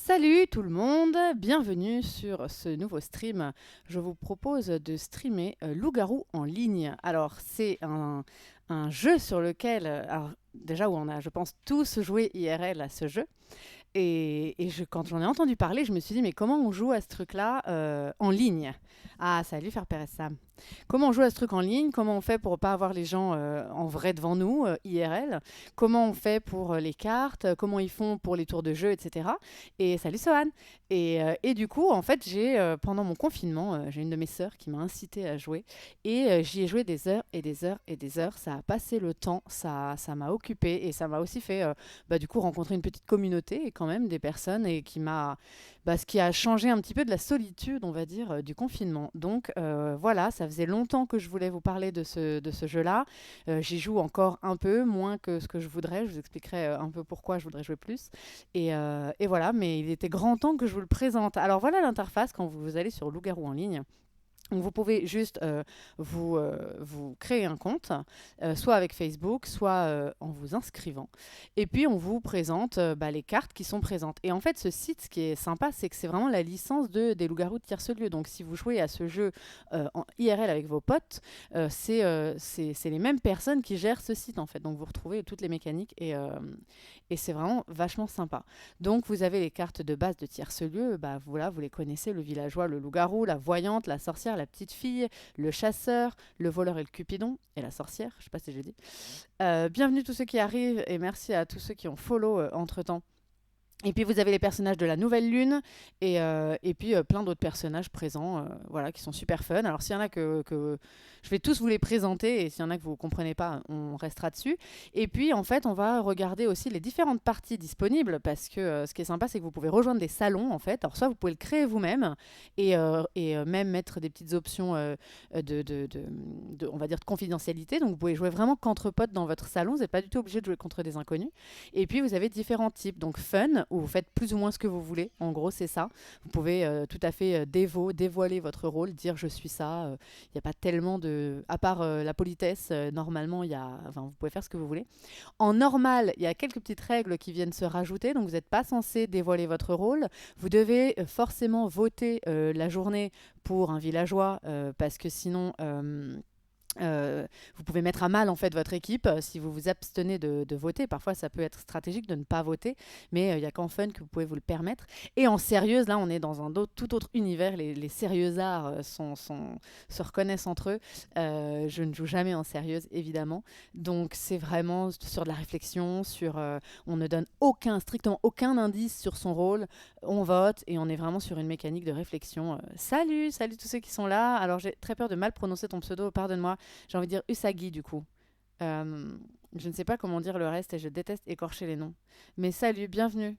Salut tout le monde, bienvenue sur ce nouveau stream. Je vous propose de streamer Loup-garou en ligne. Alors c'est un jeu sur lequel, alors, déjà où on a je pense tous joué IRL à ce jeu. Quand j'en ai entendu parler, je me suis dit mais comment on joue à ce truc-là en ligne? Ah salut faire Pérez Sam. Comment on joue à ce truc en ligne? Comment on fait pour pas avoir les gens en vrai devant nous, IRL? Comment on fait pour les cartes? Comment ils font pour les tours de jeu, etc. Et salut Sohan. Et du coup, en fait, pendant mon confinement, j'ai une de mes sœurs qui m'a incité à jouer. Et j'y ai joué des heures et des heures et des heures. Ça a passé le temps, ça m'a occupé et ça m'a aussi fait du coup rencontrer une petite communauté et quand même des personnes et ce qui a changé un petit peu de la solitude, on va dire, du confinement. Donc voilà, ça faisait longtemps que je voulais vous parler de ce jeu-là. J'y joue encore un peu, moins que ce que je voudrais. Je vous expliquerai un peu pourquoi je voudrais jouer plus. Et voilà, mais il était grand temps que je vous le présente. Alors voilà l'interface quand vous allez sur Loup-garou en ligne. Donc vous pouvez juste vous créer un compte, soit avec Facebook, soit en vous inscrivant. Et puis on vous présente les cartes qui sont présentes. Et en fait, ce site, ce qui est sympa, c'est que c'est vraiment la licence des loups-garous de Tierce-Lieu. Donc si vous jouez à ce jeu en IRL avec vos potes, c'est les mêmes personnes qui gèrent ce site en fait. Donc vous retrouvez toutes les mécaniques et c'est vraiment vachement sympa. Donc vous avez les cartes de base de Tierce-Lieu, voilà, vous les connaissez, le villageois, le loup-garou, la voyante, la sorcière, la petite fille, le chasseur, le voleur et le cupidon, et la sorcière, je sais pas si j'ai dit. Bienvenue tous ceux qui arrivent, et merci à tous ceux qui ont follow entre-temps. Et puis vous avez les personnages de la nouvelle lune et puis plein d'autres personnages présents voilà, qui sont super fun. Alors s'il y en a que je vais tous vous les présenter et s'il y en a que vous ne comprenez pas, on restera dessus. Et puis en fait on va regarder aussi les différentes parties disponibles parce que ce qui est sympa c'est que vous pouvez rejoindre des salons en fait. Alors soit vous pouvez le créer vous-même et même mettre des petites options on va dire de confidentialité. Donc vous pouvez jouer vraiment qu'entre potes dans votre salon, vous n'êtes pas du tout obligé de jouer contre des inconnus. Et puis vous avez différents types, donc fun, où vous faites plus ou moins ce que vous voulez. En gros, c'est ça. Vous pouvez tout à fait dévoiler votre rôle, dire je suis ça. Il n'y a pas tellement de... À part la politesse, normalement, vous pouvez faire ce que vous voulez. En normal, il y a quelques petites règles qui viennent se rajouter, donc vous n'êtes pas censé dévoiler votre rôle. Vous devez forcément voter la journée pour un villageois, parce que sinon... vous pouvez mettre à mal en fait votre équipe si vous vous abstenez de voter. Parfois, ça peut être stratégique de ne pas voter, mais il n'y a qu'en fun que vous pouvez vous le permettre. Et en sérieuse, là, on est dans tout autre univers. Les sérieux-arts se reconnaissent entre eux. Je ne joue jamais en sérieuse, évidemment. Donc, c'est vraiment sur de la réflexion, on ne donne strictement aucun indice sur son rôle. On vote et on est vraiment sur une mécanique de réflexion. Salut tous ceux qui sont là. Alors, j'ai très peur de mal prononcer ton pseudo, pardonne-moi. J'ai envie de dire Usagi du coup. Euh, je ne sais pas comment dire le reste et je déteste écorcher les noms. Mais salut, bienvenue.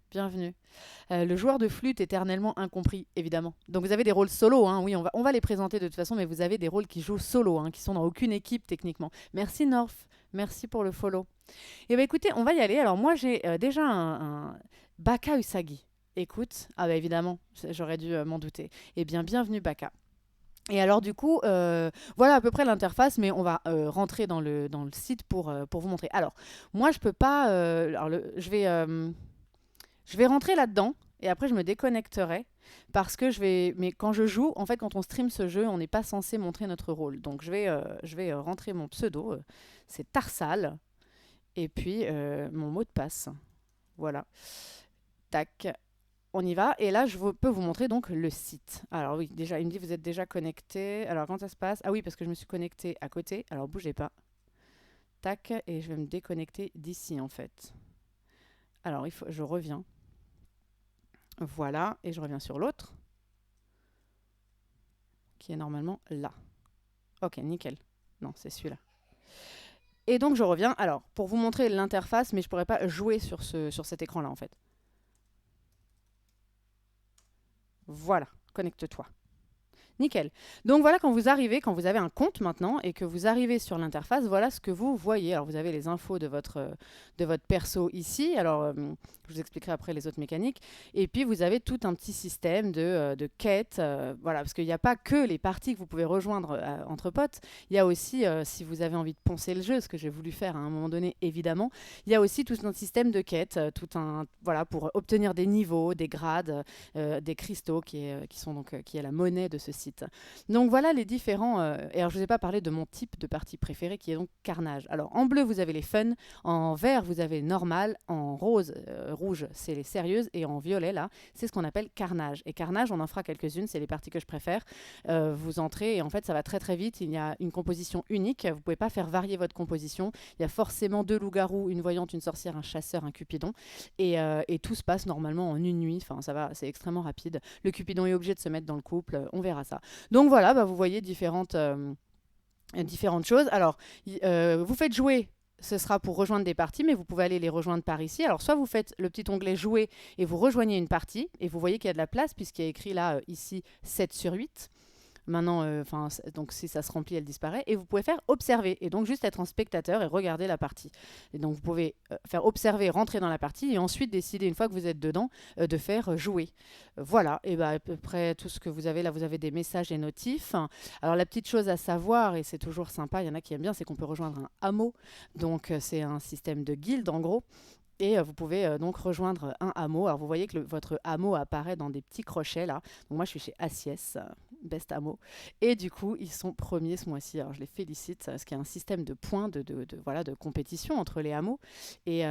Le joueur de flûte éternellement incompris, évidemment. Donc vous avez des rôles solo, hein, oui, on va les présenter de toute façon, mais vous avez des rôles qui jouent solo, hein, qui sont dans aucune équipe techniquement. Merci North, merci pour le follow. Et bien écoutez, on va y aller. Alors moi j'ai déjà un Baka Usagi. Écoute, ah bah évidemment, j'aurais dû m'en douter. Eh bien bienvenue Baka. Et alors du coup, voilà à peu près l'interface, mais on va rentrer dans le site pour vous montrer. Alors, moi, je peux pas... je vais rentrer là-dedans, et après, je me déconnecterai, parce que Mais quand je joue, en fait, quand on stream ce jeu, on n'est pas censé montrer notre rôle. Donc, je vais rentrer mon pseudo, c'est Tarsal, et puis mon mot de passe. Voilà. Tac, on y va. Et là, peux vous montrer donc le site. Alors oui, déjà, il me dit vous êtes déjà connecté. Alors quand ça se passe? Ah oui, parce que je me suis connectée à côté. Alors bougez pas. Tac, et je vais me déconnecter d'ici en fait. Alors je reviens. Voilà, et je reviens sur l'autre, qui est normalement là. Ok, nickel. Non, c'est celui-là. Et donc je reviens. Alors, pour vous montrer l'interface, mais je pourrais pas jouer sur cet écran-là en fait. Voilà, connecte-toi. Nickel. Donc voilà, quand vous arrivez, quand vous avez un compte maintenant et que vous arrivez sur l'interface, voilà ce que vous voyez. Alors vous avez les infos de votre perso ici. Alors je vous expliquerai après les autres mécaniques. Et puis vous avez tout un petit système de quêtes. Voilà, parce qu'il n'y a pas que les parties que vous pouvez rejoindre entre potes. Il y a aussi, si vous avez envie de poncer le jeu, ce que j'ai voulu faire à un moment donné, évidemment, il y a aussi tout un système de quêtes, voilà, pour obtenir des niveaux, des grades, des cristaux qui est la monnaie de ce site. Donc voilà les différents. Et alors je ne vous ai pas parlé de mon type de partie préférée qui est donc carnage. Alors en bleu vous avez les fun, en vert vous avez normal, en rose, rouge c'est les sérieuses et en violet là c'est ce qu'on appelle carnage. Et carnage on en fera quelques-unes, c'est les parties que je préfère. Vous entrez et en fait ça va très très vite. Il y a une composition unique. Vous ne pouvez pas faire varier votre composition. Il y a forcément 2 loups-garous, une voyante, une sorcière, un chasseur, un cupidon. Et tout se passe normalement en une nuit. Enfin, ça va, c'est extrêmement rapide. Le cupidon est obligé de se mettre dans le couple. On verra ça. Donc voilà, bah, vous voyez différentes choses. Alors, vous faites jouer. Ce sera pour rejoindre des parties, mais vous pouvez aller les rejoindre par ici. Alors, soit vous faites le petit onglet jouer et vous rejoignez une partie, et vous voyez qu'il y a de la place, puisqu'il y a écrit là, ici, 7/8. Maintenant, donc si ça se remplit, elle disparaît. Et vous pouvez faire observer et donc juste être en spectateur et regarder la partie. Et donc vous pouvez faire observer, rentrer dans la partie et ensuite décider, une fois que vous êtes dedans, de faire jouer. Voilà, et bah, à peu près tout ce que vous avez là, vous avez des messages et notifs. Alors la petite chose à savoir, et c'est toujours sympa, il y en a qui aiment bien, c'est qu'on peut rejoindre un hameau. Donc c'est un système de guilde en gros. Et vous pouvez donc rejoindre un hameau. Alors vous voyez que votre hameau apparaît dans des petits crochets là. Donc moi je suis chez Assies, Best Hameau. Et du coup ils sont premiers ce mois-ci. Alors je les félicite parce qu'il y a un système de points voilà, de compétition entre les hameaux. Et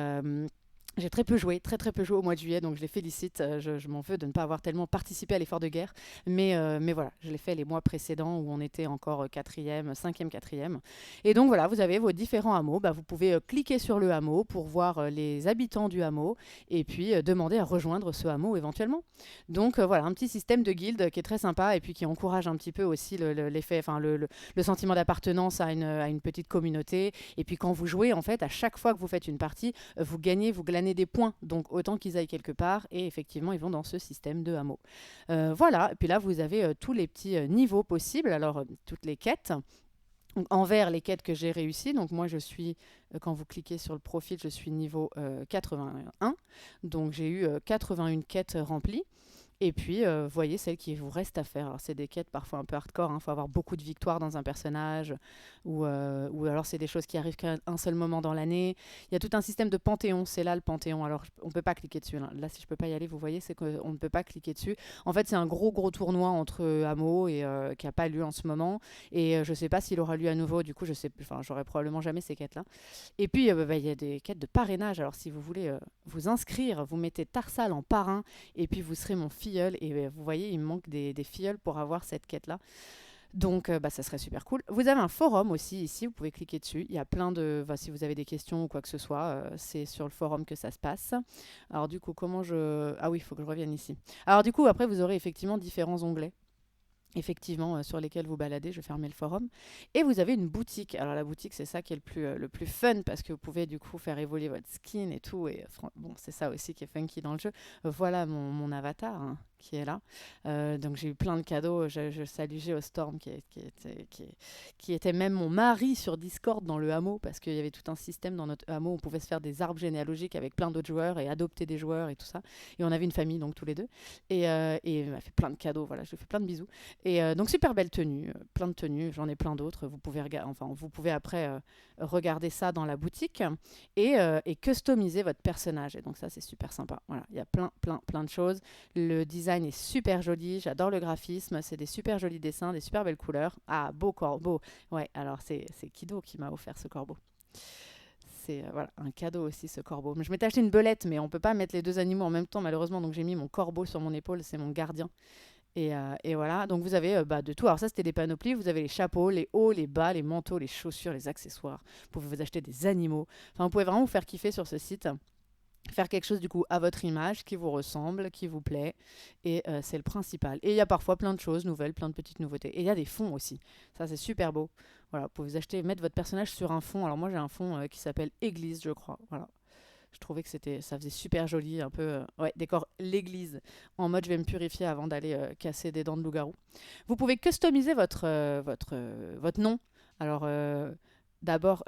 j'ai très peu joué, très très peu joué au mois de juillet, donc je les félicite. Je m'en veux de ne pas avoir tellement participé à l'effort de guerre. Mais voilà, je l'ai fait les mois précédents où on était encore quatrième, cinquième, quatrième. Et donc voilà, vous avez vos différents hameaux. Bah, vous pouvez cliquer sur le hameau pour voir les habitants du hameau et puis demander à rejoindre ce hameau éventuellement. Donc voilà, un petit système de guilde qui est très sympa et puis qui encourage un petit peu aussi l'effet, enfin le sentiment d'appartenance à une petite communauté. Et puis quand vous jouez, en fait, à chaque fois que vous faites une partie, vous gagnez, vous glanez des points, donc autant qu'ils aillent quelque part, et effectivement ils vont dans ce système de hameau. Voilà, et puis là vous avez tous les petits niveaux possibles, alors toutes les quêtes. Donc, en vert, les quêtes que j'ai réussies. Donc moi je suis, quand vous cliquez sur le profil, je suis niveau 81. Donc j'ai eu 81 quêtes remplies. Et puis, vous voyez celles qui vous restent à faire. Alors, c'est des quêtes parfois un peu hardcore. Il faut avoir beaucoup de victoires dans un personnage. Ou alors, c'est des choses qui arrivent qu'à un seul moment dans l'année. Il y a tout un système de panthéon. C'est là le panthéon. Alors, on ne peut pas cliquer dessus. Là, si je ne peux pas y aller, vous voyez, c'est qu'on ne peut pas cliquer dessus. En fait, c'est un gros, gros tournoi entre hameaux et qui n'a pas lieu en ce moment. Et je ne sais pas s'il aura lieu à nouveau. Du coup, j'aurai probablement jamais ces quêtes-là. Et puis, il y a des quêtes de parrainage. Alors, si vous voulez vous inscrire, vous mettez Tarsal en parrain. Et puis, vous serez mon filleul. Et vous voyez, il me manque des filleuls pour avoir cette quête-là. Donc, ça serait super cool. Vous avez un forum aussi ici, vous pouvez cliquer dessus. Il y a plein de... si vous avez des questions ou quoi que ce soit, c'est sur le forum que ça se passe. Alors du coup, comment je... Ah oui, il faut que je revienne ici. Alors du coup, après, vous aurez effectivement différents onglets. Effectivement, sur lesquels vous baladez, je vais fermer le forum. Et vous avez une boutique. Alors la boutique, c'est ça qui est le plus fun parce que vous pouvez du coup faire évoluer votre skin et tout. Et bon, c'est ça aussi qui est funky dans le jeu. Voilà mon avatar hein, qui est là. Donc j'ai eu plein de cadeaux. Je salue Geostorm qui était même mon mari sur Discord dans le hameau parce qu'il y avait tout un système dans notre hameau où on pouvait se faire des arbres généalogiques avec plein d'autres joueurs et adopter des joueurs et tout ça. Et on avait une famille donc tous les deux. Et il m'a fait plein de cadeaux. Voilà, je lui fais plein de bisous. Et donc super belle tenue, plein de tenues, j'en ai plein d'autres. Vous pouvez après regarder ça dans la boutique et customiser votre personnage. Et donc ça c'est super sympa. Voilà, il y a plein de choses. Le design est super joli, j'adore le graphisme, c'est des super jolis dessins, des super belles couleurs. Ah beau corbeau. Ouais, alors c'est Kido qui m'a offert ce corbeau. C'est voilà, un cadeau aussi ce corbeau. Je m'étais acheté une belette mais on peut pas mettre les deux animaux en même temps malheureusement donc j'ai mis mon corbeau sur mon épaule, c'est mon gardien. Et voilà, donc vous avez de tout. Alors ça, c'était des panoplies. Vous avez les chapeaux, les hauts, les bas, les manteaux, les chaussures, les accessoires. Vous pouvez vous acheter des animaux. Enfin, vous pouvez vraiment vous faire kiffer sur ce site. Faire quelque chose du coup à votre image, qui vous ressemble, qui vous plaît. Et c'est le principal. Et il y a parfois plein de choses nouvelles, plein de petites nouveautés. Et il y a des fonds aussi. Ça, c'est super beau. Voilà, vous pouvez vous acheter, mettre votre personnage sur un fond. Alors moi, j'ai un fond qui s'appelle Église, je crois. Voilà. Je trouvais que ça faisait super joli, un peu, ouais, décor l'église, en mode je vais me purifier avant d'aller casser des dents de loup-garou. Vous pouvez customiser votre nom. Alors, d'abord,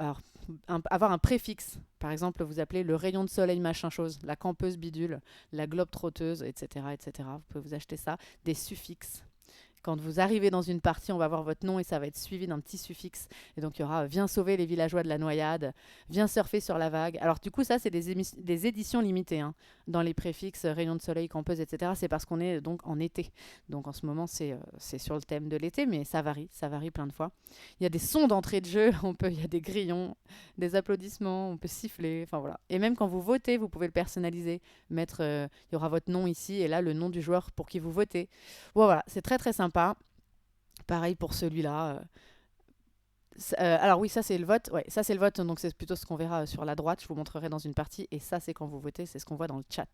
avoir un préfixe. Par exemple, vous appelez le rayon de soleil machin chose, la campeuse bidule, la globe trotteuse, etc., etc. Vous pouvez vous acheter ça. Des suffixes. Quand vous arrivez dans une partie, on va voir votre nom et ça va être suivi d'un petit suffixe. Et donc, il y aura viens sauver les villageois de la noyade, viens surfer sur la vague. Alors, du coup, ça, c'est des éditions limitées, hein. Dans les préfixes rayon de soleil, campeuse, etc., c'est parce qu'on est donc en été. Donc, en ce moment, c'est sur le thème de l'été, mais ça varie plein de fois. Il y a des sons d'entrée de jeu, il y a des grillons, des applaudissements, on peut siffler, enfin voilà. Et même quand vous votez, vous pouvez le personnaliser, il y aura votre nom ici et là, le nom du joueur pour qui vous votez. Bon, voilà, c'est très très sympa. Pareil pour celui-là. Alors oui, ça c'est le vote. Ouais, ça c'est le vote, donc c'est plutôt ce qu'on verra sur la droite. Je vous montrerai dans une partie. Et ça, c'est quand vous votez, c'est ce qu'on voit dans le chat.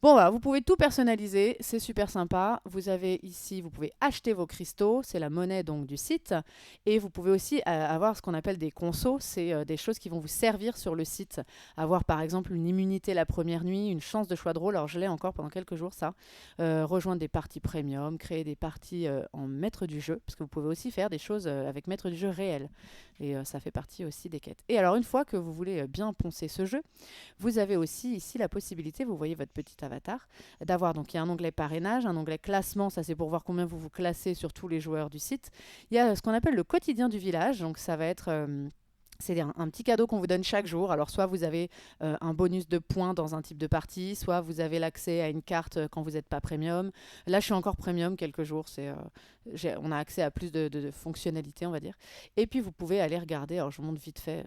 Bon, voilà, vous pouvez tout personnaliser, c'est super sympa. Vous avez ici, vous pouvez acheter vos cristaux, c'est la monnaie donc du site. Et vous pouvez aussi avoir ce qu'on appelle des consos, c'est des choses qui vont vous servir sur le site. Avoir par exemple une immunité la première nuit, une chance de choix de rôle, alors je l'ai encore pendant quelques jours ça. Rejoindre des parties premium, créer des parties en maître du jeu, parce que vous pouvez aussi faire des choses avec maître du jeu réel. Et ça fait partie aussi des quêtes. Et alors une fois que vous voulez bien poncer ce jeu, vous avez aussi ici la possibilité, vous voyez votre petit avatar, d'avoir, donc il y a un onglet parrainage, un onglet classement, ça c'est pour voir combien vous vous classez sur tous les joueurs du site. Il y a ce qu'on appelle le quotidien du village, donc ça va être... c'est un petit cadeau qu'on vous donne chaque jour. Alors, soit vous avez un bonus de points dans un type de partie, soit vous avez l'accès à une carte quand vous n'êtes pas premium. Là, je suis encore premium quelques jours. On a accès à plus de fonctionnalités, on va dire. Et puis, vous pouvez aller regarder. Alors, je vous montre vite fait.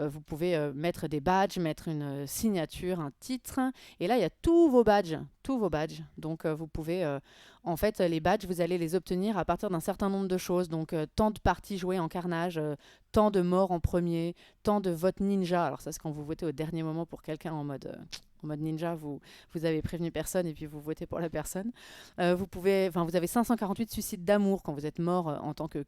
Vous pouvez mettre des badges, mettre une signature, un titre. Et là, il y a tous vos badges. Tous vos badges. Donc, vous pouvez... en fait, les badges, vous allez les obtenir à partir d'un certain nombre de choses. Donc, tant de parties jouées en carnage, tant de morts en premier, tant de votes ninja. Alors, ça, c'est quand vous votez au dernier moment pour quelqu'un en mode ninja, vous avez prévenu personne et puis vous votez pour la personne. Vous avez 548 suicides d'amour quand vous êtes mort en tant que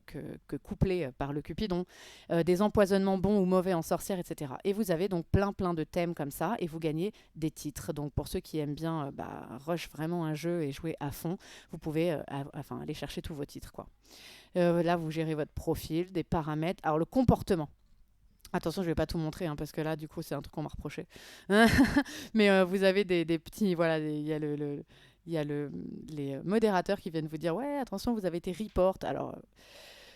couplé par le Cupidon, des empoisonnements bons ou mauvais en sorcière, etc. Et vous avez donc plein de thèmes comme ça et vous gagnez des titres. Donc pour ceux qui aiment bien rush vraiment un jeu et jouer à fond, vous pouvez aller chercher tous vos titres, quoi. Là, vous gérez votre profil, des paramètres. Alors le comportement. Attention, je ne vais pas tout montrer, hein, parce que là, du coup, c'est un truc qu'on m'a reproché. Mais vous avez des petits... Voilà, il y a les modérateurs qui viennent vous dire « Ouais, attention, vous avez été report. » Alors,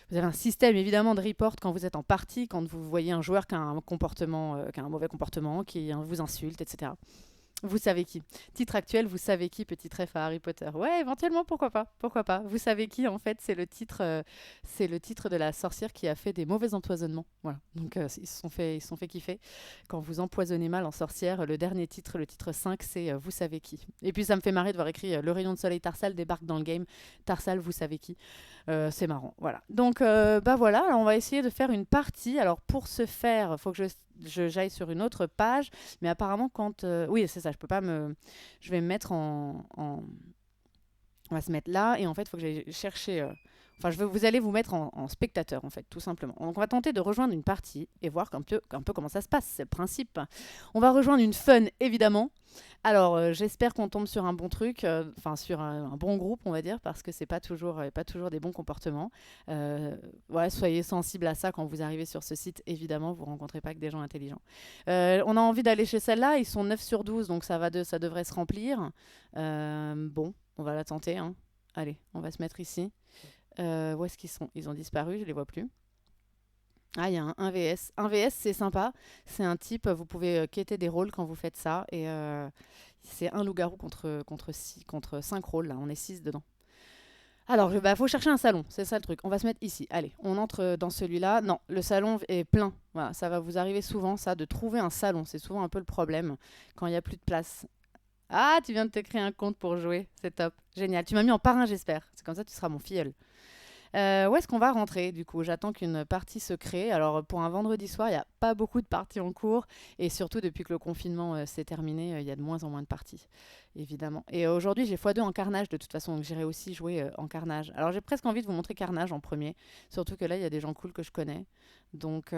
vous avez un système, évidemment, de report quand vous êtes en partie, quand vous voyez un joueur qui a un comportement, qui a un mauvais comportement, qui vous insulte, etc. Vous savez qui. Titre actuel, vous savez qui, petit ref à Harry Potter. Ouais, éventuellement, pourquoi pas. Pourquoi pas. Vous savez qui, en fait, c'est le titre de la sorcière qui a fait des mauvais empoisonnements. Voilà. Donc, ils se sont fait kiffer. Quand vous empoisonnez mal en sorcière, le dernier titre, le titre 5, c'est Vous savez qui. Et puis, ça me fait marrer de voir écrit Le rayon de soleil Tarsal débarque dans le game. Tarsal, vous savez qui. C'est marrant. Voilà. Donc, voilà. Alors, on va essayer de faire une partie. Alors, pour ce faire, il faut que j'aille sur une autre page. Mais apparemment, oui, c'est ça, je peux pas me... Je vais me mettre On va se mettre là, et en fait, il faut que j'aille chercher... vous allez vous mettre en spectateur, en fait, tout simplement. Donc, on va tenter de rejoindre une partie et voir un peu comment ça se passe, c'est le principe. On va rejoindre une fun, évidemment. Alors, j'espère qu'on tombe sur un bon truc, sur un bon groupe, on va dire, parce que c'est pas toujours des bons comportements. Ouais, soyez sensibles à ça quand vous arrivez sur ce site, évidemment, vous rencontrez pas que des gens intelligents. On a envie d'aller chez celle-là, ils sont 9 sur 12, donc ça devrait se remplir. Bon, on va la tenter, hein. Allez, on va se mettre ici. Où est-ce qu'ils sont? Ils ont disparu, je les vois plus. Ah, il y a un VS. Un VS, c'est sympa. C'est un type, vous pouvez quêter des rôles quand vous faites ça. Et c'est un loup-garou contre 5 rôles. Là, on est 6 dedans. Alors, faut chercher un salon. C'est ça le truc. On va se mettre ici. Allez, on entre dans celui-là. Non, le salon est plein. Voilà, ça va vous arriver souvent, ça, de trouver un salon. C'est souvent un peu le problème quand il n'y a plus de place. Ah, tu viens de te créer un compte pour jouer. C'est top. Génial. Tu m'as mis en parrain, j'espère. C'est comme ça, tu seras mon filleul. Où est-ce qu'on va rentrer du coup? J'attends qu'une partie se crée. Alors pour un vendredi soir, il n'y a pas beaucoup de parties en cours. Et surtout, depuis que le confinement s'est terminé, il y a de moins en moins de parties, évidemment. Et aujourd'hui, j'ai x2 en carnage de toute façon. Donc j'irai aussi jouer en carnage. Alors j'ai presque envie de vous montrer carnage en premier. Surtout que là, il y a des gens cool que je connais. Donc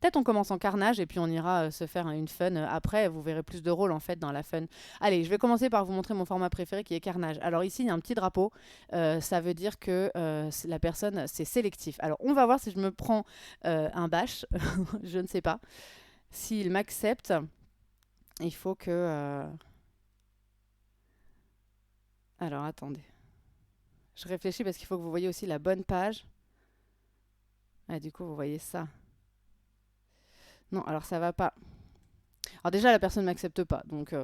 Peut-être on commence en carnage et puis on ira se faire une fun après. Vous verrez plus de rôles en fait dans la fun. Allez, je vais commencer par vous montrer mon format préféré qui est carnage. Alors ici, il y a un petit drapeau. Ça veut dire que la personne, c'est sélectif. Alors on va voir si je me prends un bash. Je ne sais pas. S'il m'accepte, il faut que... Alors attendez. Je réfléchis parce qu'il faut que vous voyez aussi la bonne page. Ah, du coup, vous voyez ça. Non, alors ça va pas. Alors déjà, la personne m'accepte pas. Donc,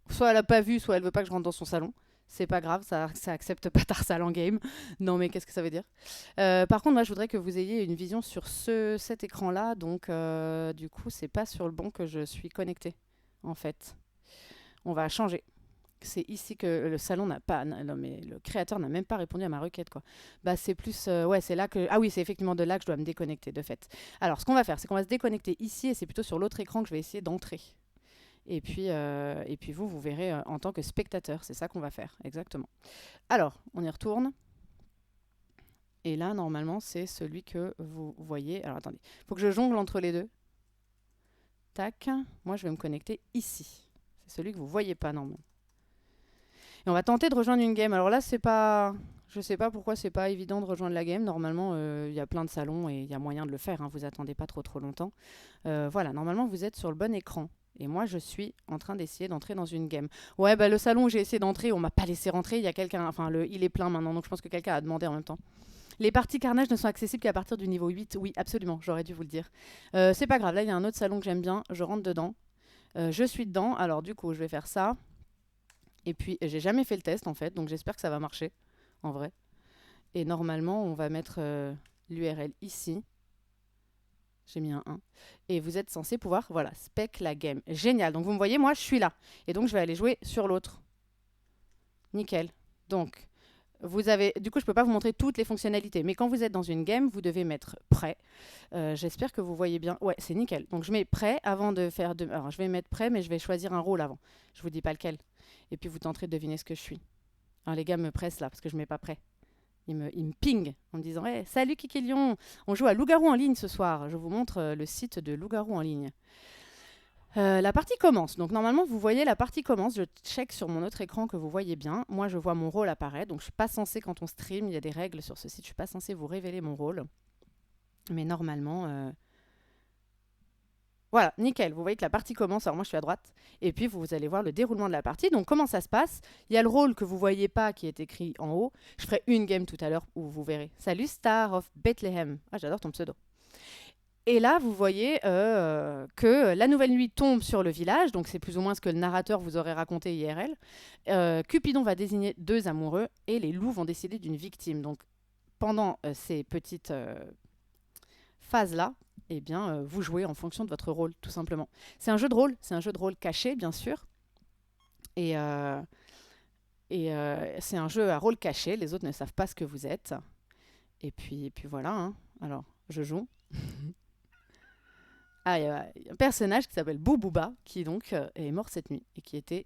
soit elle a pas vu, soit elle veut pas que je rentre dans son salon. C'est pas grave, ça accepte pas Tarsal en game. Non, mais qu'est-ce que ça veut dire? Par contre, moi, je voudrais que vous ayez une vision sur cet écran-là. Donc, du coup, c'est pas sur le bon que je suis connectée, en fait. On va changer. C'est ici que le salon n'a pas... Non, mais le créateur n'a même pas répondu à ma requête, quoi. Bah, c'est plus... ouais, c'est là que... Ah oui, c'est effectivement de là que je dois me déconnecter, de fait. Alors, ce qu'on va faire, c'est qu'on va se déconnecter ici, et c'est plutôt sur l'autre écran que je vais essayer d'entrer. Et puis vous verrez en tant que spectateur. C'est ça qu'on va faire, exactement. Alors, on y retourne. Et là, normalement, c'est celui que vous voyez. Alors, attendez. Il faut que je jongle entre les deux. Tac. Moi, je vais me connecter ici. C'est celui que vous voyez pas, normalement. Et on va tenter de rejoindre une game. Alors là, c'est pas... Je sais pas pourquoi c'est pas évident de rejoindre la game. Normalement, il y a plein de salons et il y a moyen de le faire. Hein. Vous attendez pas trop longtemps. Voilà, normalement, vous êtes sur le bon écran. Et moi, je suis en train d'essayer d'entrer dans une game. Ouais, bah le salon où j'ai essayé d'entrer, on m'a pas laissé rentrer. Il y a quelqu'un... Enfin, il est plein maintenant, donc je pense que quelqu'un a demandé en même temps. Les parties carnage ne sont accessibles qu'à partir du niveau 8. Oui, absolument, j'aurais dû vous le dire. C'est pas grave, là, il y a un autre salon que j'aime bien. Je rentre dedans. Je suis dedans. Alors, du coup, je vais faire ça. Et puis, j'ai jamais fait le test, en fait, donc j'espère que ça va marcher, en vrai. Et normalement, on va mettre l'URL ici. J'ai mis un 1. Et vous êtes censé pouvoir, voilà, spec la game. Génial. Donc, vous me voyez, moi, je suis là. Et donc, je vais aller jouer sur l'autre. Nickel. Donc, vous avez... Du coup, je ne peux pas vous montrer toutes les fonctionnalités. Mais quand vous êtes dans une game, vous devez mettre prêt. J'espère que vous voyez bien. Ouais, c'est nickel. Donc, je mets prêt avant de faire... Alors, je vais mettre prêt, mais je vais choisir un rôle avant. Je ne vous dis pas lequel. Et puis, vous tenterez de deviner ce que je suis. Alors, les gars me pressent là, parce que je ne mets pas prêt. Il me ping en me disant hey, salut Kikelion, on joue à Loup-garou en ligne ce soir. Je vous montre le site de Loup-garou en ligne. La partie commence. Donc normalement, vous voyez la partie commence. Je check sur mon autre écran que vous voyez bien. Moi, je vois mon rôle apparaître. Donc je suis pas censée, quand on stream, il y a des règles sur ce site, je suis pas censée vous révéler mon rôle. Mais normalement, voilà, nickel. Vous voyez que la partie commence. Alors moi, je suis à droite. Et puis, vous allez voir le déroulement de la partie. Donc, comment ça se passe? Il y a le rôle que vous voyez pas qui est écrit en haut. Je ferai une game tout à l'heure où vous verrez. Salut Star of Bethlehem. Ah, j'adore ton pseudo. Et là, vous voyez que la nouvelle nuit tombe sur le village. Donc, c'est plus ou moins ce que le narrateur vous aurait raconté IRL. Cupidon va désigner 2 amoureux et les loups vont décider d'une victime. Donc, pendant ces petites phases-là, eh bien, vous jouez en fonction de votre rôle, tout simplement. C'est un jeu de rôle, c'est un jeu de rôle caché, bien sûr. Et, c'est un jeu à rôle caché, les autres ne savent pas ce que vous êtes. Et puis voilà. Hein. Alors, je joue. Ah, il y a un personnage qui s'appelle Boubouba, qui donc est mort cette nuit, et qui était,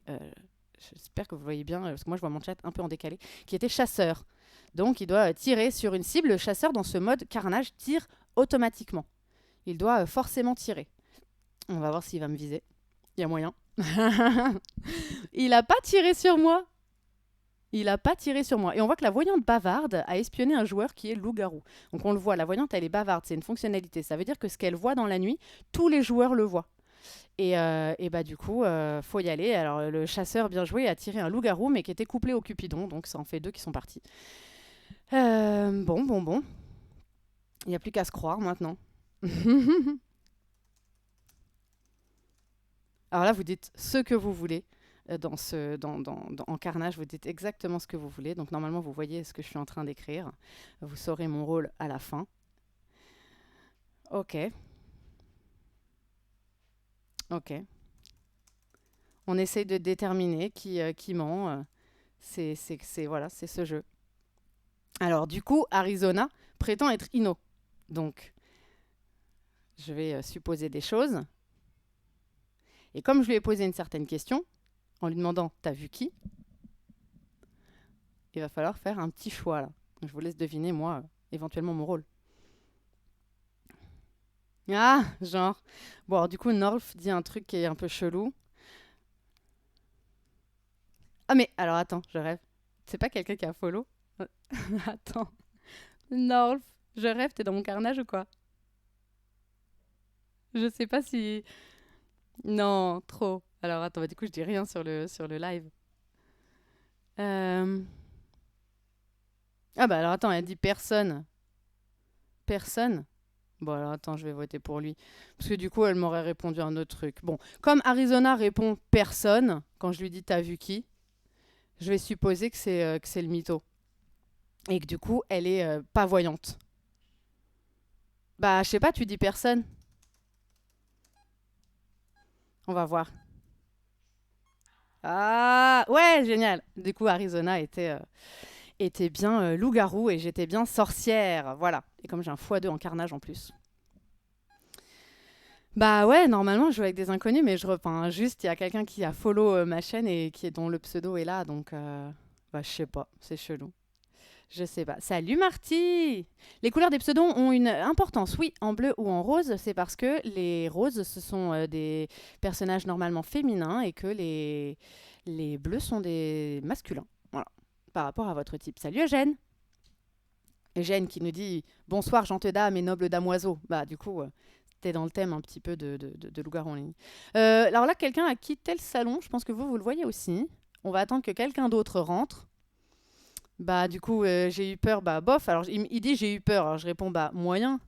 j'espère que vous voyez bien, parce que moi je vois mon chat un peu en décalé, qui était chasseur. Donc il doit tirer sur une cible. Le chasseur, dans ce mode carnage, tire automatiquement. Il doit forcément tirer. On va voir s'il va me viser. Il y a moyen. Il n'a pas tiré sur moi. Il n'a pas tiré sur moi. Et on voit que la voyante bavarde a espionné un joueur qui est loup-garou. Donc on le voit, la voyante, elle est bavarde. C'est une fonctionnalité. Ça veut dire que ce qu'elle voit dans la nuit, tous les joueurs le voient. Et bah du coup, faut y aller. Alors le chasseur, bien joué, a tiré un loup-garou, mais qui était couplé au Cupidon. Donc ça en fait 2 qui sont partis. Bon. Il n'y a plus qu'à se croire maintenant. Alors là, vous dites ce que vous voulez. En carnage, vous dites exactement ce que vous voulez. Donc normalement, vous voyez ce que je suis en train d'écrire. Vous saurez mon rôle à la fin. Ok. On essaye de déterminer qui ment. Voilà, c'est ce jeu. Alors du coup, Arizona prétend être Ino. Donc, je vais supposer des choses. Et comme je lui ai posé une certaine question, en lui demandant « T'as vu qui ?» il va falloir faire un petit choix là. Je vous laisse deviner, moi, éventuellement mon rôle. Ah, genre. Bon, alors, du coup, Norf dit un truc qui est un peu chelou. Ah, mais alors attends, je rêve. C'est pas quelqu'un qui a follow? Attends. Norf, je rêve, t'es dans mon carnage ou quoi? Je sais pas si. Non, trop. Alors attends, bah, du coup, je dis rien sur le live. Euh, Ah, bah alors attends, elle dit personne. Personne? Bon, alors attends, je vais voter pour lui. Parce que du coup, elle m'aurait répondu un autre truc. Bon, comme Arizona répond personne, quand je lui dis t'as vu qui, je vais supposer que c'est le mytho. Et que du coup, elle est pas voyante. Bah, je sais pas, tu dis personne. On va voir. Ah, ouais, génial. Du coup, Arizona était bien loup-garou et j'étais bien sorcière. Voilà. Et comme j'ai un x2 en carnage en plus. Bah ouais, normalement, je joue avec des inconnus, mais je repeins. Juste, il y a quelqu'un qui a follow ma chaîne et dont le pseudo est là, donc bah, je sais pas, c'est chelou. Je sais pas. Salut Marty! Les couleurs des pseudos ont une importance, oui, en bleu ou en rose, c'est parce que les roses, ce sont des personnages normalement féminins et que les bleus sont des masculins. Voilà, par rapport à votre type. Salut Eugène! Eugène qui nous dit bonsoir, gentes dames et nobles damoiseaux. Bah, du coup, t'es dans le thème un petit peu de loup-garou en ligne. Alors là, quelqu'un a quitté le salon. Je pense que vous le voyez aussi. On va attendre que quelqu'un d'autre rentre. Bah, du coup, j'ai eu peur. Bah, bof. Alors, il dit j'ai eu peur. Alors, je réponds bah, moyen.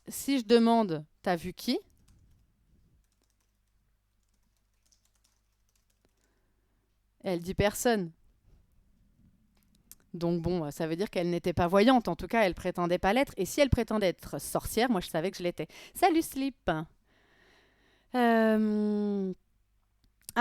Si je demande t'as vu qui? Elle dit personne. Donc bon, ça veut dire qu'elle n'était pas voyante. En tout cas, elle prétendait pas l'être. Et si elle prétendait être sorcière, moi je savais que je l'étais. Salut Slip. Euh,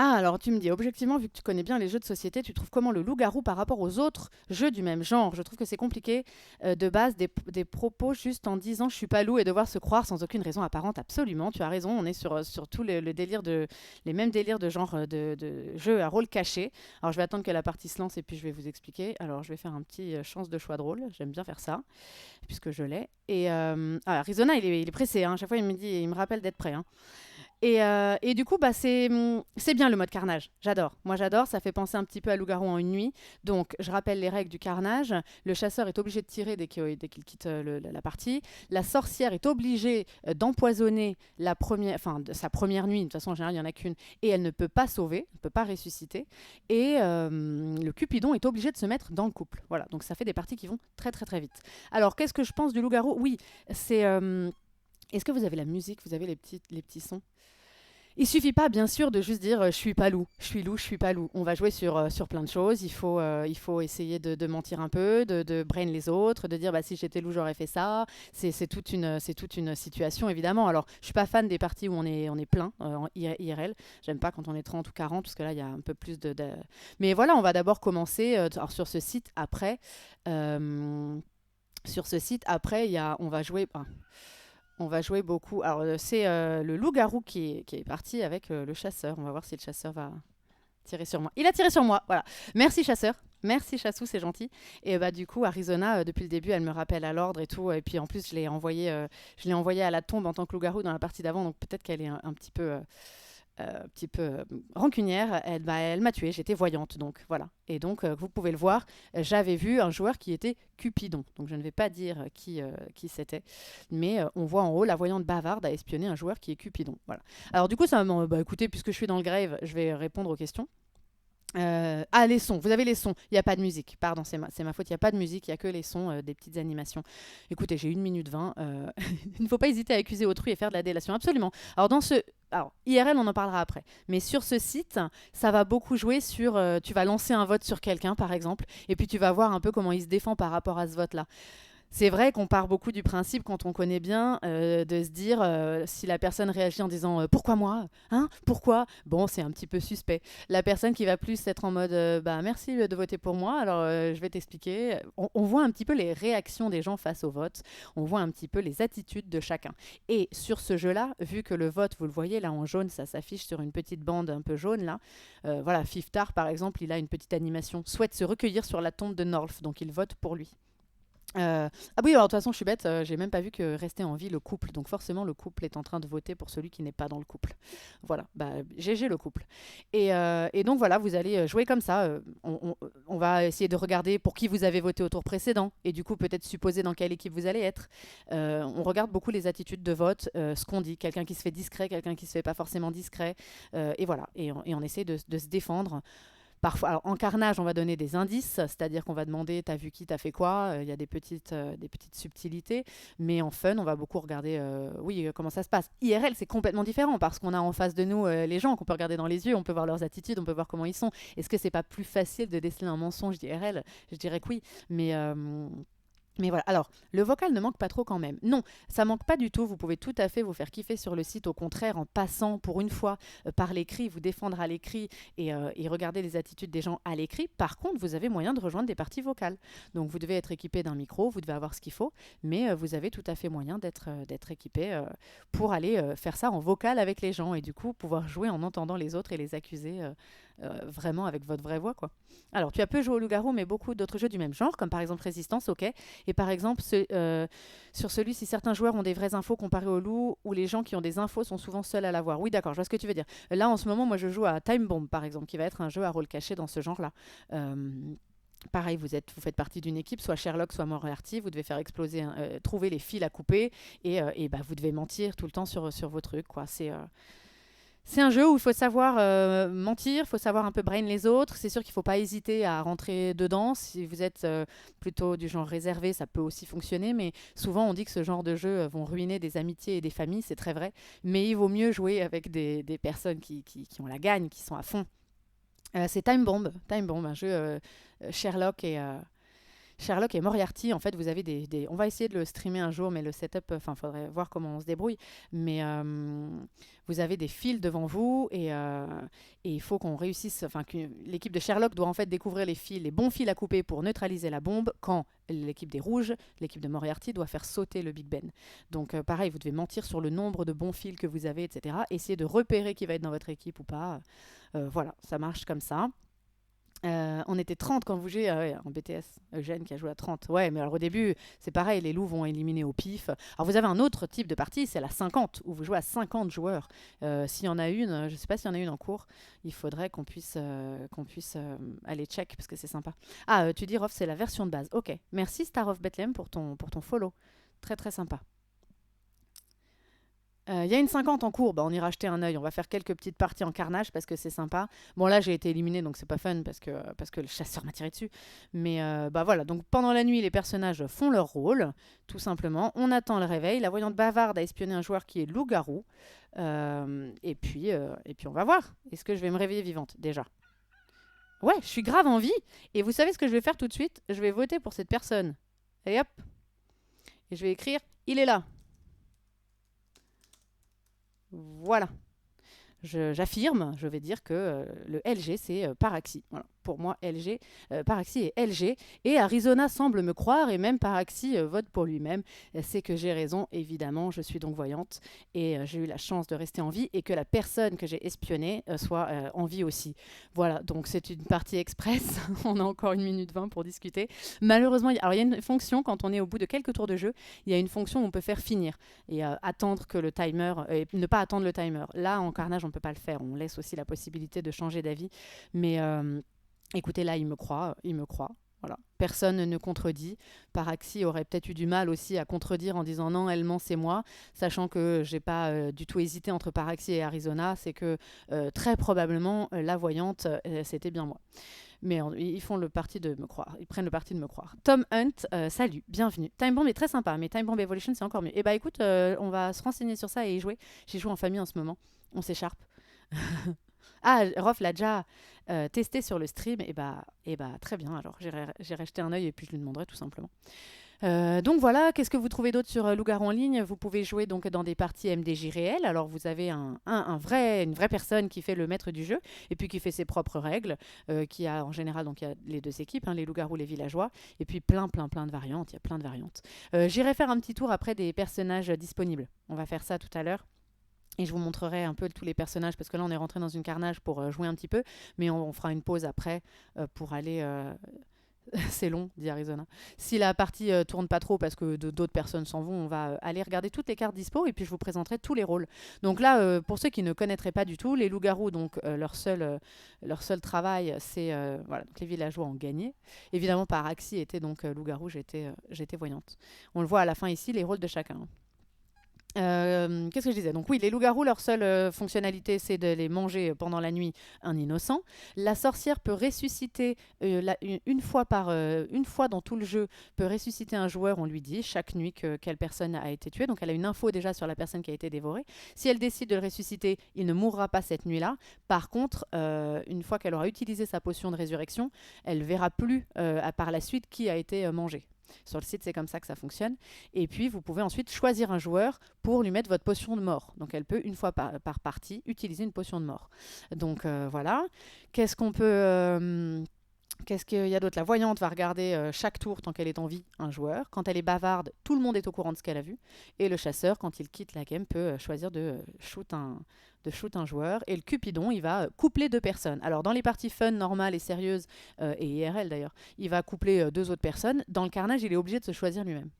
Ah, alors tu me dis, objectivement, vu que tu connais bien les jeux de société, tu trouves comment le loup-garou par rapport aux autres jeux du même genre? Je trouve que c'est compliqué de base des propos juste en disant je suis pas loup et devoir se croire sans aucune raison apparente. Absolument, tu as raison, on est sur tout le délire les mêmes délires de genre de jeu à rôle caché. Alors je vais attendre que la partie se lance et puis je vais vous expliquer. Alors je vais faire un petit chance de choix de rôle, j'aime bien faire ça, puisque je l'ai. Et Arizona, il est pressé, hein. À chaque fois il me rappelle d'être prêt, hein. Et du coup, bah, c'est bien le mode carnage. J'adore. Moi, j'adore. Ça fait penser un petit peu à Loup-garou en une nuit. Donc, je rappelle les règles du carnage. Le chasseur est obligé de tirer dès qu'il quitte la partie. La sorcière est obligée d'empoisonner sa première nuit. De toute façon, en général, il n'y en a qu'une. Et elle ne peut pas sauver, elle ne peut pas ressusciter. Et le Cupidon est obligé de se mettre dans le couple. Voilà. Donc, ça fait des parties qui vont très, très, très vite. Alors, qu'est-ce que je pense du Loup-garou? Oui, c'est. Est-ce que vous avez la musique? Vous avez les petits sons? Il suffit pas, bien sûr, de juste dire je suis pas loup, je suis loup, je suis pas loup. On va jouer sur plein de choses. Il faut essayer de mentir un peu, de brain les autres, de dire bah, si j'étais loup, j'aurais fait ça. C'est toute une situation, évidemment. Alors, je suis pas fan des parties où on est plein en IRL. J'aime pas quand on est 30 ou 40, parce que là, il y a un peu plus de. Mais voilà, on va d'abord commencer alors, sur ce site après. euh, sur ce site, après, on va jouer. On va jouer beaucoup. Alors, c'est le loup-garou qui est parti avec le chasseur. On va voir si le chasseur va tirer sur moi. Il a tiré sur moi, voilà. Merci, chasseur. Merci, Chassou, c'est gentil. Et bah, du coup, Arizona, depuis le début, elle me rappelle à l'ordre et tout. Et puis, en plus, je l'ai envoyée à la tombe en tant que loup-garou dans la partie d'avant. Donc, peut-être qu'elle est un petit peu rancunière, elle m'a tuée, j'étais voyante, donc voilà. Et donc, vous pouvez le voir, j'avais vu un joueur qui était Cupidon. Donc, je ne vais pas dire qui c'était, mais on voit en haut la voyante bavarde a espionné un joueur qui est Cupidon. Voilà. Alors, du coup, bah, écoutez, puisque je suis dans le grave, je vais répondre aux questions. Les sons, vous avez les sons, il n'y a pas de musique, pardon, c'est ma faute, il n'y a pas de musique, il n'y a que les sons des petites animations. Écoutez, j'ai 1 minute 20, il ne faut pas hésiter à accuser autrui et faire de la délation, absolument. Alors, IRL, on en parlera après, mais sur ce site, ça va beaucoup jouer sur, tu vas lancer un vote sur quelqu'un, par exemple, et puis tu vas voir un peu comment il se défend par rapport à ce vote-là. C'est vrai qu'on part beaucoup du principe, quand on connaît bien, de se dire si la personne réagit en disant pourquoi moi? Hein? Pourquoi? Bon, c'est un petit peu suspect. La personne qui va plus être en mode bah merci de voter pour moi, alors je vais t'expliquer. On voit un petit peu les réactions des gens face au vote, on voit un petit peu les attitudes de chacun. Et sur ce jeu-là, vu que le vote, vous le voyez là en jaune, ça s'affiche sur une petite bande un peu jaune là. Voilà, Fiftar par exemple, il a une petite animation, souhaite se recueillir sur la tombe de North, donc il vote pour lui. Ah oui, alors de toute façon, je suis bête, j'ai même pas vu que restait en vie le couple. Donc forcément, le couple est en train de voter pour celui qui n'est pas dans le couple. Voilà, bah, GG le couple. Et donc voilà, vous allez jouer comme ça. On va essayer de regarder pour qui vous avez voté au tour précédent. Et du coup, peut-être supposer dans quelle équipe vous allez être. On regarde beaucoup les attitudes de vote, ce qu'on dit. Quelqu'un qui se fait discret, quelqu'un qui se fait pas forcément discret. Et voilà, et on essaie de se défendre. Parfois, alors, en carnage, on va donner des indices, c'est-à-dire qu'on va demander t'as vu qui, t'as fait quoi. Il y a des petites subtilités, mais en fun, on va beaucoup regarder oui, comment ça se passe. IRL, c'est complètement différent parce qu'on a en face de nous les gens qu'on peut regarder dans les yeux, on peut voir leurs attitudes, on peut voir comment ils sont. Est-ce que c'est pas plus facile de déceler un mensonge d'IRL? Je dirais que oui, mais voilà, alors le vocal ne manque pas trop quand même. Non, ça manque pas du tout. Vous pouvez tout à fait vous faire kiffer sur le site. Au contraire, en passant pour une fois par l'écrit, vous défendre à l'écrit et regarder les attitudes des gens à l'écrit. Par contre, vous avez moyen de rejoindre des parties vocales. Donc vous devez être équipé d'un micro, vous devez avoir ce qu'il faut, mais vous avez tout à fait moyen d'être équipé pour aller faire ça en vocal avec les gens et du coup pouvoir jouer en entendant les autres et les accuser vraiment avec votre vraie voix, quoi. Alors, tu as peu joué au loup-garou, mais beaucoup d'autres jeux du même genre, comme par exemple Résistance, ok. Et par exemple, sur celui-ci, certains joueurs ont des vraies infos comparé au loup, où les gens qui ont des infos sont souvent seuls à l'avoir. Oui, d'accord, je vois ce que tu veux dire. Là, en ce moment, moi, je joue à Time Bomb, par exemple, qui va être un jeu à rôle caché dans ce genre-là. Euh, Pareil, vous faites partie d'une équipe, soit Sherlock, soit Moriarty, vous devez faire exploser, trouver les fils à couper, et bah, vous devez mentir tout le temps sur vos trucs, quoi. C'est un jeu où il faut savoir mentir, il faut savoir un peu brain les autres. C'est sûr qu'il ne faut pas hésiter à rentrer dedans. Si vous êtes plutôt du genre réservé, ça peut aussi fonctionner. Mais souvent, on dit que ce genre de jeux vont ruiner des amitiés et des familles. C'est très vrai. Mais il vaut mieux jouer avec des personnes qui ont la gagne, qui sont à fond. C'est Time Bomb. Time Bomb, un jeu Sherlock et Moriarty, en fait, vous avez On va essayer de le streamer un jour, mais le setup, enfin, il faudrait voir comment on se débrouille. Mais vous avez des fils devant vous et il faut qu'on réussisse. Enfin, que l'équipe de Sherlock doit en fait découvrir les bons fils à couper pour neutraliser la bombe quand l'équipe des rouges, l'équipe de Moriarty, doit faire sauter le Big Ben. Donc, pareil, vous devez mentir sur le nombre de bons fils que vous avez, etc. Essayer de repérer qui va être dans votre équipe ou pas. Voilà, ça marche comme ça. On était 30 quand vous jouez ouais, en BTS. Eugène qui a joué à 30. Ouais, mais alors au début, c'est pareil, les loups vont éliminer au pif. Alors vous avez un autre type de partie, c'est la 50, où vous jouez à 50 joueurs. S'il y en a une, je ne sais pas s'il y en a une en cours, il faudrait qu'on puisse aller check, parce que c'est sympa. Ah, tu dis, Rof, c'est la version de base. Ok, merci Star of Bethlehem pour ton follow. Très très sympa. Il y a une 50 en cours, bah, on ira jeter un œil. On va faire quelques petites parties en carnage parce que c'est sympa. Bon, là, j'ai été éliminée, donc c'est pas fun parce que le chasseur m'a tiré dessus. Mais bah voilà, donc pendant la nuit, les personnages font leur rôle, tout simplement. On attend le réveil. La voyante bavarde a espionné un joueur qui est loup-garou. Et puis, on va voir. Est-ce que je vais me réveiller vivante déjà? Ouais, je suis grave en vie. Et vous savez ce que je vais faire tout de suite? Je vais voter pour cette personne. Et hop, et je vais écrire il est là. Voilà. J'affirme, je vais dire que le LG, c'est Paraxy. Voilà. Pour moi, LG, Paraxy est LG. Et Arizona semble me croire, et même Paraxy vote pour lui-même. C'est que j'ai raison, évidemment. Je suis donc voyante. Et j'ai eu la chance de rester en vie, et que la personne que j'ai espionnée soit en vie aussi. Voilà, donc c'est une partie express. On a encore 1 minute 20 pour discuter. Malheureusement, alors, il y a une fonction, quand on est au bout de quelques tours de jeu, il y a une fonction où on peut faire finir et attendre que le timer, et ne pas attendre le timer. Là, en carnage, on ne peut pas le faire. On laisse aussi la possibilité de changer d'avis. Mais écoutez, là, il me croit. Il me croit. Voilà. Personne ne contredit. Paraxy aurait peut-être eu du mal aussi à contredire en disant non, elle ment, c'est moi. Sachant que j'ai pas du tout hésité entre Paraxy et Arizona, c'est que très probablement la voyante, c'était bien moi. Mais ils font le parti de me croire. Ils prennent le parti de me croire. Tom Hunt, salut, bienvenue. Time Bomb est très sympa, mais Time Bomb Evolution, c'est encore mieux. Et bah écoute, on va se renseigner sur ça et y jouer. J'y joue en famille en ce moment. On s'écharpe. Ah, Rof l'a déjà testé sur le stream. Et bah très bien. Alors j'irai jeter un œil et puis je lui demanderai tout simplement. Donc voilà, qu'est-ce que vous trouvez d'autre sur Loup-garou en ligne? Vous pouvez jouer donc dans des parties MDJ réelles. Alors vous avez une vraie personne qui fait le maître du jeu et puis qui fait ses propres règles, qui a en général donc il y a les deux équipes, hein, les loups-garous, les villageois, et puis plein de variantes. Il y a plein de variantes. J'irai faire un petit tour après des personnages disponibles. On va faire ça tout à l'heure. Et je vous montrerai un peu tous les personnages parce que là on est rentré dans une carnage pour jouer un petit peu, mais on fera une pause après pour aller C'est long, dit Arizona. Si la partie tourne pas trop parce que d'autres personnes s'en vont, on va aller regarder toutes les cartes dispo et puis je vous présenterai tous les rôles. Donc là, pour ceux qui ne connaîtraient pas du tout, les loups-garous, donc leur seul travail, c'est voilà, donc les villageois ont gagné. Évidemment, par Axie était donc loup-garou, j'étais voyante. On le voit à la fin ici, les rôles de chacun. Qu'est-ce que je disais? Donc oui, les loups-garous, leur seule fonctionnalité, c'est de les manger pendant la nuit un innocent. La sorcière peut ressusciter une fois dans tout le jeu, peut ressusciter un joueur, on lui dit, chaque nuit quelle personne a été tuée. Donc elle a une info déjà sur la personne qui a été dévorée. Si elle décide de le ressusciter, il ne mourra pas cette nuit-là. Par contre, une fois qu'elle aura utilisé sa potion de résurrection, elle verra plus par la suite qui a été mangé. Sur le site, c'est comme ça que ça fonctionne. Et puis, vous pouvez ensuite choisir un joueur pour lui mettre votre potion de mort. Donc, elle peut, une fois par partie, utiliser une potion de mort. Donc, voilà. Qu'est-ce qu'on peut... Qu'est-ce qu'il y a d'autre? La voyante va regarder chaque tour, tant qu'elle est en vie, un joueur. Quand elle est bavarde, tout le monde est au courant de ce qu'elle a vu. Et le chasseur, quand il quitte la game, peut choisir de shoot un joueur. Et le Cupidon, il va coupler deux personnes. Alors, dans les parties fun, normales et sérieuses, et IRL d'ailleurs, il va coupler deux autres personnes. Dans le carnage, il est obligé de se choisir lui-même.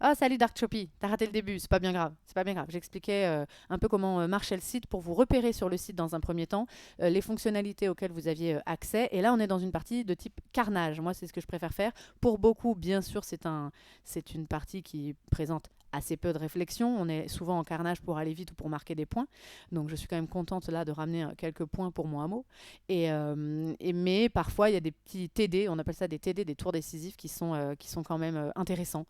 Ah, salut Dark Choppy, t'as raté le début, c'est pas bien grave, c'est pas bien grave. J'expliquais un peu comment marchait le site pour vous repérer sur le site dans un premier temps, les fonctionnalités auxquelles vous aviez accès. Et là, on est dans une partie de type carnage. Moi, c'est ce que je préfère faire. Pour beaucoup, bien sûr, c'est une partie qui présente assez peu de réflexion. On est souvent en carnage pour aller vite ou pour marquer des points. Donc, je suis quand même contente là de ramener quelques points pour mon hameau. Mais parfois, il y a des petits TD, on appelle ça des TD, des tours décisifs qui sont quand même intéressants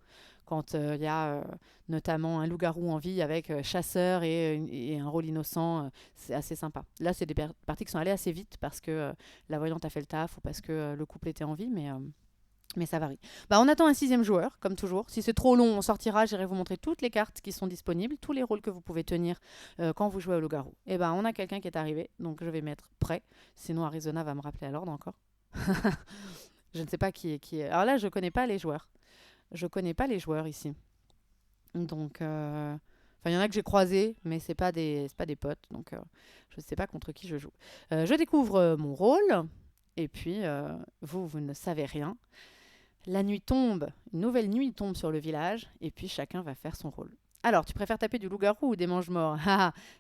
quand il y a notamment un loup-garou en vie avec chasseur et un rôle innocent, c'est assez sympa. Là, c'est des parties qui sont allées assez vite parce que la voyante a fait le taf ou parce que le couple était en vie, mais ça varie. Bah, on attend un sixième joueur, comme toujours. Si c'est trop long, on sortira. J'irai vous montrer toutes les cartes qui sont disponibles, tous les rôles que vous pouvez tenir quand vous jouez au loup-garou. Et ben, on a quelqu'un qui est arrivé, donc je vais mettre prêt. Sinon, Arizona va me rappeler à l'ordre encore. Je ne sais pas qui est. Alors là, je connais pas les joueurs. Je connais pas les joueurs ici. Donc, enfin, il y en a que j'ai croisés, mais c'est pas des potes. Donc, je ne sais pas contre qui je joue. Je découvre mon rôle. Et puis, vous ne savez rien. La nuit tombe, une nouvelle nuit tombe sur le village. Et puis, chacun va faire son rôle. Alors, tu préfères taper du loup-garou ou des mange-morts?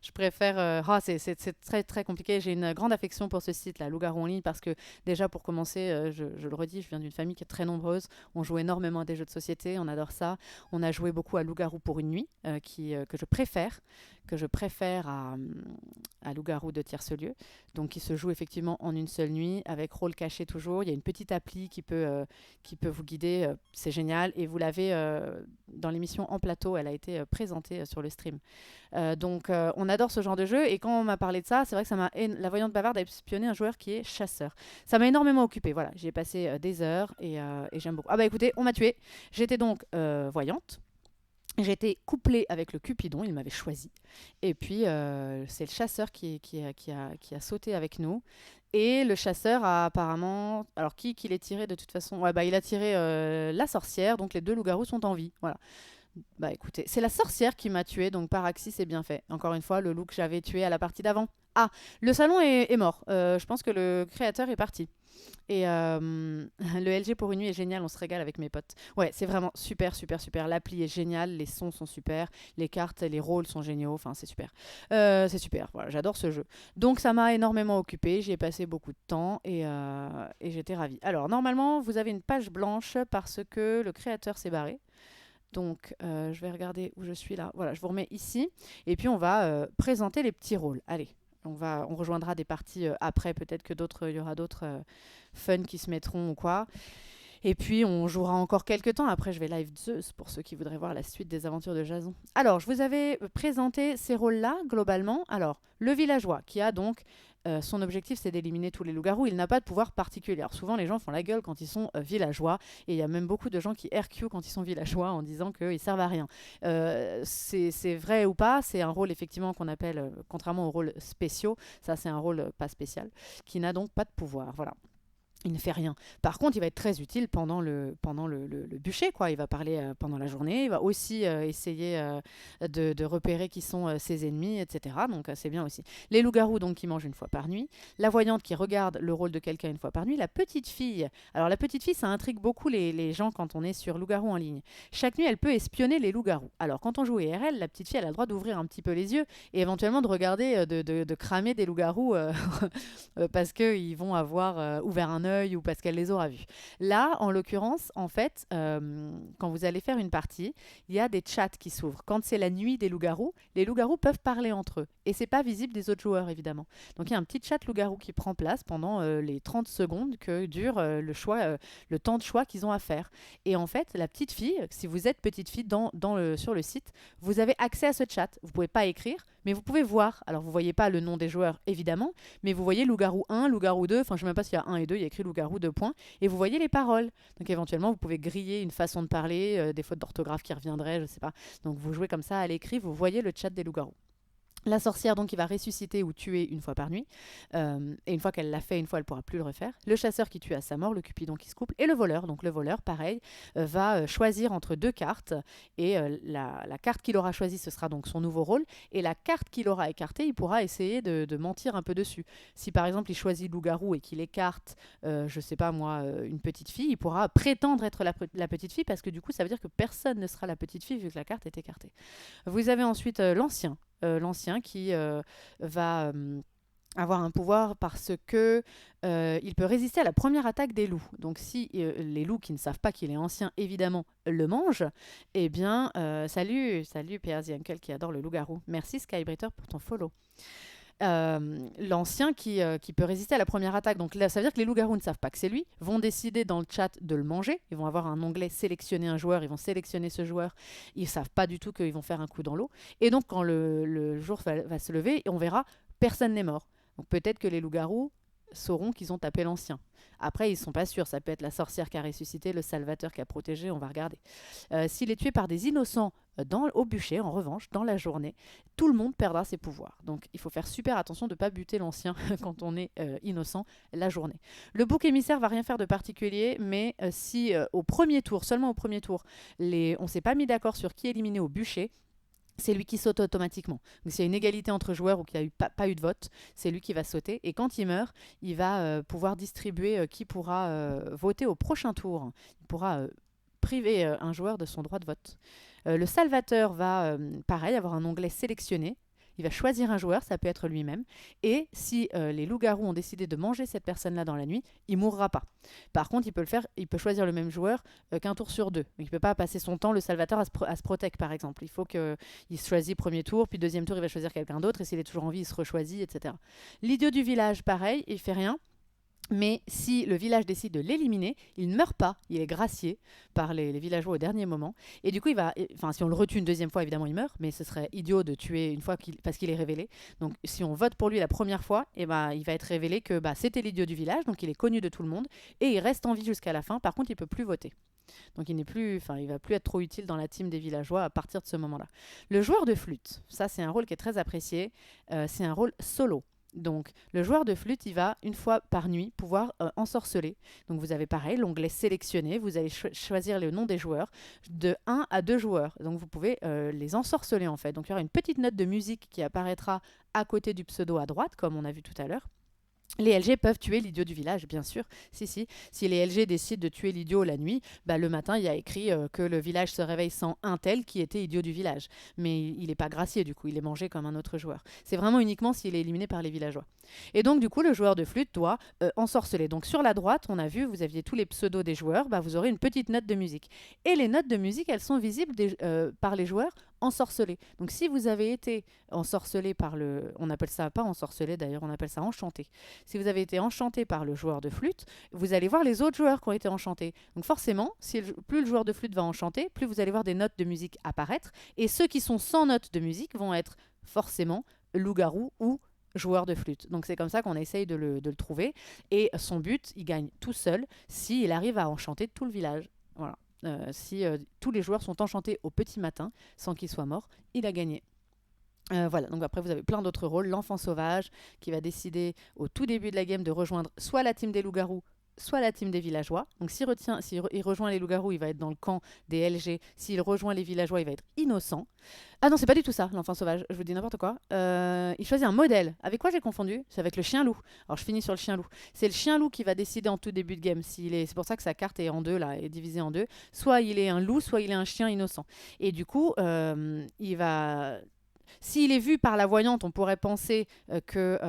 Je préfère. C'est très très compliqué. J'ai une grande affection pour ce site, là, Loup-garou en ligne, parce que déjà pour commencer, je le redis, je viens d'une famille qui est très nombreuse. On joue énormément à des jeux de société, on adore ça. On a joué beaucoup à Loup-garou pour une nuit, que je préfère à Loup-garou de Tierce-Lieu. Donc, qui se joue effectivement en une seule nuit, avec rôle caché toujours. Il y a une petite appli qui peut vous guider. C'est génial. Et vous l'avez dans l'émission En Plateau, elle a été présentée sur le stream. On adore ce genre de jeu. Et quand on m'a parlé de ça, c'est vrai que la voyante bavarde a espionné un joueur qui est chasseur. Ça m'a énormément occupé. Voilà, j'y ai passé des heures et j'aime beaucoup. Ah bah écoutez, on m'a tué. J'étais donc voyante. J'ai été couplée avec le Cupidon, il m'avait choisi. Et puis, c'est le chasseur qui a sauté avec nous. Et le chasseur a apparemment... Alors, qui l'ait tiré de toute façon? Ouais, bah, il a tiré la sorcière, donc les deux loups-garous sont en vie. Voilà. Bah écoutez, c'est la sorcière qui m'a tué, donc par Axis, c'est bien fait. Encore une fois, le loup que j'avais tué à la partie d'avant. Ah, le salon est mort. Je pense que le créateur est parti. Et le LG pour une nuit est génial, on se régale avec mes potes. Ouais, c'est vraiment super, super, super. L'appli est géniale, les sons sont super, les cartes, les rôles sont géniaux, enfin c'est super. C'est super, voilà, j'adore ce jeu. Donc ça m'a énormément occupée, j'y ai passé beaucoup de temps et j'étais ravie. Alors normalement, vous avez une page blanche parce que le créateur s'est barré. Donc, je vais regarder où je suis là. Voilà, je vous remets ici. Et puis, on va présenter les petits rôles. Allez, on rejoindra des parties après. Peut-être que il y aura d'autres fun qui se mettront ou quoi. Et puis, on jouera encore quelques temps. Après, je vais live Zeus pour ceux qui voudraient voir la suite des aventures de Jason. Alors, je vous avais présenté ces rôles-là, globalement. Alors, le villageois, qui a donc... son objectif, c'est d'éliminer tous les loups-garous. Il n'a pas de pouvoir particulier. Alors, souvent, les gens font la gueule quand ils sont villageois. Et il y a même beaucoup de gens qui RQ quand ils sont villageois en disant qu'ils servent à rien. C'est vrai ou pas. C'est un rôle, effectivement, qu'on appelle, contrairement aux rôles spéciaux, ça, c'est un rôle pas spécial, qui n'a donc pas de pouvoir. Voilà. Il ne fait rien. Par contre, il va être très utile pendant le bûcher, quoi. Il va parler pendant la journée. Il va aussi essayer de repérer qui sont ses ennemis, etc. Donc, c'est bien aussi. Les loups-garous, donc, qui mangent une fois par nuit. La voyante qui regarde le rôle de quelqu'un une fois par nuit. La petite fille. Alors, la petite fille, ça intrigue beaucoup les gens quand on est sur loups-garous en ligne. Chaque nuit, elle peut espionner les loups-garous. Alors, quand on joue IRL, la petite fille, elle a le droit d'ouvrir un petit peu les yeux et éventuellement de regarder, de cramer des loups-garous parce qu'ils vont avoir ouvert un œil ou parce qu'elle les aura vus. Là, en l'occurrence, en fait, quand vous allez faire une partie, il y a des chats qui s'ouvrent. Quand c'est la nuit des loups-garous, les loups-garous peuvent parler entre eux. Et c'est pas visible des autres joueurs, évidemment. Donc il y a un petit chat loup-garou qui prend place pendant les 30 secondes que dure le temps de choix qu'ils ont à faire. Et en fait, la petite fille, si vous êtes petite fille sur le site, vous avez accès à ce chat. Vous pouvez pas écrire, mais vous pouvez voir. Alors vous voyez pas le nom des joueurs, évidemment, mais vous voyez loup-garou 1, loup-garou 2, enfin je ne sais même pas s'il y a 1 et 2, il y a écrit loup-garou 2 points, et vous voyez les paroles. Donc éventuellement, vous pouvez griller une façon de parler, des fautes d'orthographe qui reviendraient, je sais pas. Donc vous jouez comme ça à l'écrit, vous voyez le chat des loups-garous. La sorcière, donc, il va ressusciter ou tuer une fois par nuit. Et une fois qu'elle l'a fait, une fois, elle ne pourra plus le refaire. Le chasseur qui tue à sa mort, le cupidon qui se couple. Et le voleur, donc le voleur, pareil, va choisir entre deux cartes. Et la carte qu'il aura choisie, ce sera donc son nouveau rôle. Et la carte qu'il aura écartée, il pourra essayer de mentir un peu dessus. Si par exemple, il choisit loup-garou et qu'il écarte, je sais pas moi, une petite fille, il pourra prétendre être la petite fille parce que du coup, ça veut dire que personne ne sera la petite fille vu que la carte est écartée. Vous avez ensuite l'ancien qui va avoir un pouvoir parce que il peut résister à la première attaque des loups. Donc si les loups qui ne savent pas qu'il est ancien, évidemment, le mangent, eh bien, salut P.A. The Uncle qui adore le loup-garou. Merci Skybreaker pour ton follow. L'ancien qui peut résister à la première attaque. Donc là, ça veut dire que les loups-garous ne savent pas que c'est lui, vont décider dans le chat de le manger. Ils vont avoir un onglet sélectionner un joueur, ils vont sélectionner ce joueur. Ils savent pas du tout qu'ils vont faire un coup dans l'eau. Et donc quand le jour va se lever, on verra, personne n'est mort. Donc peut-être que les loups-garous sauront qu'ils ont tapé l'ancien. Après, ils sont pas sûrs. Ça peut être la sorcière qui a ressuscité, le salvateur qui a protégé. On va regarder. S'il est tué par des innocents au bûcher, en revanche, dans la journée, tout le monde perdra ses pouvoirs. Donc, il faut faire super attention de ne pas buter l'ancien quand on est innocent la journée. Le bouc émissaire va rien faire de particulier, mais si au premier tour, seulement au premier tour, on ne s'est pas mis d'accord sur qui éliminer au bûcher, c'est lui qui saute automatiquement. Donc s'il y a une égalité entre joueurs ou qu'il n'y a pas eu de vote, c'est lui qui va sauter. Et quand il meurt, il va pouvoir distribuer qui pourra voter au prochain tour. Il pourra priver un joueur de son droit de vote. Le salvateur va, pareil, avoir un onglet sélectionné. Il va choisir un joueur, ça peut être lui-même. Et si les loups-garous ont décidé de manger cette personne-là dans la nuit, il ne mourra pas. Par contre, il peut choisir le même joueur qu'un tour sur deux. Donc, il ne peut pas passer son temps, le salvateur, à se protect, par exemple. Il faut qu'il se choisisse premier tour, puis deuxième tour, il va choisir quelqu'un d'autre. Et s'il est toujours en vie, il se rechoisit, etc. L'idiot du village, pareil, il fait rien. Mais si le village décide de l'éliminer, il ne meurt pas, il est gracié par les villageois au dernier moment. Et du coup, si on le retue une deuxième fois, évidemment, il meurt, mais ce serait idiot de tuer une fois parce qu'il est révélé. Donc, si on vote pour lui la première fois, il va être révélé que c'était l'idiot du village, donc il est connu de tout le monde, et il reste en vie jusqu'à la fin. Par contre, il ne peut plus voter. Donc, il va plus être trop utile dans la team des villageois à partir de ce moment-là. Le joueur de flûte, ça, c'est un rôle qui est très apprécié. C'est un rôle solo. Donc, le joueur de flûte, il va, une fois par nuit, pouvoir ensorceler. Donc, vous avez pareil, l'onglet sélectionner. Vous allez choisir le nom des joueurs, de 1 à 2 joueurs. Donc, vous pouvez les ensorceler, en fait. Donc, il y aura une petite note de musique qui apparaîtra à côté du pseudo à droite, comme on a vu tout à l'heure. Les LG peuvent tuer l'idiot du village, bien sûr. Si les LG décident de tuer l'idiot la nuit, le matin, il y a écrit que le village se réveille sans un tel qui était idiot du village. Mais il n'est pas gracié, du coup, il est mangé comme un autre joueur. C'est vraiment uniquement s'il est éliminé par les villageois. Et donc, du coup, le joueur de flûte doit ensorceler. Donc, sur la droite, on a vu, vous aviez tous les pseudos des joueurs, vous aurez une petite note de musique. Et les notes de musique, elles sont visibles par les joueurs ensorcelés. Donc, si vous avez été ensorcelé par on appelle ça pas ensorcelé d'ailleurs, on appelle ça enchanté. Si vous avez été enchanté par le joueur de flûte, vous allez voir les autres joueurs qui ont été enchantés. Donc forcément, plus le joueur de flûte va enchanter, plus vous allez voir des notes de musique apparaître. Et ceux qui sont sans notes de musique vont être forcément loup-garou ou joueur de flûte. Donc c'est comme ça qu'on essaye de le trouver. Et son but, il gagne tout seul s'il arrive à enchanter tout le village. Voilà. Si tous les joueurs sont enchantés au petit matin sans qu'ils soient morts, il a gagné. Voilà, donc après vous avez plein d'autres rôles. L'enfant sauvage qui va décider au tout début de la game de rejoindre soit la team des loups-garous, soit la team des villageois. Donc s'il rejoint les loups-garous, il va être dans le camp des LG. S'il rejoint les villageois, il va être innocent. Ah non, c'est pas du tout ça, l'enfant sauvage. Je vous dis n'importe quoi. Il choisit un modèle. Avec quoi j'ai confondu? C'est avec le chien-loup. Alors je finis sur le chien-loup. C'est le chien-loup qui va décider en tout début de game. C'est pour ça que sa carte est en deux, là, est divisée en deux. Soit il est un loup, soit il est un chien innocent. Et du coup, il va... S'il est vu par la voyante, on pourrait penser que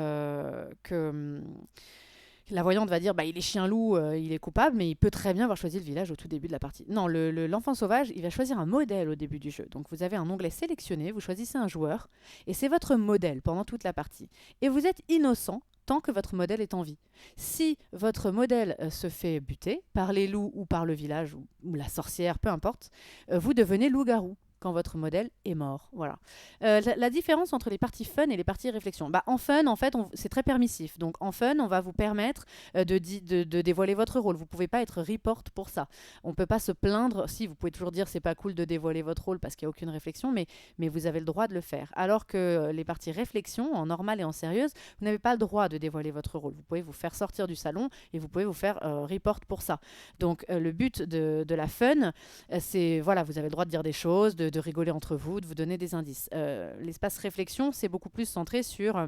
la voyante va dire bah, il est chien-loup, il est coupable, mais il peut très bien avoir choisi le village au tout début de la partie. Non, l'enfant sauvage, il va choisir un modèle au début du jeu. Donc vous avez un onglet sélectionné, vous choisissez un joueur, et c'est votre modèle pendant toute la partie. Et vous êtes innocent tant que votre modèle est en vie. Si votre modèle se fait buter par les loups ou par le village ou la sorcière, peu importe, vous devenez loup-garou quand votre modèle est mort. Voilà. La différence entre les parties fun et les parties réflexion. Bah, en fun, en fait, c'est très permissif. Donc en fun, on va vous permettre de dévoiler votre rôle. Vous ne pouvez pas être report pour ça. On ne peut pas se plaindre. Si, vous pouvez toujours dire c'est pas cool de dévoiler votre rôle parce qu'il n'y a aucune réflexion, mais vous avez le droit de le faire. Alors que les parties réflexion, en normal et en sérieuse, vous n'avez pas le droit de dévoiler votre rôle. Vous pouvez vous faire sortir du salon et vous pouvez vous faire report pour ça. Donc le but de la fun, c'est, voilà, vous avez le droit de dire des choses, de rigoler entre vous, de vous donner des indices. L'espace réflexion, c'est beaucoup plus centré sur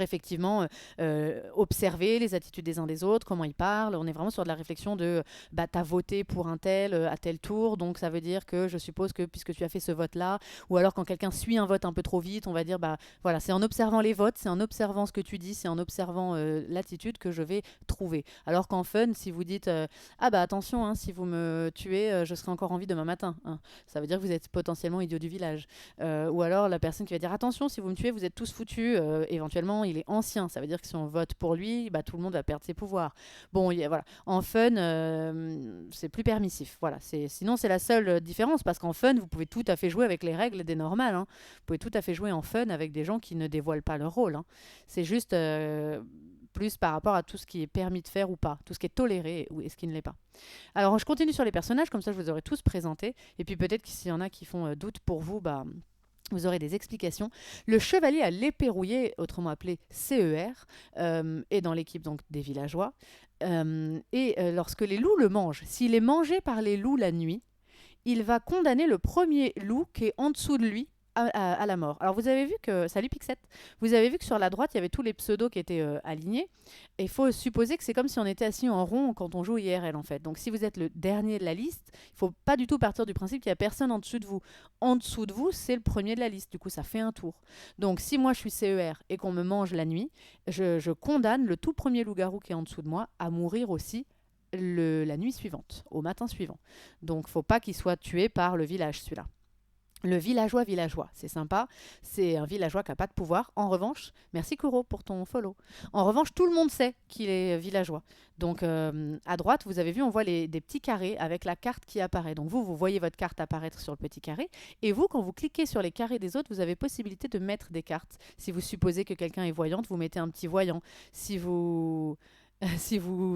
effectivement observer les attitudes des uns des autres, comment ils parlent. On est vraiment sur de la réflexion de bah, t'as voté pour un tel à tel tour, donc ça veut dire que je suppose que puisque tu as fait ce vote-là, ou alors quand quelqu'un suit un vote un peu trop vite, on va dire bah voilà, c'est en observant les votes, c'est en observant ce que tu dis, c'est en observant l'attitude que je vais trouver. Alors qu'en fun, si vous dites ah bah attention, hein, si vous me tuez, je serai encore en vie demain matin, hein, ça veut dire que vous êtes potentiellement idiot du village. Ou alors la personne qui va dire attention, si vous me tuez, vous êtes tous foutus, éventuellement il est ancien, ça veut dire que si on vote pour lui, bah, tout le monde va perdre ses pouvoirs. Bon, voilà. En fun, c'est plus permissif. Voilà. Sinon, c'est la seule différence, parce qu'en fun, vous pouvez tout à fait jouer avec les règles des normales. Hein. Vous pouvez tout à fait jouer en fun avec des gens qui ne dévoilent pas leur rôle. Hein. C'est juste plus par rapport à tout ce qui est permis de faire ou pas, tout ce qui est toléré et ce qui ne l'est pas. Alors, je continue sur les personnages, comme ça je vous aurai tous présentés, et puis peut-être que s'il y en a qui font doute pour vous, bah vous aurez des explications. Le chevalier à l'épée rouillée, autrement appelé CER, est dans l'équipe donc des villageois. Lorsque les loups le mangent, s'il est mangé par les loups la nuit, il va condamner le premier loup qui est en dessous de lui à la mort. Alors vous avez vu que, salut Pixette, vous avez vu que sur la droite il y avait tous les pseudos qui étaient alignés, et il faut supposer que c'est comme si on était assis en rond quand on joue IRL en fait. Donc si vous êtes le dernier de la liste, il faut pas du tout partir du principe qu'il y a personne en dessous de vous. En dessous de vous, c'est le premier de la liste, du coup ça fait un tour. Donc si moi je suis CER et qu'on me mange la nuit, je condamne le tout premier loup-garou qui est en dessous de moi à mourir aussi la nuit suivante, au matin suivant. Donc faut pas qu'il soit tué par le village celui-là. Le villageois, c'est sympa. C'est un villageois qui n'a pas de pouvoir. En revanche, merci Kuro pour ton follow. En revanche, tout le monde sait qu'il est villageois. Donc à droite, vous avez vu, on voit des petits carrés avec la carte qui apparaît. Donc vous voyez votre carte apparaître sur le petit carré. Et vous, quand vous cliquez sur les carrés des autres, vous avez possibilité de mettre des cartes. Si vous supposez que quelqu'un est voyante, vous mettez un petit voyant. Si vous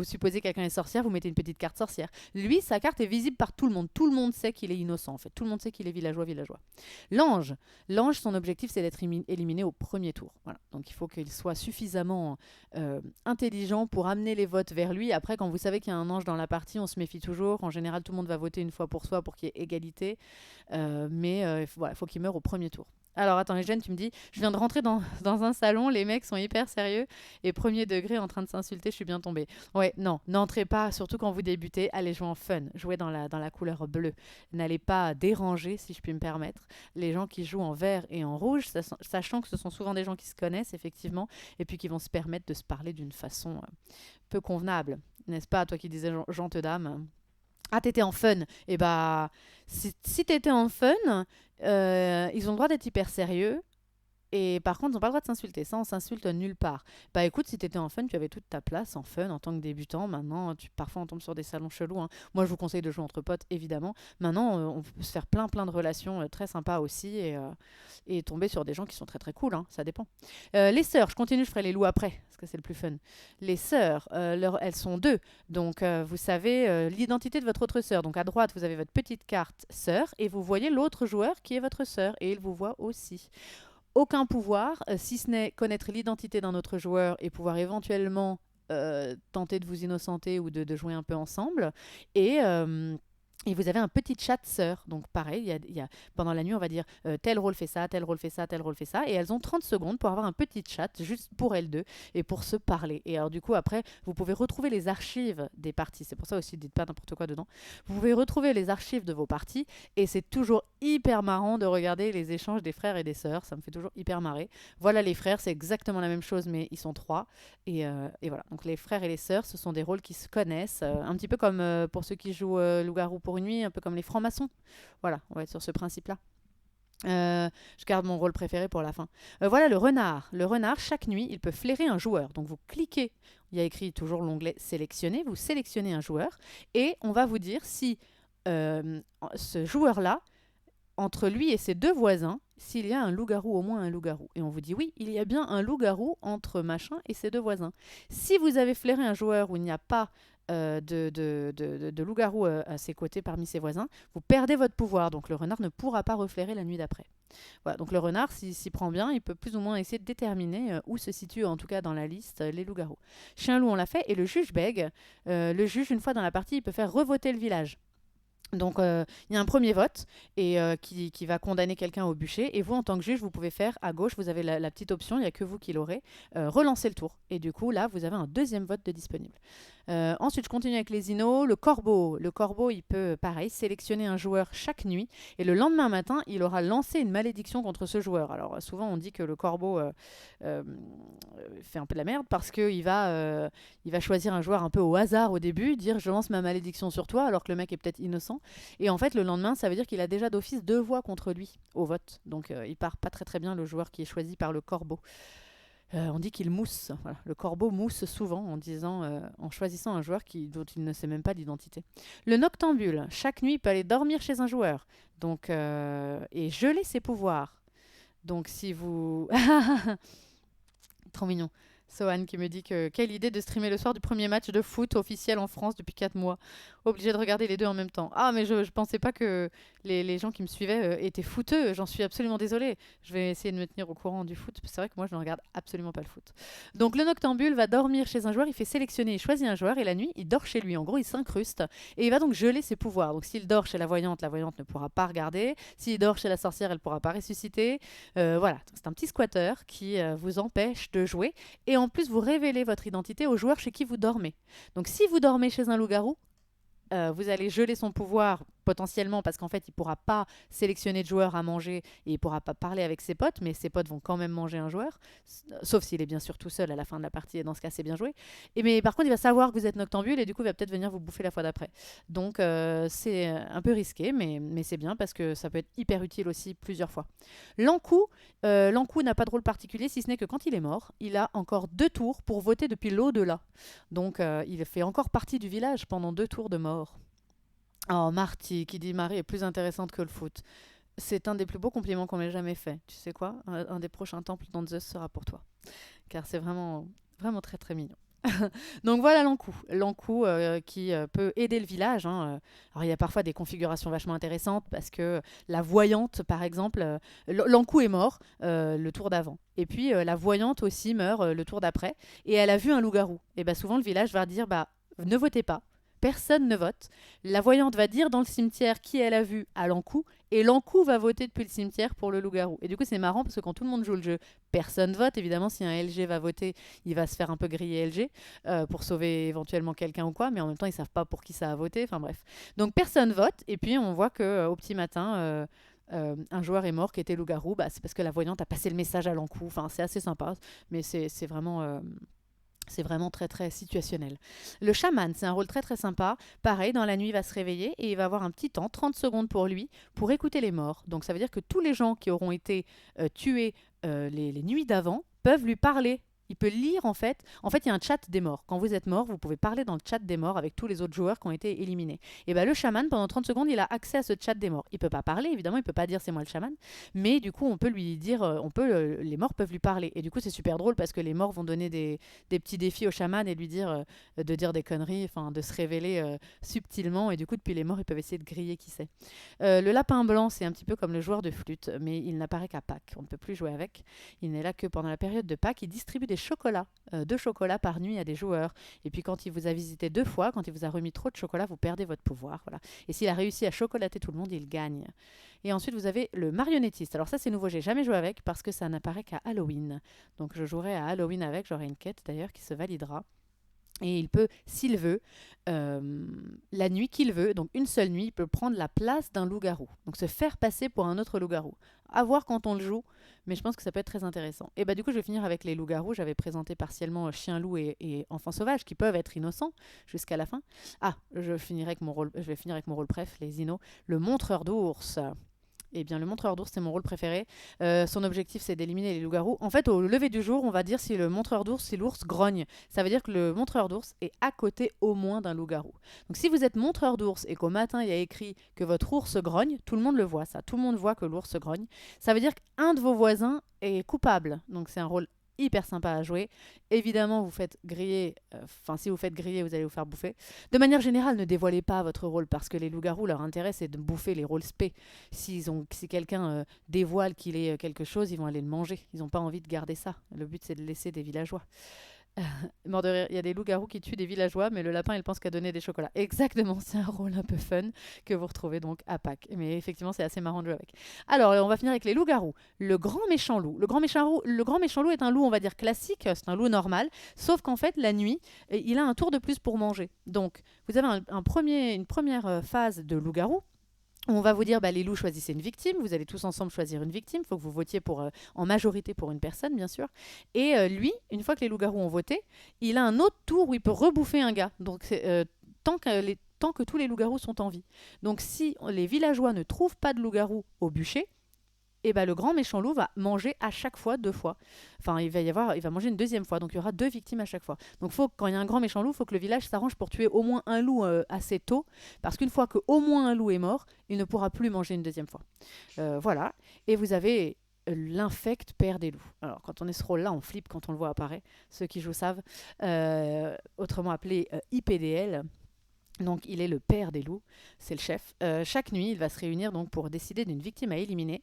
supposez que quelqu'un est sorcière, vous mettez une petite carte sorcière. Lui, sa carte est visible par tout le monde. Tout le monde sait qu'il est innocent, en fait. Tout le monde sait qu'il est villageois. L'ange, son objectif, c'est d'être éliminé au premier tour. Voilà. Donc, il faut qu'il soit suffisamment intelligent pour amener les votes vers lui. Après, quand vous savez qu'il y a un ange dans la partie, on se méfie toujours. En général, tout le monde va voter une fois pour soi pour qu'il y ait égalité. Mais il faut qu'il meure au premier tour. Alors, attends, Eugène, tu me dis, je viens de rentrer dans un salon, les mecs sont hyper sérieux et premier degré en train de s'insulter, je suis bien tombée. Ouais, non, n'entrez pas, surtout quand vous débutez, allez jouer en fun, jouez dans la couleur bleue. N'allez pas déranger, si je puis me permettre, les gens qui jouent en vert et en rouge, sachant que ce sont souvent des gens qui se connaissent, effectivement, et puis qui vont se permettre de se parler d'une façon peu convenable. N'est-ce pas, toi qui disais gente dame? Ah, t'étais en fun. Eh bah, si t'étais en fun, ils ont le droit d'être hyper sérieux. Et par contre, ils n'ont pas le droit de s'insulter. Ça, on s'insulte nulle part. Bah écoute, si t'étais en fun, tu avais toute ta place en fun en tant que débutant. Maintenant, parfois, on tombe sur des salons chelous. Hein. Moi, je vous conseille de jouer entre potes, évidemment. Maintenant, on peut se faire plein de relations très sympas aussi et tomber sur des gens qui sont très très cool. Hein. Ça dépend. Les sœurs, je continue, je ferai les loups après, parce que c'est le plus fun. Les sœurs, elles sont deux. Donc, vous savez l'identité de votre autre sœur. Donc, à droite, vous avez votre petite carte sœur et vous voyez l'autre joueur qui est votre sœur et il vous voit aussi. Aucun pouvoir, si ce n'est connaître l'identité d'un autre joueur et pouvoir éventuellement tenter de vous innocenter ou de jouer un peu ensemble. Et... et vous avez un petit chat sœur. Donc pareil, pendant la nuit, on va dire tel rôle fait ça, tel rôle fait ça, tel rôle fait ça. Et elles ont 30 secondes pour avoir un petit chat juste pour elles deux et pour se parler. Et alors du coup, après, vous pouvez retrouver les archives des parties. C'est pour ça aussi, dites pas n'importe quoi dedans. Vous pouvez retrouver les archives de vos parties. Et c'est toujours hyper marrant de regarder les échanges des frères et des sœurs. Ça me fait toujours hyper marrer. Voilà, les frères, c'est exactement la même chose, mais ils sont trois. Et voilà, donc les frères et les sœurs, ce sont des rôles qui se connaissent, un petit peu comme pour ceux qui jouent Loup-garou pour une nuit, un peu comme les francs-maçons. Voilà, on va être sur ce principe-là. Je garde mon rôle préféré pour la fin. Voilà le renard. Le renard, chaque nuit, il peut flairer un joueur. Donc vous cliquez, il y a écrit toujours l'onglet sélectionner, vous sélectionnez un joueur et on va vous dire si ce joueur-là, entre lui et ses deux voisins, s'il y a un loup-garou, au moins un loup-garou. Et on vous dit oui, il y a bien un loup-garou entre machin et ses deux voisins. Si vous avez flairé un joueur où il n'y a pas de loup-garou à ses côtés parmi ses voisins, vous perdez votre pouvoir. Donc le renard ne pourra pas reflairer la nuit d'après. Voilà, donc le renard, s'il s'y prend bien, il peut plus ou moins essayer de déterminer où se situent, en tout cas dans la liste, les loups-garous. Chien-loup, on l'a fait. Et le juge bègue. Le juge, une fois dans la partie, il peut faire revoter le village. Donc, il y a un premier vote et qui va condamner quelqu'un au bûcher. Et vous, en tant que juge, vous pouvez faire à gauche, vous avez la petite option, il n'y a que vous qui l'aurez, relancer le tour. Et du coup, là, vous avez un deuxième vote de disponible. Ensuite, je continue avec les inos. Le corbeau. Le corbeau, il peut, pareil, sélectionner un joueur chaque nuit. Et le lendemain matin, il aura lancé une malédiction contre ce joueur. Alors, souvent, on dit que le corbeau fait un peu de la merde parce qu'il va choisir un joueur un peu au hasard au début, dire je lance ma malédiction sur toi, alors que le mec est peut-être innocent. Et en fait, le lendemain, ça veut dire qu'il a déjà d'office 2 voix contre lui au vote. Donc, il part pas très très bien le joueur qui est choisi par le corbeau. On dit qu'il mousse. Voilà. Le corbeau mousse souvent en choisissant un joueur dont il ne sait même pas l'identité. Le noctambule, chaque nuit, il peut aller dormir chez un joueur donc, et geler ses pouvoirs. Donc si vous... Trop mignon. Sohan qui me dit que quelle idée de streamer le soir du premier match de foot officiel en France depuis 4 mois. Obligé de regarder les deux en même temps. Ah, mais je pensais pas que les gens qui me suivaient étaient footeux. J'en suis absolument désolée. Je vais essayer de me tenir au courant du foot. C'est vrai que moi, je ne regarde absolument pas le foot. Donc, le noctambule va dormir chez un joueur. Il fait sélectionner, il choisit un joueur et la nuit, il dort chez lui. En gros, il s'incruste et il va donc geler ses pouvoirs. Donc, s'il dort chez la voyante ne pourra pas regarder. S'il dort chez la sorcière, elle ne pourra pas ressusciter. Voilà. C'est un petit squatter qui vous empêche de jouer. Et en plus, vous révélez votre identité au joueur chez qui vous dormez. Donc, si vous dormez chez un loup-garou, vous allez geler son pouvoir potentiellement parce qu'en fait il pourra pas sélectionner de joueurs à manger et il pourra pas parler avec ses potes, mais ses potes vont quand même manger un joueur, sauf s'il est bien sûr tout seul à la fin de la partie et dans ce cas c'est bien joué. Mais par contre il va savoir que vous êtes noctambule et du coup il va peut-être venir vous bouffer la fois d'après. Donc c'est un peu risqué, mais c'est bien parce que ça peut être hyper utile aussi plusieurs fois. L'encou, l'encou n'a pas de rôle particulier si ce n'est que quand il est mort, il a encore 2 tours pour voter depuis l'au-delà. Donc il fait encore partie du village pendant 2 tours de mort. Oh, Marty, qui dit Marie est plus intéressante que le foot. C'est un des plus beaux compliments qu'on m'ait jamais fait. Tu sais quoi? Un des prochains temples dans Zeus sera pour toi. Car c'est vraiment, vraiment très très mignon. Donc voilà l'encou. L'encou qui peut aider le village, hein. Alors il y a parfois des configurations vachement intéressantes parce que la voyante, par exemple, l'encou est mort le tour d'avant. Et puis la voyante aussi meurt le tour d'après. Et elle a vu un loup-garou. Et bien souvent le village va dire bah, ne votez pas. Personne ne vote. La voyante va dire dans le cimetière qui elle a vu à l'encou, et l'encou va voter depuis le cimetière pour le loup-garou. Et du coup, c'est marrant parce que quand tout le monde joue le jeu, personne vote. Évidemment, si un LG va voter, il va se faire un peu griller LG pour sauver éventuellement quelqu'un ou quoi, mais en même temps, ils savent pas pour qui ça a voté. Enfin bref. Donc personne vote, et puis on voit que au petit matin. Un joueur est mort qui était loup-garou, bah, c'est parce que la voyante a passé le message à l'encou. Enfin, c'est assez sympa, mais c'est vraiment. C'est vraiment très très situationnel. Le chaman, c'est un rôle très très sympa. Pareil, dans la nuit, il va se réveiller et il va avoir un petit temps, 30 secondes pour lui, pour écouter les morts. Donc ça veut dire que tous les gens qui auront été tués les nuits d'avant peuvent lui parler. Il peut lire en fait. En fait, il y a un chat des morts. Quand vous êtes mort, vous pouvez parler dans le chat des morts avec tous les autres joueurs qui ont été éliminés. Et bien le chaman, pendant 30 secondes, il a accès à ce chat des morts. Il peut pas parler, évidemment, il peut pas dire c'est moi le chaman. Mais du coup, on peut lui dire, les morts peuvent lui parler. Et du coup, c'est super drôle parce que les morts vont donner des petits défis au chaman et lui dire de dire des conneries, enfin de se révéler subtilement. Et du coup, depuis les morts, ils peuvent essayer de griller qui c'est. Le lapin blanc, c'est un petit peu comme le joueur de flûte, mais il n'apparaît qu'à Pâques. On ne peut plus jouer avec. Il n'est là que pendant la période de Pâques. Il distribue des chocolats, 2 chocolats par nuit à des joueurs. Et puis quand il vous a visité 2 fois, quand il vous a remis trop de chocolat, vous perdez votre pouvoir. Voilà. Et s'il a réussi à chocolater tout le monde, il gagne. Et ensuite, vous avez le marionnettiste. Alors ça, c'est nouveau, j'ai jamais joué avec parce que ça n'apparaît qu'à Halloween. Donc je jouerai à Halloween avec, j'aurai une quête d'ailleurs qui se validera. Et il peut, s'il veut, la nuit qu'il veut, donc une seule nuit, il peut prendre la place d'un loup-garou. Donc se faire passer pour un autre loup-garou. À voir quand on le joue, mais je pense que ça peut être très intéressant. Et bah du coup, je vais finir avec les loups-garous. J'avais présenté partiellement chien-loup et enfants sauvages qui peuvent être innocents jusqu'à la fin. Ah, je vais finir avec mon rôle préf, les inos. Le montreur d'ours. Eh bien, le montreur d'ours, c'est mon rôle préféré. Son objectif, c'est d'éliminer les loups-garous. En fait, au lever du jour, on va dire si le montreur d'ours, si l'ours grogne. Ça veut dire que le montreur d'ours est à côté au moins d'un loup-garou. Donc, si vous êtes montreur d'ours et qu'au matin, il y a écrit que votre ours grogne, tout le monde le voit, ça. Tout le monde voit que l'ours grogne. Ça veut dire qu'un de vos voisins est coupable. Donc, c'est un rôle hyper sympa à jouer. Évidemment, vous faites griller, enfin si vous faites griller, vous allez vous faire bouffer. De manière générale, ne dévoilez pas votre rôle parce que les loups-garous, leur intérêt, c'est de bouffer les rôles spé. Si quelqu'un dévoile qu'il est quelque chose, ils vont aller le manger. Ils n'ont pas envie de garder ça. Le but, c'est de laisser des villageois. Mort de rire, il y a des loups-garous qui tuent des villageois, mais le lapin, il pense qu'à donner des chocolats. Exactement, c'est un rôle un peu fun que vous retrouvez donc à Pâques. Mais effectivement, c'est assez marrant de jouer avec. Alors, on va finir avec les loups-garous. Le grand méchant loup. Le grand méchant loup est un loup, on va dire classique, c'est un loup normal, sauf qu'en fait, la nuit, il a un tour de plus pour manger. Donc, vous avez une première phase de loup-garou. On va vous dire, bah, les loups, choisissez une victime. Vous allez tous ensemble choisir une victime. Il faut que vous votiez en majorité pour une personne, bien sûr. Et lui, une fois que les loups-garous ont voté, il a un autre tour où il peut rebouffer un gars. Donc, tant que tous les loups-garous sont en vie. Donc, si les villageois ne trouvent pas de loups-garous au bûcher, et ben, le grand méchant loup va manger à chaque fois 2 fois. Enfin, il va manger une deuxième fois. Donc, il y aura 2 victimes à chaque fois. Donc, quand il y a un grand méchant loup, il faut que le village s'arrange pour tuer au moins un loup assez tôt. Parce qu'une fois qu'au moins un loup est mort, il ne pourra plus manger une deuxième fois. Voilà. Et vous avez l'infect père des loups. Alors, quand on est ce rôle-là, on flippe quand on le voit apparaître. Ceux qui jouent savent. Autrement appelé IPDL. Donc, il est le père des loups, c'est le chef. Chaque nuit, il va se réunir donc pour décider d'une victime à éliminer.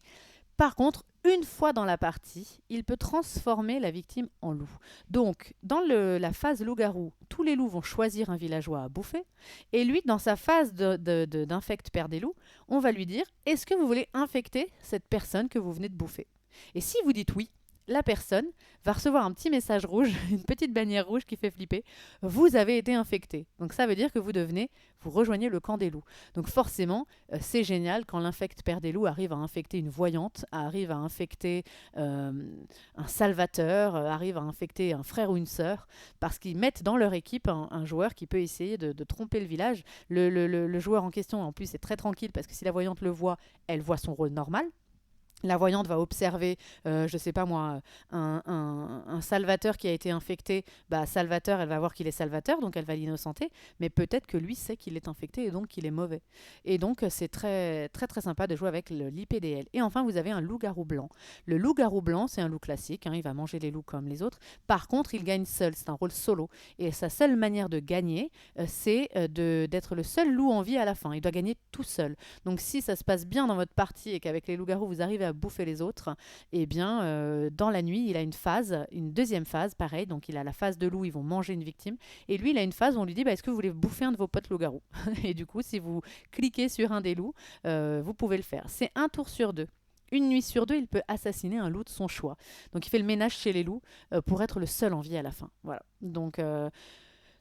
Par contre, une fois dans la partie, il peut transformer la victime en loup. Donc, dans la phase loup-garou, tous les loups vont choisir un villageois à bouffer. Et lui, dans sa phase d'infect père des loups, on va lui dire, est-ce que vous voulez infecter cette personne que vous venez de bouffer? Et si vous dites oui, la personne va recevoir un petit message rouge, une petite bannière rouge qui fait flipper. Vous avez été infecté. Donc ça veut dire que vous rejoignez le camp des loups. Donc forcément, c'est génial quand l'infect père des loups arrive à infecter une voyante, arrive à infecter un salvateur, arrive à infecter un frère ou une sœur, parce qu'ils mettent dans leur équipe un joueur qui peut essayer de tromper le village. Le joueur en question, en plus, est très tranquille, parce que si la voyante le voit, elle voit son rôle normal. La voyante va observer, je sais pas moi, un salvateur qui a été infecté. Bah, salvateur, elle va voir qu'il est salvateur, donc elle va l'innocenter. Mais peut-être que lui sait qu'il est infecté et donc qu'il est mauvais. Et donc, c'est très, très, très sympa de jouer avec l'IPDL. Et enfin, vous avez un loup-garou blanc. Le loup-garou blanc, c'est un loup classique. Hein, il va manger les loups comme les autres. Par contre, il gagne seul. C'est un rôle solo. Et sa seule manière de gagner, c'est d'être le seul loup en vie à la fin. Il doit gagner tout seul. Donc, si ça se passe bien dans votre partie et qu'avec les loups-garous, vous arrivez à bouffer les autres, et bien dans la nuit, il a une deuxième phase, pareil, donc il a la phase de loup, ils vont manger une victime, et lui il a une phase où on lui dit, bah, est-ce que vous voulez bouffer un de vos potes loups-garous? Et du coup, si vous cliquez sur un des loups, vous pouvez le faire. C'est un tour sur 2. Une nuit sur 2, il peut assassiner un loup de son choix. Donc il fait le ménage chez les loups pour être le seul en vie à la fin. Voilà. Donc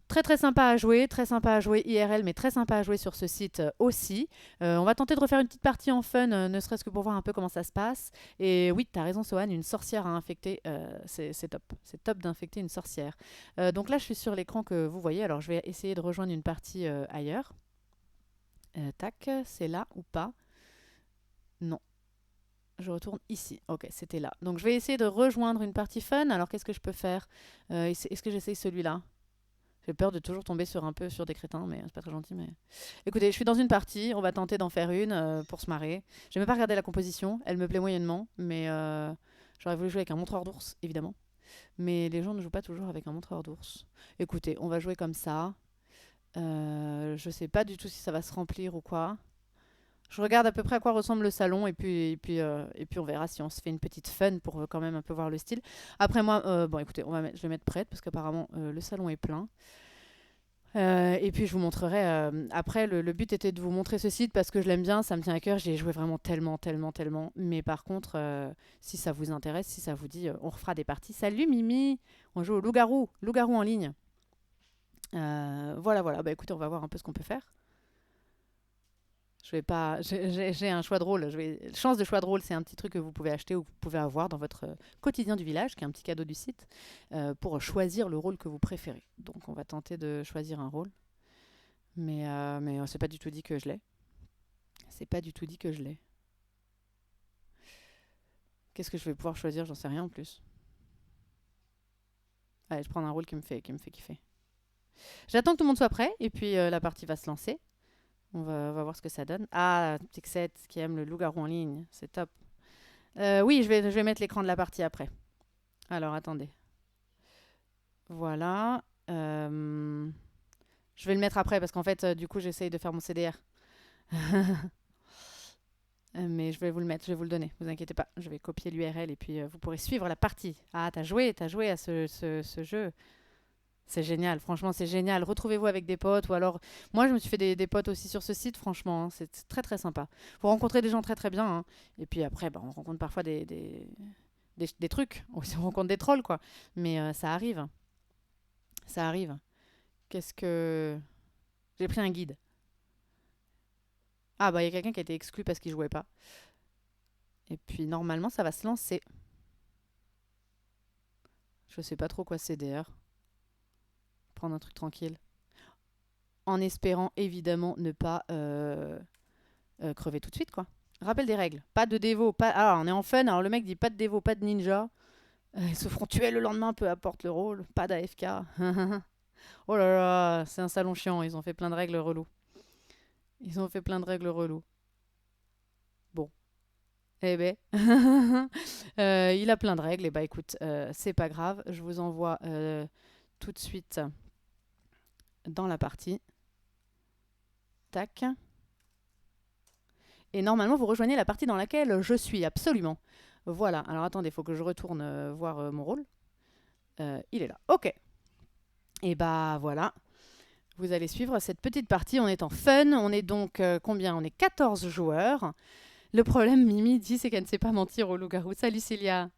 très très très sympa à jouer IRL, mais très sympa à jouer sur ce site aussi. On va tenter de refaire une petite partie en fun, ne serait-ce que pour voir un peu comment ça se passe. Et oui, t'as raison Sohan, une sorcière à infecter, c'est top. C'est top d'infecter une sorcière. Donc là, je suis sur l'écran que vous voyez, alors je vais essayer de rejoindre une partie ailleurs. Tac, c'est là ou pas? Non. Je retourne ici. Ok, c'était là. Donc je vais essayer de rejoindre une partie fun. Alors qu'est-ce que je peux faire? Est-ce que j'essaye celui-là? J'ai peur de toujours tomber sur des crétins, mais c'est pas très gentil. Mais écoutez, je suis dans une partie, on va tenter d'en faire une pour se marrer. J'ai même pas regardé la composition, elle me plaît moyennement, mais j'aurais voulu jouer avec un montreur d'ours, évidemment. Mais les gens ne jouent pas toujours avec un montreur d'ours. Écoutez, on va jouer comme ça. Je sais pas du tout si ça va se remplir ou quoi. Je regarde à peu près à quoi ressemble le salon et puis on verra si on se fait une petite fun pour quand même un peu voir le style. Après moi, bon écoutez, je vais mettre prête parce qu'apparemment le salon est plein. Et puis je vous montrerai. Après, le but était de vous montrer ce site parce que je l'aime bien, ça me tient à cœur. J'y ai joué vraiment tellement, tellement, tellement. Mais par contre, si ça vous intéresse, si ça vous dit, on refera des parties. Salut Mimi, on joue au loup-garou, loup-garou en ligne. Voilà, voilà. Bah écoutez, on va voir un peu ce qu'on peut faire. Je vais pas. J'ai un choix de rôle. Chance de choix de rôle, c'est un petit truc que vous pouvez acheter ou que vous pouvez avoir dans votre quotidien du village, qui est un petit cadeau du site, pour choisir le rôle que vous préférez. Donc on va tenter de choisir un rôle. Mais c'est pas du tout dit que je l'ai. C'est pas du tout dit que je l'ai. Qu'est-ce que je vais pouvoir choisir? J'en sais rien en plus. Allez, je prends un rôle qui me fait kiffer. J'attends que tout le monde soit prêt et puis la partie va se lancer. On va voir ce que ça donne. Ah, Tixet qui aime le loup-garou en ligne, c'est top. Oui, je vais mettre l'écran de la partie après. Alors attendez. Voilà. Je vais le mettre après parce qu'en fait, du coup, j'essaye de faire mon CDR. Mais je vais vous le mettre, je vais vous le donner, vous inquiétez pas. Je vais copier l'URL et puis vous pourrez suivre la partie. Ah, t'as joué à ce jeu. C'est génial, franchement, c'est génial. Retrouvez-vous avec des potes ou alors. Moi, je me suis fait des potes aussi sur ce site, franchement, hein, c'est très très sympa. Vous rencontrez des gens très très bien, hein. Et puis après, bah, on rencontre parfois des trucs. On rencontre des trolls, quoi. Mais ça arrive, ça arrive. Qu'est-ce que. J'ai pris un guide. Ah, bah, il y a quelqu'un qui a été exclu parce qu'il jouait pas. Et puis normalement, ça va se lancer. Je sais pas trop quoi c'est d'ailleurs. Prendre un truc tranquille. En espérant évidemment ne pas crever tout de suite, quoi. Rappel des règles. Pas de dévo, pas. Ah, on est en fun. Alors le mec dit pas de dévo, pas de ninja. Ils se feront tuer le lendemain, peu importe le rôle. Pas d'AFK. Oh là là, c'est un salon chiant. Ils ont fait plein de règles reloues. Ils ont fait plein de règles reloues. Bon. Eh ben. Il a plein de règles. Et bah écoute, c'est pas grave. Je vous envoie tout de suite dans la partie. Tac. Et normalement, vous rejoignez la partie dans laquelle je suis, absolument. Voilà. Alors attendez, il faut que je retourne voir mon rôle. Il est là. Ok. Et bah voilà. Vous allez suivre cette petite partie. On est en fun. On est donc combien? On est 14 joueurs. Le problème, Mimi dit, c'est qu'elle ne sait pas mentir au loup-garou. Salut Célia.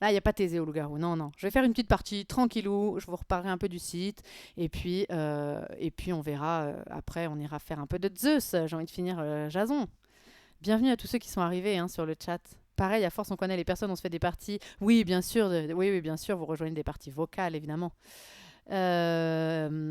Ah, il n'y a pas Thésée au loup-garou. Non, non. Je vais faire une petite partie tranquillou. Je vous reparlerai un peu du site. Et puis on verra. Après, on ira faire un peu de Zeus. J'ai envie de finir Jason. Bienvenue à tous ceux qui sont arrivés hein, sur le chat. Pareil, à force, on connaît les personnes, on se fait des parties. Oui, bien sûr, oui, oui, bien sûr, vous rejoignez des parties vocales, évidemment. Alors,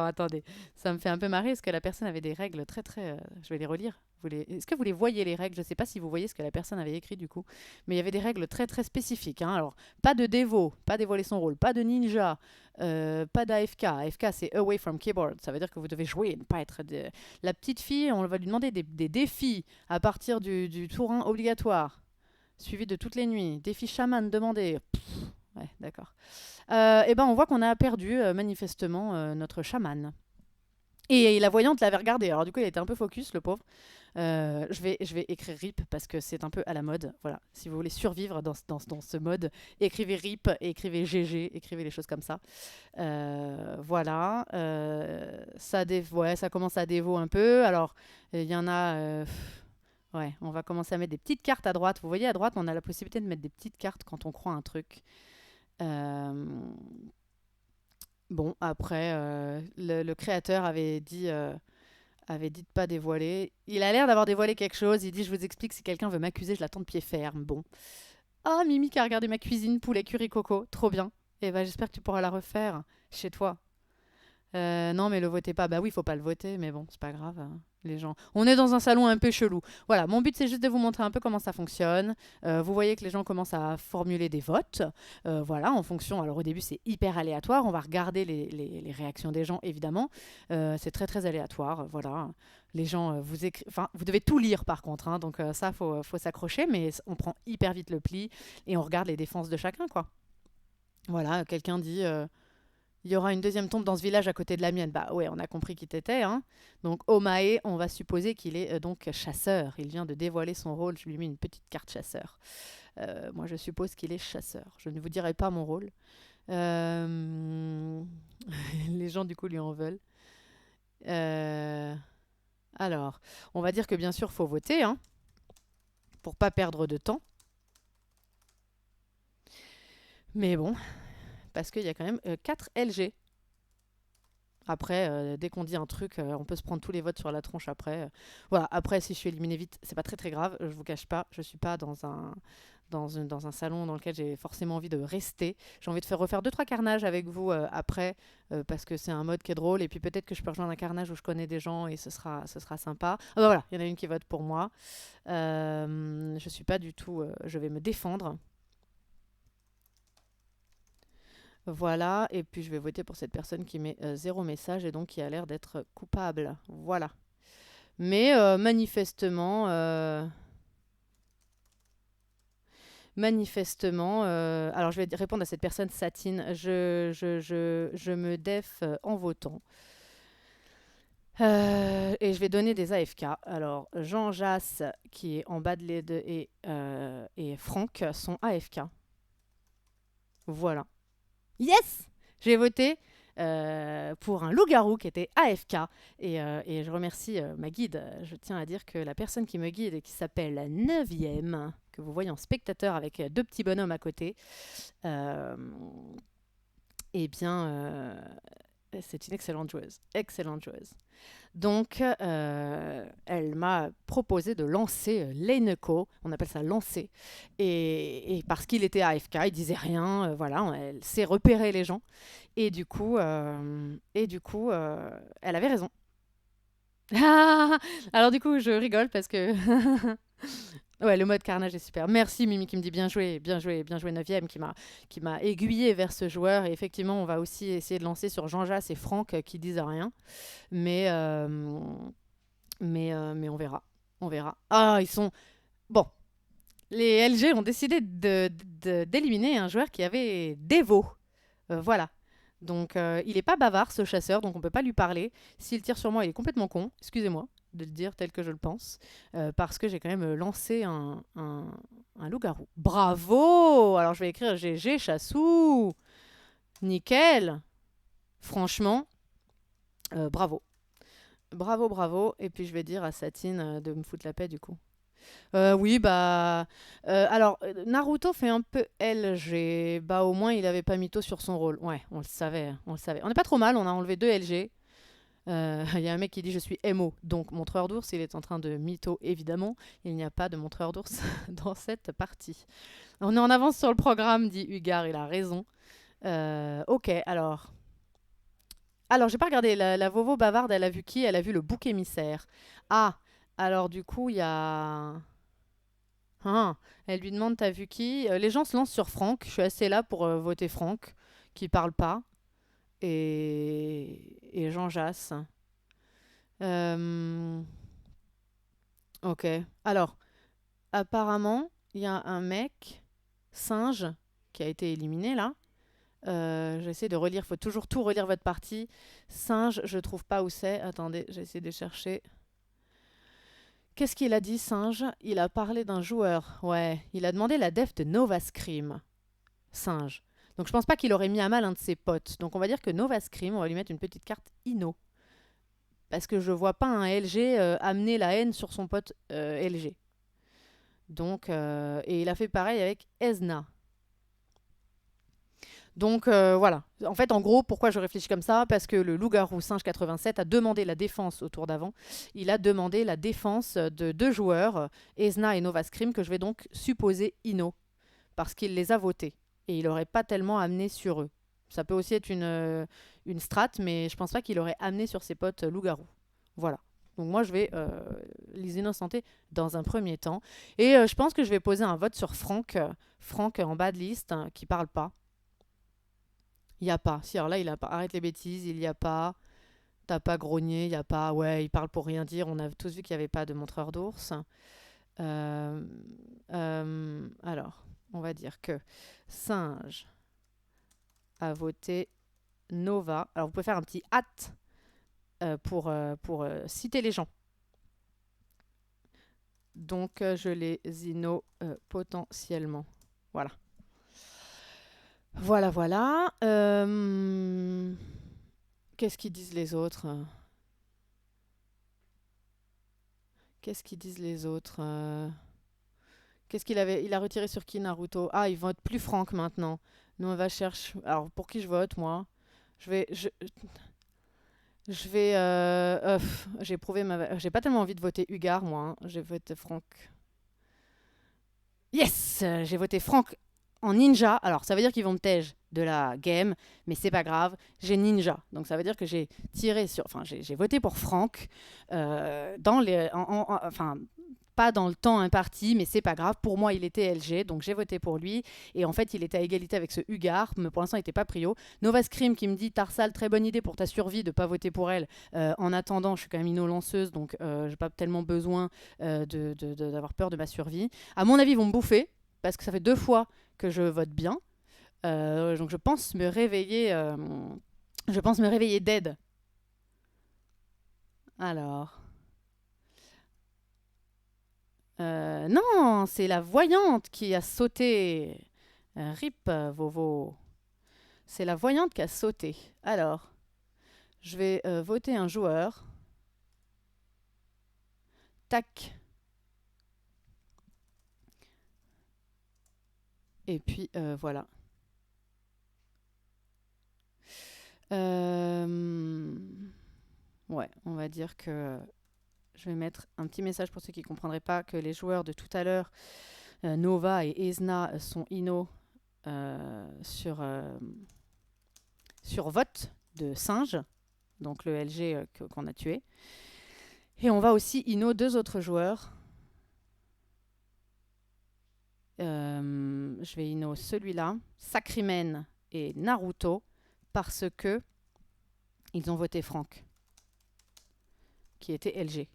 attendez, ça me fait un peu marrer parce que la personne avait des règles très, très. Je vais les relire. Est-ce que vous les voyez, les règles? Je ne sais pas si vous voyez ce que la personne avait écrit du coup. Mais il y avait des règles très, très spécifiques, hein. Alors, pas de dévo, pas dévoiler son rôle, pas de ninja, pas d'AFK. AFK, c'est away from keyboard. Ça veut dire que vous devez jouer, ne pas être. La petite fille, on va lui demander des défis à partir du tour 1 obligatoire, suivi de toutes les nuits. Défi chaman demandé. Ouais, d'accord. Et ben on voit qu'on a perdu manifestement notre chaman. Et la voyante l'avait regardé. Alors du coup, il était un peu focus, le pauvre. Je vais écrire RIP parce que c'est un peu à la mode. Voilà. Si vous voulez survivre dans ce mode, écrivez RIP, écrivez GG, écrivez les choses comme ça. Voilà. Ouais, ça commence à dévo un peu. Alors, il y en a. Ouais, on va commencer à mettre des petites cartes à droite. Vous voyez, à droite, on a la possibilité de mettre des petites cartes quand on croit un truc. Euh, Bon, après, le créateur avait dit de pas dévoiler. Il a l'air d'avoir dévoilé quelque chose. Il dit, je vous explique, si quelqu'un veut m'accuser, je l'attends de pied ferme. Bon. Ah, Mimi qui a regardé ma cuisine, poulet curry coco. Trop bien. Et ben, j'espère que tu pourras la refaire chez toi. Non, mais le votez pas. Bah oui, faut pas le voter, mais bon, c'est pas grave, hein, les gens. On est dans un salon un peu chelou. Voilà, mon but c'est juste de vous montrer un peu comment ça fonctionne. Vous voyez que les gens commencent à formuler des votes. Voilà, en fonction. Alors au début c'est hyper aléatoire. On va regarder les réactions des gens, évidemment. C'est très très aléatoire. Voilà, les gens vous écrivent. Enfin, vous devez tout lire par contre, hein, donc ça faut s'accrocher, mais on prend hyper vite le pli et on regarde les défenses de chacun, quoi. Voilà, quelqu'un dit. Il y aura une deuxième tombe dans ce village à côté de la mienne. Bah ouais, on a compris qui t'étais, hein. Donc Omae, on va supposer qu'il est donc chasseur. Il vient de dévoiler son rôle. Je lui ai mis une petite carte chasseur. Moi, je suppose qu'il est chasseur. Je ne vous dirai pas mon rôle. Euh, Les gens, du coup, lui en veulent. Euh, Alors, on va dire que bien sûr, faut voter, hein, pour pas perdre de temps. Mais bon, parce qu'il y a quand même 4 LG. Après, dès qu'on dit un truc, on peut se prendre tous les votes sur la tronche après. Voilà, après, si je suis éliminée vite, c'est pas très très grave. Je vous cache pas, je suis pas dans un salon dans lequel j'ai forcément envie de rester. J'ai envie de faire refaire deux trois carnages avec vous après, parce que c'est un mode qui est drôle. Et puis peut-être que je peux rejoindre un carnage où je connais des gens et ce sera sympa. Ah bah voilà, il y en a une qui vote pour moi. Je suis pas du tout. Je vais me défendre. Voilà, et puis je vais voter pour cette personne qui met zéro message et donc qui a l'air d'être coupable. Voilà. Mais manifestement, alors je vais répondre à cette personne Satine. Je me def en votant. Et je vais donner des AFK. Alors, Jean Jass, qui est en bas de l'aide, et Franck sont AFK. Voilà. Yes! J'ai voté pour un loup-garou qui était AFK. Et je remercie ma guide. Je tiens à dire que la personne qui me guide et qui s'appelle la 9e, que vous voyez en spectateur avec deux petits bonhommes à côté, euh, eh bien, c'est une excellente joueuse. Excellente joueuse. Donc, elle m'a proposé de lancer l'Eneco, on appelle ça lancer, et parce qu'il était AFK, il disait rien, voilà, elle sait repérer les gens, et du coup, elle avait raison. Alors du coup, je rigole parce que ouais, le mode carnage est super. Merci Mimi qui me dit bien joué 9e, qui m'a aiguillé vers ce joueur. Et effectivement, on va aussi essayer de lancer sur Jean-Jas et Franck qui disent rien. Mais, euh, mais on verra. On verra. Ah, ils sont. Bon, les LG ont décidé d'éliminer un joueur qui avait Devo. Voilà. Donc, il est pas bavard, ce chasseur, donc on peut pas lui parler. S'il tire sur moi, il est complètement con. Excusez-moi de le dire tel que je le pense. Parce que j'ai quand même lancé un loup-garou. Bravo! Alors, je vais écrire GG Chassou. Nickel. Franchement, bravo. Bravo, bravo. Et puis, je vais dire à Satine de me foutre la paix, du coup. Oui, bah. Alors, Naruto fait un peu LG. Bah, au moins, il avait pas mytho sur son rôle. Ouais, on le savait, hein, on le savait. On n'est pas trop mal, on a enlevé deux LG. Il y a un mec qui dit je suis MO, donc montreur d'ours. Il est en train de mytho, évidemment. Il n'y a pas de montreur d'ours dans cette partie. On est en avance sur le programme, dit Hugar, il a raison. Ok, alors. Alors, j'ai pas regardé. La Vovo bavarde, elle a vu qui? Elle a vu le bouc émissaire. Ah, alors du coup, il y a. Ah, elle lui demande t'as vu qui? Les gens se lancent sur Franck. Je suis assez là pour voter Franck, qui parle pas. Et Jean Jass. Euh, ok. Alors, apparemment, il y a un mec, singe, qui a été éliminé là. J'essaie de relire, faut toujours tout relire votre partie. Singe, je trouve pas où c'est. Attendez, j'essaie de chercher. Qu'est-ce qu'il a dit, singe? Il a parlé d'un joueur. Ouais, il a demandé la def de Nova Scream. Singe. Donc je pense pas qu'il aurait mis à mal un de ses potes. Donc on va dire que Nova Scream, on va lui mettre une petite carte Ino. Parce que je vois pas un LG amener la haine sur son pote LG. Donc, et il a fait pareil avec Ezna. Donc voilà. En fait, en gros, pourquoi je réfléchis comme ça? Parce que le loup-garou singe 87 a demandé la défense au tour d'avant. Il a demandé la défense de deux joueurs, Ezna et Nova Scream, que je vais donc supposer Ino. Parce qu'il les a votés. Et il n'aurait pas tellement amené sur eux. Ça peut aussi être une strat, mais je pense pas qu'il aurait amené sur ses potes loup-garou. Voilà. Donc moi, je vais les innocenter dans un premier temps. Et je pense que je vais poser un vote sur Franck. Franck en bas de liste, hein, qui parle pas. Il y a pas. Si, alors là, il a pas. Arrête les bêtises, il y a pas. T'as pas grogné, il y a pas. Ouais, il parle pour rien dire. On a tous vu qu'il n'y avait pas de montreur d'ours. Euh, alors, on va dire que Singe a voté Nova. Alors, vous pouvez faire un petit hâte pour citer les gens. Donc, je les inno potentiellement. Voilà. Voilà, voilà. Qu'est-ce qu'ils disent les autres? Qu'est-ce qu'ils disent les autres? Qu'est-ce qu'il avait? Il a retiré sur qui Naruto? Ah, il vote plus Franck maintenant. Nous, on va chercher. Alors, pour qui je vote, moi? Je vais. Je vais. J'ai prouvé ma. J'ai pas tellement envie de voter Hugar, moi, hein. J'ai voté Franck. Yes! J'ai voté Franck en ninja. Alors, ça veut dire qu'ils vont me tège de la game, mais c'est pas grave. J'ai ninja. Donc, ça veut dire que j'ai tiré sur. Enfin, j'ai voté pour Franck dans les. Enfin, pas dans le temps imparti, mais c'est pas grave. Pour moi, il était LG, donc j'ai voté pour lui. Et en fait, il était à égalité avec ce Hugar, mais pour l'instant, il n'était pas prio. Nova Scream qui me dit Tarsal, très bonne idée pour ta survie de pas voter pour elle. En attendant, je suis quand même lanceuse, donc j'ai pas tellement besoin d'avoir peur de ma survie. À mon avis, ils vont me bouffer parce que ça fait 2 fois que je vote bien. Donc je pense me réveiller. Je pense me réveiller dead. Alors. Non, c'est la voyante qui a sauté. Rip, Vovo. C'est la voyante qui a sauté. Alors, je vais voter un joueur. Tac. Et puis, voilà. Ouais, on va dire que je vais mettre un petit message pour ceux qui ne comprendraient pas que les joueurs de tout à l'heure, Nova et Ezna, sont Inno sur vote de singe, donc le LG qu'on a tué. Et on va aussi Inno 2 autres joueurs. Je vais Inno celui-là, Sacrimen et Naruto, parce que ils ont voté Franck, qui était LG.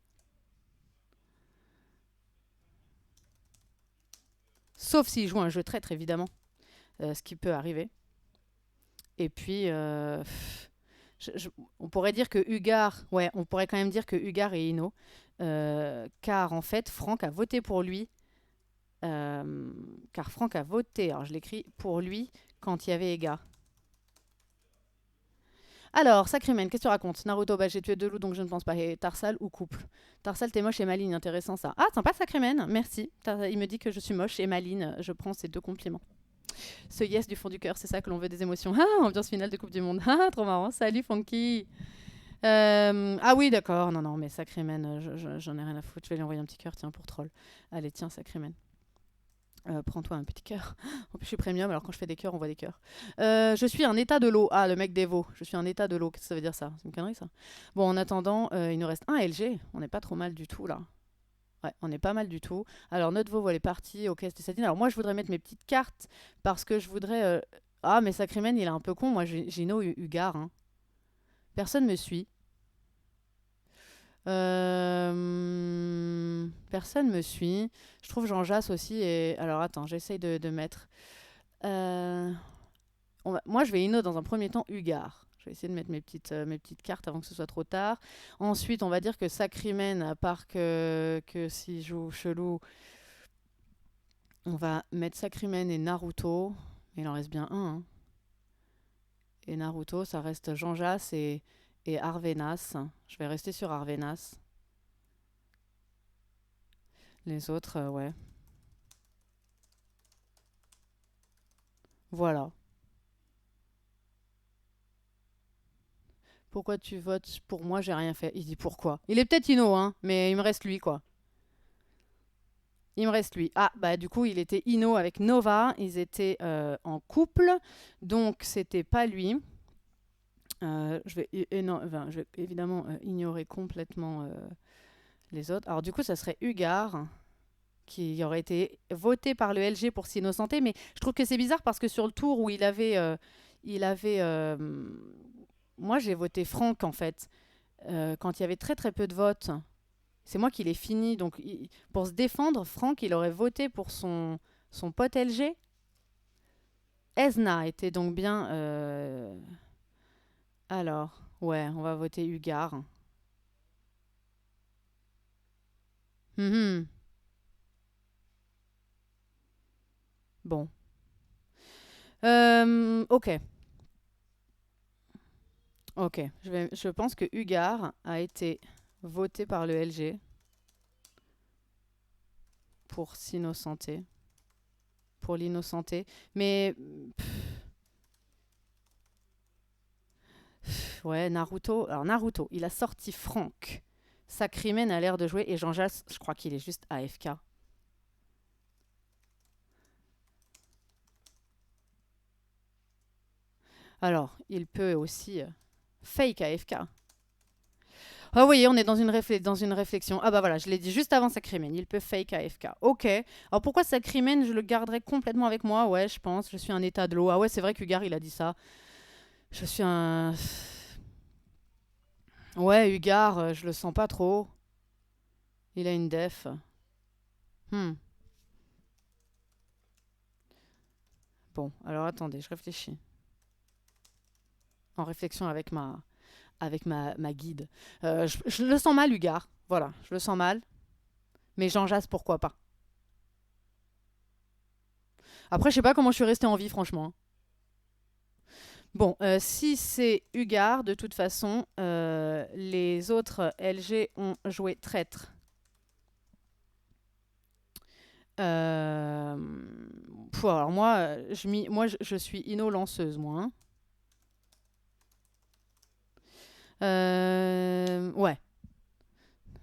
Sauf s'ils jouent un jeu traître, évidemment, ce qui peut arriver. Et puis, on pourrait dire que Hugar, ouais, on pourrait quand même dire que Hugar est Inno, car en fait, Franck a voté pour lui. Car Franck a voté, alors je l'écris pour lui quand il y avait Ega. Alors, Sacrimène, qu'est-ce que tu racontes? Naruto, bah j'ai tué 2 loups donc je ne pense pas. Et Tarsal ou couple? Tarsal, t'es moche et maligne, intéressant ça. Ah, sympa Sacrimène, merci. Il me dit que je suis moche et maligne, je prends ces 2 compliments. Ce yes du fond du cœur, c'est ça que l'on veut des émotions. Ah, ambiance finale de Coupe du Monde. Ah, trop marrant. Salut Funky. Ah oui, d'accord. Non, non, mais Sacrimène, j'en ai rien à foutre. Je vais lui envoyer un petit cœur, tiens, pour troll. Allez, tiens, Sacrimène. Prends-toi un petit cœur. En plus, je suis premium, alors quand je fais des cœurs, on voit des cœurs. Je suis un état de l'eau. Ah, le mec d'Evo. Je suis un état de l'eau. Qu'est-ce que ça veut dire ça? C'est une connerie, ça. Bon, en attendant, il nous reste un LG. On n'est pas trop mal du tout, là. Ouais, on est pas mal du tout. Alors, notre Vovo, elle est partie au caisse des satines. Alors, moi, je voudrais mettre mes petites cartes parce que je voudrais. Ah, mais Sacrimène, il est un peu con. Moi, j'ai no Hugar. Hein. Personne me suit. Personne me suit. Je trouve Jean Jass aussi. Et... Alors attends, j'essaye de mettre. Moi, je vais Inno dans un premier temps Hugar. Je vais essayer de mettre mes petites cartes avant que ce soit trop tard. Ensuite, on va dire que Sacrimène, à part que s'il joue chelou, on va mettre Sacrimène et Naruto. Il en reste bien un. Hein. Et Naruto, ça reste Jean Jass et Arvenas. Je vais rester sur Arvenas. Les autres, ouais. Voilà. Pourquoi tu votes pour moi? J'ai rien fait. Il dit pourquoi? Il est peut-être Inno, hein, mais il me reste lui, quoi. Il me reste lui. Ah, bah du coup, il était Inno avec Nova. Ils étaient en couple, donc c'était pas lui. Je vais évidemment ignorer complètement les autres. Alors du coup, ça serait Hugar qui aurait été voté par le LG pour s'innocenter, mais je trouve que c'est bizarre parce que sur le tour où il avait, moi j'ai voté Franck en fait, quand il y avait très très peu de votes. C'est moi qui l'ai fini, donc pour se défendre, Franck il aurait voté pour son pote LG. Ezna était donc bien Alors, ouais, on va voter Hugar. Mhm. Bon. Ok, ok. Je pense que Hugar a été voté par le LG pour s'innocenter, pour l'innocenter. Mais ouais, Naruto. Alors Naruto, il a sorti Franck. Sacrimen a l'air de jouer et Jean Jas, je crois qu'il est juste AFK. Alors, il peut aussi fake AFK. Ah oui, on est dans une réflexion. Ah bah voilà, je l'ai dit juste avant Sacrimen. Il peut fake AFK. Ok. Alors pourquoi Sacrimen, je le garderai complètement avec moi? Ouais, je pense. Je suis un état de l'eau. Ah ouais, c'est vrai qu'Hugar, il a dit ça. Je suis un... Ouais, Hugar, je le sens pas trop. Il a une def. Hmm. Bon, alors attendez, je réfléchis. En réflexion avec ma guide. Je le sens mal, Hugar. Voilà, je le sens mal. Mais Jean Jass, pourquoi pas? Après, je sais pas comment je suis restée en vie, franchement. Bon, si c'est Hugar, de toute façon, les autres LG ont joué traître. Euh, alors moi, je suis Inno lanceuse, moi, hein. Ouais,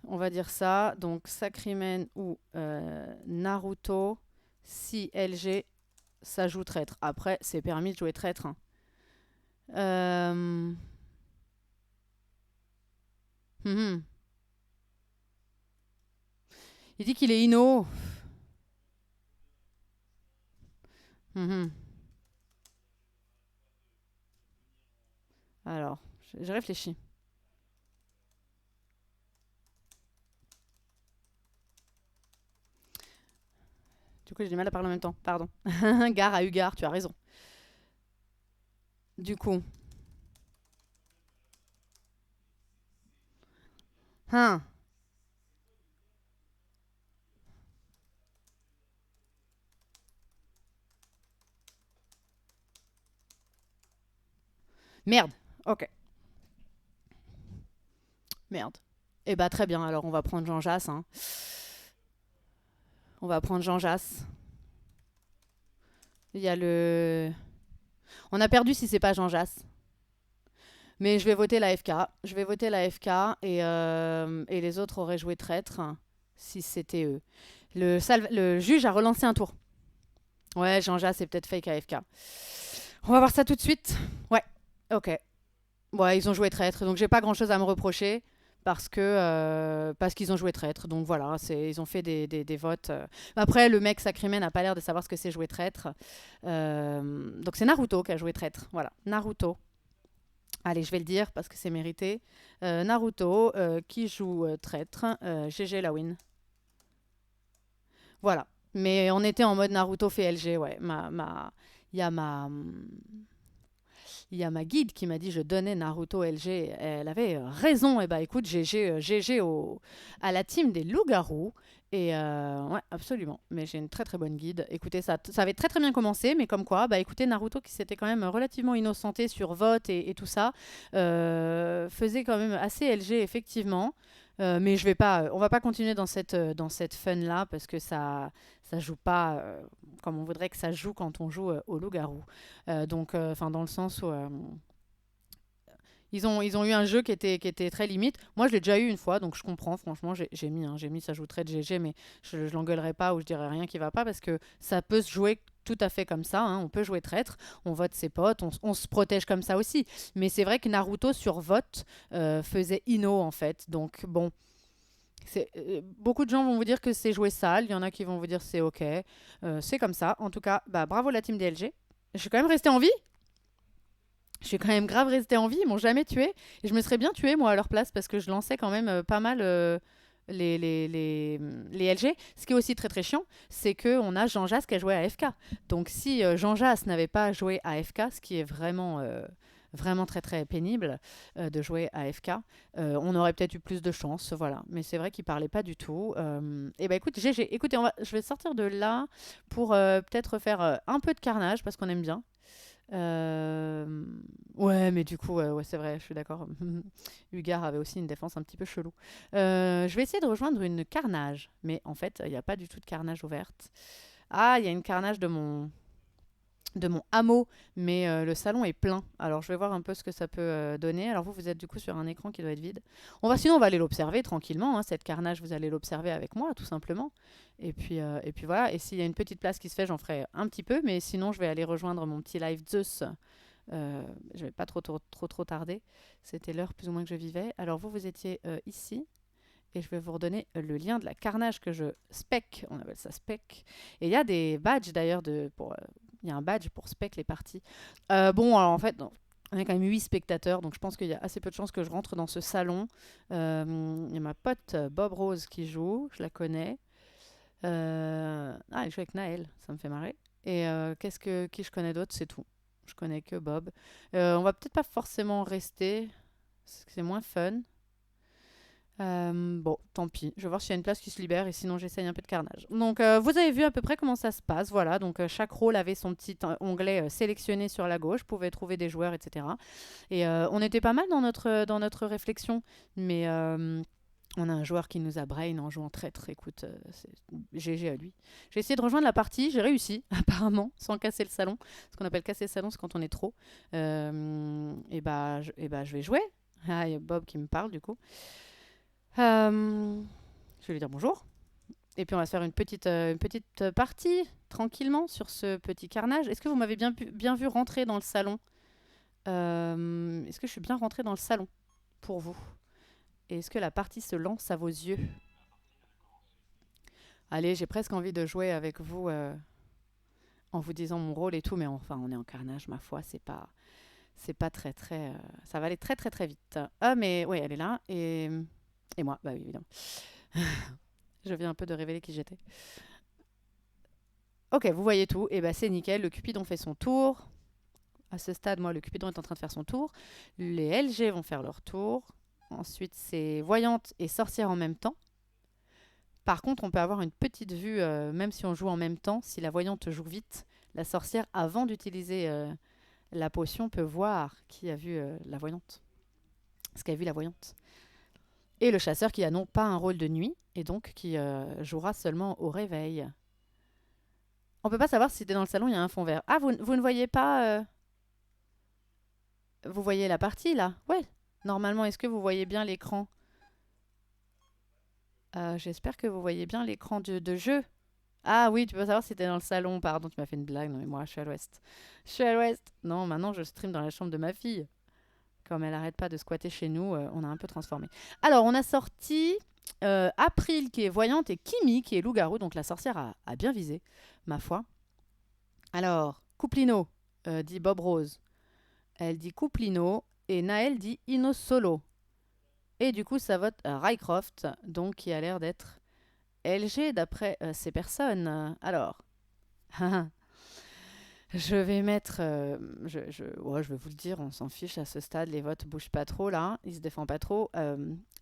on va dire ça. Donc Sacrimen ou Naruto, si LG, ça joue traître. Après, c'est permis de jouer traître, hein. Euh, hum, Il dit qu'il est Inno. Hum. Alors, je réfléchis. Du coup, j'ai du mal à parler en même temps. Pardon. Gare à Hugar, tu as raison. Du coup. Hein. Merde. Ok. Merde. Eh bah très bien, alors on va prendre Jean Jass, hein. On va prendre Jean Jass. Il y a le... On a perdu si c'est pas Jean Jass. Mais je vais voter la FK. Je vais voter la FK et les autres auraient joué traître si c'était eux. Le juge a relancé un tour. Ouais, Jean Jass c'est peut-être fake AFK. On va voir ça tout de suite. Ouais, ok. Ouais, ils ont joué traître, donc j'ai pas grand chose à me reprocher parce qu'ils ont joué traître. Donc voilà, ils ont fait des votes. Après, le mec Sacrimen n'a pas l'air de savoir ce que c'est jouer traître. Donc c'est Naruto qui a joué traître. Voilà, Naruto. Allez, je vais le dire parce que c'est mérité. Naruto qui joue traître. GG la win. Voilà. Mais on était en mode Naruto fait LG, ouais. Il y a ma guide qui m'a dit je donnais Naruto LG. Elle avait raison. Et bah écoute, GG à la team des loups-garous. Et ouais, absolument. Mais j'ai une très très bonne guide. Écoutez, ça avait très très bien commencé, mais comme quoi, bah écoutez, Naruto qui s'était quand même relativement innocenté sur vote et tout ça, faisait quand même assez LG effectivement. Mais on va pas continuer dans cette fun là parce que ça joue pas comme on voudrait que ça joue quand on joue au loup-garou. Donc, enfin, dans le sens où ils ont eu un jeu qui était très limite. Moi, je l'ai déjà eu une fois, donc je comprends. Franchement, j'ai mis ça joue très de GG, mais je l'engueulerai pas ou je dirai rien qui va pas parce que ça peut se jouer tout à fait comme ça, hein. On peut jouer traître, on vote ses potes, on se protège comme ça aussi. Mais c'est vrai que Naruto sur vote faisait Ino en fait. Donc bon, beaucoup de gens vont vous dire que c'est jouer sale, il y en a qui vont vous dire c'est ok. C'est comme ça. En tout cas, bah, bravo la team DLG. Je suis quand même restée en vie. Je suis quand même grave restée en vie, ils m'ont jamais tué. Et je me serais bien tuée, moi, à leur place, parce que je lançais quand même pas mal les LG. Ce qui est aussi très très chiant, c'est qu'on a Jean Jass qui a joué à FK. Donc si Jean Jass n'avait pas joué à FK, ce qui est vraiment vraiment très très pénible de jouer à FK. On aurait peut-être eu plus de chance, voilà. Mais c'est vrai qu'il parlait pas du tout. Et bah écoute, GG. Écoutez, je vais sortir de là pour peut-être faire un peu de carnage parce qu'on aime bien. Euh, Ouais, mais du coup, ouais, c'est vrai, je suis d'accord. Hugar avait aussi une défense un petit peu chelou. Je vais essayer de rejoindre une carnage, mais en fait, il n'y a pas du tout de carnage ouverte. Ah, il y a une carnage de mon hameau, mais le salon est plein. Alors je vais voir un peu ce que ça peut donner. Alors vous êtes du coup sur un écran qui doit être vide. Sinon on va aller l'observer tranquillement, hein. Cette carnage, vous allez l'observer avec moi, tout simplement. Et puis voilà. Et s'il y a une petite place qui se fait, j'en ferai un petit peu. Mais sinon, je vais aller rejoindre mon petit live Zeus. Je vais pas trop tarder. C'était l'heure plus ou moins que je vivais. Alors vous étiez ici. Et je vais vous redonner le lien de la carnage que je spec. On appelle ça spec. Et il y a des badges d'ailleurs il y a un badge pour spec les parties. Bon, alors en fait, non, on a quand même 8 spectateurs, donc je pense qu'il y a assez peu de chances que je rentre dans ce salon. Il y a ma pote Bob Rose qui joue, je la connais. Elle joue avec Naël, ça me fait marrer. Et qui je connais d'autre, c'est tout. Je connais que Bob. On va peut-être pas forcément rester, parce que c'est moins fun. Bon, tant pis. Je vais voir s'il y a une place qui se libère et sinon j'essaye un peu de carnage. Donc, vous avez vu à peu près comment ça se passe. Voilà, donc chaque rôle avait son petit onglet sélectionné sur la gauche, pouvait trouver des joueurs, etc. Et on était pas mal dans notre réflexion, mais on a un joueur qui nous a brain en jouant traître. Écoute, c'est GG à lui. J'ai essayé de rejoindre la partie, j'ai réussi, apparemment, sans casser le salon. Ce qu'on appelle casser le salon, c'est quand on est trop. Et bah, je vais jouer. Ah, il y a Bob qui me parle du coup. Je vais lui dire bonjour. Et puis on va se faire une petite partie tranquillement sur ce petit carnage. Est-ce que vous m'avez bien vu rentrer dans le salon? Est-ce que je suis bien rentrée dans le salon pour vous? Et est-ce que la partie se lance à vos yeux? Allez, j'ai presque envie de jouer avec vous en vous disant mon rôle et tout, mais enfin on est en carnage, ma foi, c'est pas très très, ça va aller très très très vite. Ah mais oui, elle est là et moi, bah oui évidemment. Je viens un peu de révéler qui j'étais. Ok, vous voyez tout. Et bah c'est nickel. Le Cupidon fait son tour. À ce stade, moi, le Cupidon est en train de faire son tour. Les LG vont faire leur tour. Ensuite, c'est Voyante et Sorcière en même temps. Par contre, on peut avoir une petite vue, même si on joue en même temps. Si la Voyante joue vite, la Sorcière, avant d'utiliser la potion, peut voir qui a vu la Voyante. Ce qu'a vu la Voyante. Et le Chasseur qui a non pas un rôle de nuit, et donc qui jouera seulement au réveil. On peut pas savoir si t'es dans le salon, il y a un fond vert. Ah, vous ne voyez pas. Vous voyez la partie là? Ouais. Normalement, est-ce que vous voyez bien l'écran? J'espère que vous voyez bien l'écran de jeu. Ah oui, tu peux savoir si t'es dans le salon. Pardon, tu m'as fait une blague. Non, mais moi, je suis à l'ouest. Je suis à l'ouest. Non, maintenant, je stream dans la chambre de ma fille. Comme elle arrête pas de squatter chez nous, on a un peu transformé. Alors, on a sorti April qui est voyante et Kimi qui est loup-garou. Donc, la sorcière a bien visé, ma foi. Alors, Couplino, dit Bob Rose. Elle dit Couplino et Naël dit Ino Solo. Et du coup, ça vote Rycroft, donc qui a l'air d'être LG d'après ces personnes. Alors, je vais mettre. Ouais, je vais vous le dire, on s'en fiche à ce stade, les votes bougent pas trop là, ils se défendent pas trop.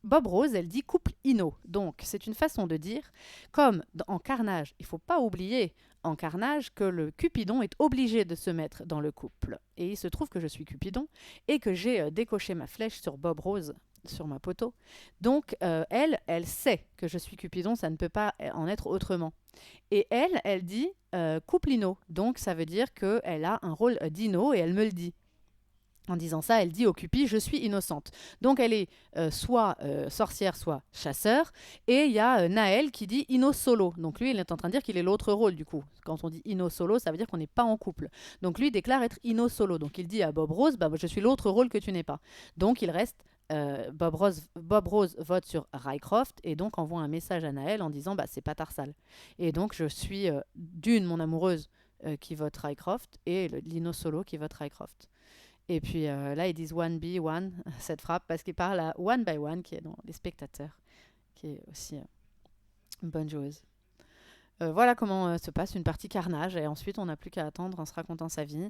Bob Rose, elle dit couple Ino. Donc, c'est une façon de dire, comme en carnage, il faut pas oublier en carnage que le Cupidon est obligé de se mettre dans le couple. Et il se trouve que je suis Cupidon et que j'ai décoché ma flèche sur Bob Rose, sur ma poteau. Donc, elle sait que je suis Cupidon, ça ne peut pas en être autrement. Et elle dit couplino. Donc, ça veut dire qu'elle a un rôle d'Ino et elle me le dit. En disant ça, elle dit au Cupid, je suis innocente. Donc elle est soit sorcière, soit chasseur. Et il y a Naël qui dit Inno solo. Donc lui, il est en train de dire qu'il est l'autre rôle du coup. Quand on dit Inno solo, ça veut dire qu'on n'est pas en couple. Donc lui déclare être Inno solo. Donc il dit à Bob Rose, bah, je suis l'autre rôle que tu n'es pas. Donc il reste Bob Rose vote sur Rycroft et donc envoie un message à Naël en disant bah c'est pas Tarsal. Et donc je suis d'une mon amoureuse qui vote Rycroft et l'Inno solo qui vote Rycroft. Et puis là, ils disent one by one, cette frappe, parce qu'ils parlent à one by one, qui est dans les spectateurs, qui est aussi une bonne joueuse. Voilà comment se passe une partie carnage. Et ensuite, on n'a plus qu'à attendre en se racontant sa vie.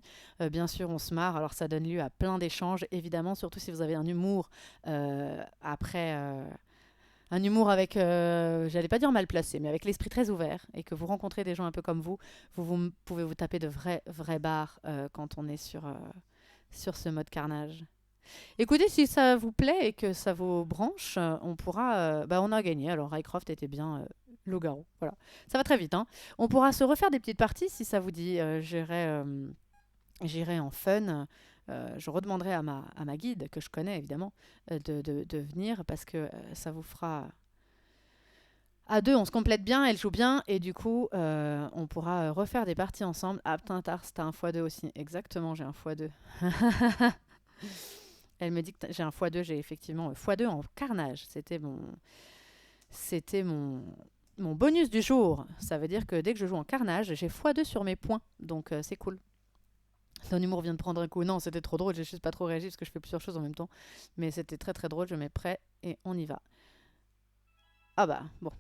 Bien sûr, on se marre. Alors, ça donne lieu à plein d'échanges, évidemment, surtout si vous avez un humour après. Un humour avec, j'allais pas dire mal placé, mais avec l'esprit très ouvert et que vous rencontrez des gens un peu comme vous, pouvez vous taper de vrais barres quand on est sur ce mode carnage. Écoutez, si ça vous plaît et que ça vous branche, on pourra. Bah, on a gagné. Alors, Rycroft était bien loup-garou. Voilà. Ça va très vite, hein. On pourra se refaire des petites parties si ça vous dit. J'irai en fun. Je redemanderai à ma guide, que je connais évidemment, de venir parce que ça vous fera. À deux, on se complète bien, elle joue bien, et du coup, on pourra refaire des parties ensemble. Ah, putain, Tars, t'as un x2 aussi. Exactement, j'ai un x2. Elle me dit que j'ai un x2, j'ai effectivement x2 en carnage. C'était mon bonus du jour. Ça veut dire que dès que je joue en carnage, j'ai x2 sur mes points. Donc c'est cool. Ton humour vient de prendre un coup. Non, c'était trop drôle. J'ai juste pas trop réagi parce que je fais plusieurs choses en même temps. Mais c'était très très drôle. Je mets prêt et on y va. Ah bah bon,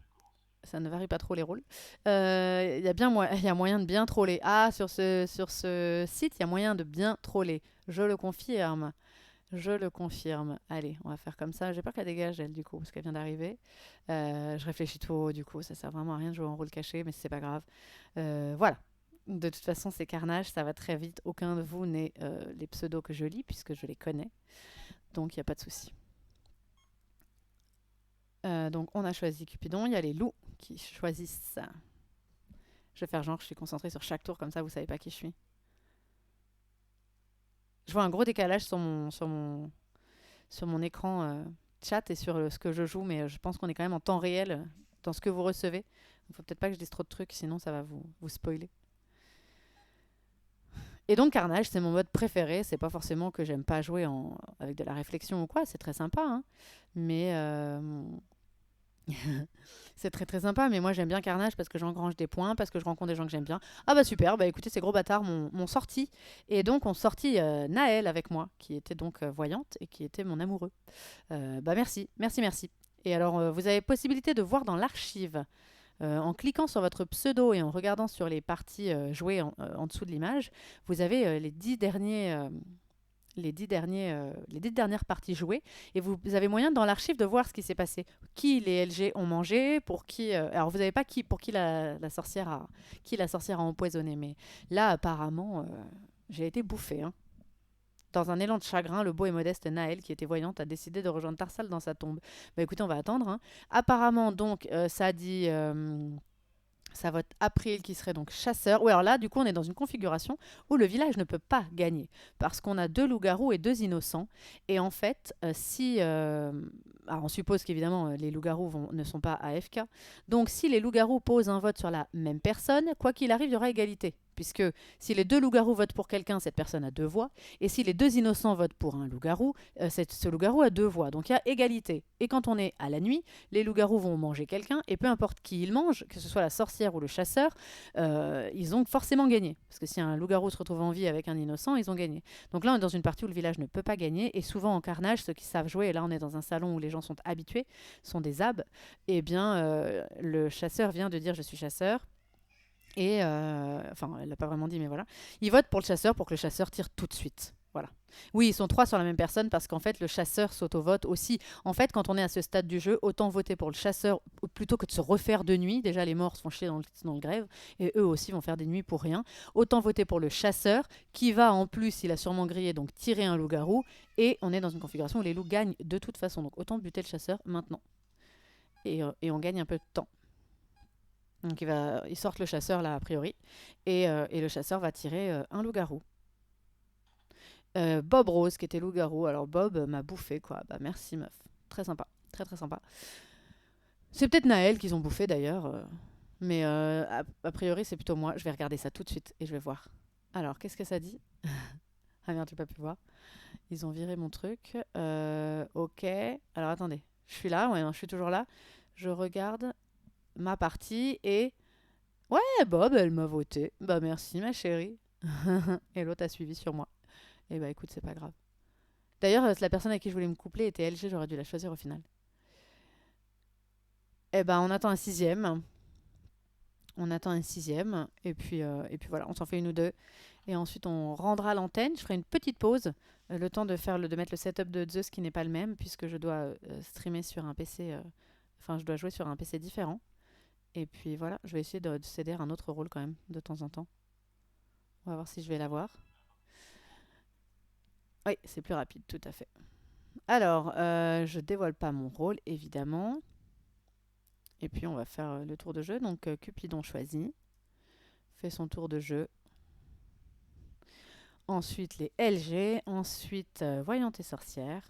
ça ne varie pas trop les rôles. Il y a moyen de bien troller. Ah, sur ce site, il y a moyen de bien troller. Je le confirme. Je le confirme. Allez, on va faire comme ça. J'ai peur qu'elle dégage, elle, du coup, parce qu'elle vient d'arriver. Je réfléchis trop, du coup, ça sert vraiment à rien de jouer en rôle caché, mais c'est pas grave. Voilà. De toute façon, c'est carnage, ça va très vite. Aucun de vous n'est les pseudos que je lis, puisque je les connais. Donc, il n'y a pas de souci. Donc, on a choisi Cupidon. Il y a les loups qui choisissent. Je vais faire genre, je suis concentrée sur chaque tour, comme ça, vous savez pas qui je suis. Je vois un gros décalage sur mon écran chat et sur ce que je joue, mais je pense qu'on est quand même en temps réel dans ce que vous recevez. Il faut peut-être pas que je dise trop de trucs, sinon ça va vous spoiler. Et donc Carnage, c'est mon mode préféré. C'est pas forcément que j'aime pas jouer avec de la réflexion ou quoi, c'est très sympa, hein. Mais c'est très très sympa, mais moi j'aime bien Carnage parce que j'engrange des points, parce que je rencontre des gens que j'aime bien. Ah bah super, bah écoutez, ces gros bâtards m'ont sorti. Et donc on sorti Naël avec moi, qui était donc voyante et qui était mon amoureux. Bah merci, merci, merci. Et alors vous avez possibilité de voir dans l'archive, en cliquant sur votre pseudo et en regardant sur les parties jouées en dessous de l'image, vous avez les 10 dernières parties jouées et vous avez moyen dans l'archive de voir ce qui s'est passé. Qui les LG ont mangé, pour qui. Alors vous n'avez pas pour qui la sorcière a empoisonné, mais là apparemment j'ai été bouffée, hein. Dans un élan de chagrin, le beau et modeste Naël, qui était voyante, a décidé de rejoindre Tarsal dans sa tombe. Bah écoutez, on va attendre, hein. Apparemment, donc, ça dit. Ça vote April qui serait donc chasseur. Oui, alors là, du coup, on est dans une configuration où le village ne peut pas gagner parce qu'on a 2 loups-garous et 2 innocents. Et en fait, si. Alors, on suppose qu'évidemment, les loups-garous ne sont pas AFK. Donc, si les loups-garous posent un vote sur la même personne, quoi qu'il arrive, il y aura égalité. Puisque si les 2 loups-garous votent pour quelqu'un, cette personne a 2 voix. Et si les 2 innocents votent pour un loup-garou, ce loup-garou a 2 voix. Donc, il y a égalité. Et quand on est à la nuit, les loups-garous vont manger quelqu'un, et peu importe qui ils mangent, que ce soit la sorcière ou le chasseur, ils ont forcément gagné. Parce que si un loup-garou se retrouve en vie avec un innocent, ils ont gagné. Donc là, on est dans une partie où le village ne peut pas gagner, et souvent en carnage, ceux qui savent jouer, et là on est dans un salon où les gens sont habitués, sont des abs, et bien le chasseur vient de dire je suis chasseur. Et enfin, elle l'a pas vraiment dit, mais voilà. Ils votent pour le chasseur pour que le chasseur tire tout de suite. Voilà. Oui, ils sont 3 sur la même personne parce qu'en fait, le chasseur s'auto-vote aussi. En fait, quand on est à ce stade du jeu, autant voter pour le chasseur plutôt que de se refaire de nuit. Déjà, les morts se font chier dans le grève et eux aussi vont faire des nuits pour rien. Autant voter pour le chasseur qui va en plus, il a sûrement grillé, donc tirer un loup-garou. Et on est dans une configuration où les loups gagnent de toute façon. Donc autant buter le chasseur maintenant. Et on gagne un peu de temps. Donc ils sortent le chasseur là a priori et le chasseur va tirer un loup-garou. Bob Rose qui était loup-garou. Alors Bob m'a bouffé quoi. Bah merci meuf. Très sympa. Très très sympa. C'est peut-être Naël qu'ils ont bouffé d'ailleurs. Mais a priori c'est plutôt moi. Je vais regarder ça tout de suite et je vais voir. Alors qu'est-ce que ça dit? Ah merde j'ai pas pu voir. Ils ont viré mon truc. Ok. Alors attendez. Je suis là. Ouais non, je suis toujours là. Je regarde ma partie et... Ouais, Bob, elle m'a voté. Bah merci ma chérie. Et l'autre a suivi sur moi. Et bah écoute, c'est pas grave. D'ailleurs, la personne avec qui je voulais me coupler était LG, j'aurais dû la choisir au final. Eh ben on attend un 6e. On attend un sixième, et puis voilà, on s'en fait une ou deux. Et ensuite, on rendra l'antenne. Je ferai une petite pause, le temps de mettre le setup de Zeus qui n'est pas le même, puisque je dois streamer sur un PC, enfin, je dois jouer sur un PC différent. Et puis voilà, je vais essayer de céder un autre rôle quand même, de temps en temps. On va voir si je vais l'avoir. Oui, c'est plus rapide, tout à fait. Alors, je dévoile pas mon rôle, évidemment. Et puis, on va faire le tour de jeu. Donc, Cupidon choisit, fait son tour de jeu. Ensuite, les LG. Ensuite, Voyante et Sorcière.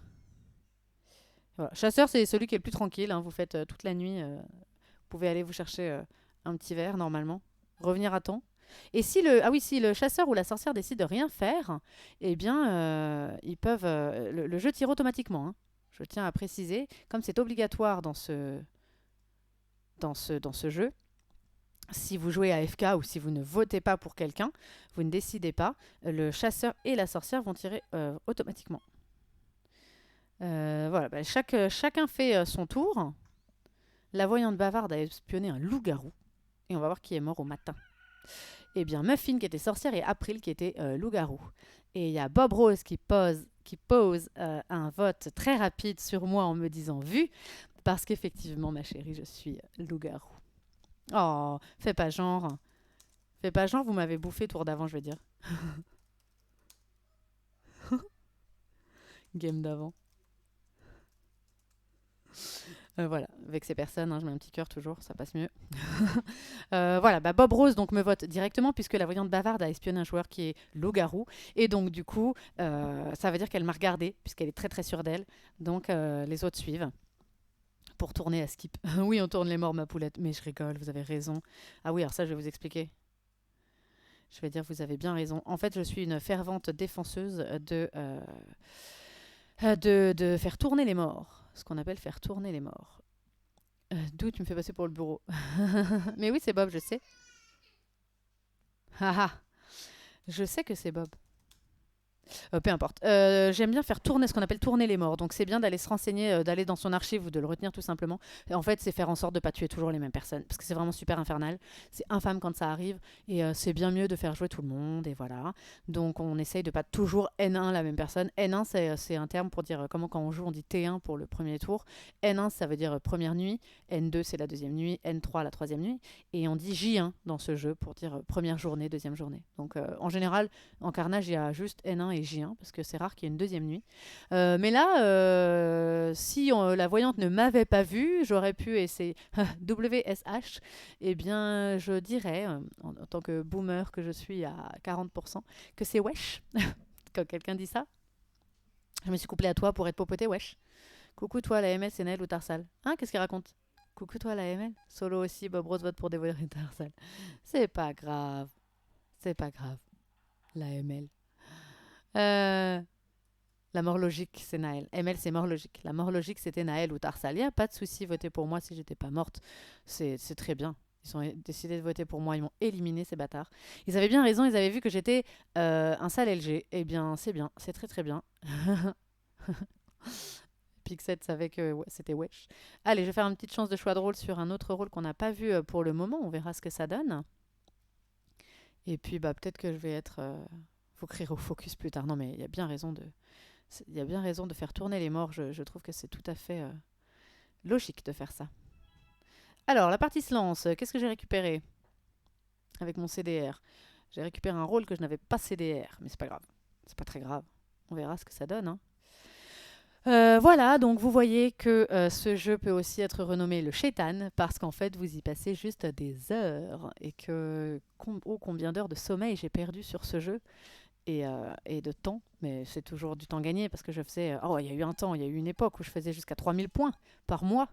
Voilà. Chasseur, c'est celui qui est le plus tranquille, hein. Vous faites toute la nuit. Vous pouvez aller vous chercher un petit verre, normalement. Revenir à temps. Et si le chasseur ou la sorcière décide de rien faire, eh bien, ils peuvent. Le jeu tire automatiquement, hein. Je tiens à préciser. Comme c'est obligatoire dans ce jeu, si vous jouez à FK ou si vous ne votez pas pour quelqu'un, vous ne décidez pas, le chasseur et la sorcière vont tirer automatiquement. Voilà, bah, chacun fait son tour. La voyante bavarde a espionné un loup-garou. Et on va voir qui est mort au matin. Eh bien, Muffin qui était sorcière et April qui était loup-garou. Et il y a Bob Rose qui pose un vote très rapide sur moi en me disant vu, parce qu'effectivement, ma chérie, je suis loup-garou. Oh, fais pas genre. Fais pas genre, vous m'avez bouffé tour d'avant, je veux dire. Game d'avant. Voilà, avec ces personnes, hein, je mets un petit cœur toujours, ça passe mieux. Voilà, bah Bob Rose donc me vote directement puisque la voyante bavarde a espionné un joueur qui est loup-garou. Et donc du coup, ça veut dire qu'elle m'a regardé puisqu'elle est très très sûre d'elle. Donc les autres suivent pour tourner à skip. Oui, on tourne les morts, ma poulette. Mais je rigole, vous avez raison. Ah oui, alors ça, je vais vous expliquer. Je vais dire, vous avez bien raison. En fait, je suis une fervente défenseuse de faire tourner les morts. Ce qu'on appelle faire tourner les morts. D'où tu me fais passer pour le bureau. Mais oui, c'est Bob, je sais. Haha, je sais que c'est Bob. Peu importe. J'aime bien faire tourner ce qu'on appelle tourner les morts. Donc c'est bien d'aller se renseigner, d'aller dans son archive ou de le retenir tout simplement. Et en fait, c'est faire en sorte de ne pas tuer toujours les mêmes personnes. Parce que c'est vraiment super infernal. C'est infâme quand ça arrive. Et c'est bien mieux de faire jouer tout le monde. Et voilà. Donc on essaye de pas toujours N1 la même personne. N1, c'est un terme pour dire comment quand on joue, on dit T1 pour le premier tour. N1, ça veut dire première nuit. N2, c'est la deuxième nuit. N3, la troisième nuit. Et on dit J1 dans ce jeu pour dire première journée, deuxième journée. Donc en général, en carnage, il y a juste N1 et J1 parce que c'est rare qu'il y ait une deuxième nuit. Mais là, si la voyante ne m'avait pas vue, j'aurais pu essayer WSH. Eh bien, je dirais, en tant que boomer que je suis à 40%, que c'est wesh. Quand quelqu'un dit ça, je me suis couplée à toi pour être popoté, wesh. Coucou toi, la ML, c'est Naël ou Tarsal. Hein, qu'est-ce qu'il raconte? Coucou toi, la ML. Solo aussi, Bob Rose vote pour dévoiler Tarsal. C'est pas grave. C'est pas grave. La ML. Euh, la mort logique, c'est Naël. ML, c'est mort logique. La mort logique, c'était Naël ou Tarsal. Il n'y a pas de souci, votez pour moi si j'étais pas morte. C'est très bien. Ils ont décidé de voter pour moi. Ils m'ont éliminé, ces bâtards. Ils avaient bien raison. Ils avaient vu que j'étais un sale LG. Eh bien, c'est bien. C'est très, très bien. Pixet savait que ouais, c'était wesh. Allez, je vais faire une petite chance de choix de rôle sur un autre rôle qu'on n'a pas vu pour le moment. On verra ce que ça donne. Et puis, bah, peut-être que je vais être... faut crier au focus plus tard. Non, mais il y a bien raison de faire tourner les morts. Je trouve que c'est tout à fait logique de faire ça. Alors, la partie se lance. Qu'est-ce que j'ai récupéré avec mon CDR? J'ai récupéré un rôle que je n'avais pas CDR, mais c'est pas grave. C'est pas très grave. On verra ce que ça donne, hein. Voilà, donc vous voyez que ce jeu peut aussi être renommé le Shaitan parce qu'en fait vous y passez juste des heures et que combien d'heures de sommeil j'ai perdu sur ce jeu et de temps, mais c'est toujours du temps gagné parce que je faisais, oh il y a eu un temps, il y a eu une époque où je faisais jusqu'à 3000 points par mois.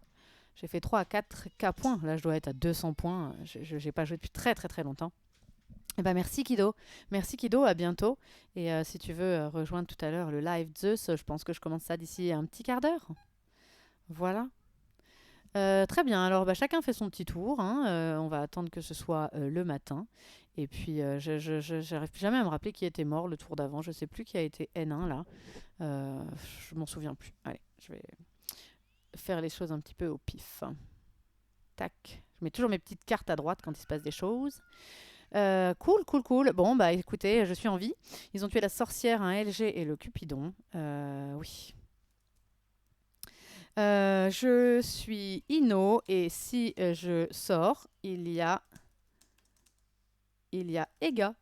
J'ai fait 3 à 4 K points, là je dois être à 200 points, je n'ai pas joué depuis très très très longtemps. Eh ben merci Kido. Merci Kido, à bientôt. Et si tu veux rejoindre tout à l'heure le live Zeus, je pense que je commence ça d'ici un petit quart d'heure. Voilà. Très bien, alors bah, chacun fait son petit tour, hein. On va attendre que ce soit le matin. Et puis je n'arrive jamais à me rappeler qui était mort le tour d'avant. Je ne sais plus qui a été N1 là. Je m'en souviens plus. Allez, je vais faire les choses un petit peu au pif. Tac, Je mets toujours mes petites cartes à droite quand il se passe des choses. Cool, cool, cool. Bon, bah écoutez, je suis en vie. Ils ont tué la sorcière, un LG et le Cupidon. Oui. Je suis Ino et si je sors, il y a Ega.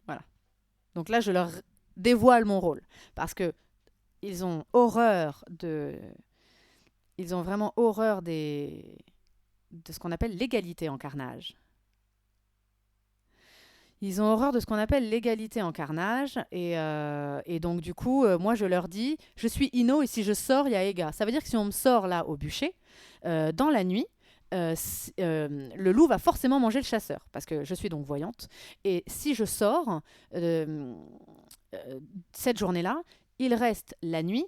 Voilà. Donc là, je leur dévoile mon rôle parce que ils ont horreur ils ont vraiment horreur de ce qu'on appelle l'égalité en carnage. Ils ont horreur de ce qu'on appelle l'égalité en carnage. Et donc, du coup, moi, je leur dis, je suis Ino et si je sors, il y a Ega. Ça veut dire que si on me sort là au bûcher, dans la nuit, le loup va forcément manger le chasseur. Parce que je suis donc voyante. Et si je sors, euh, cette journée-là, il reste la nuit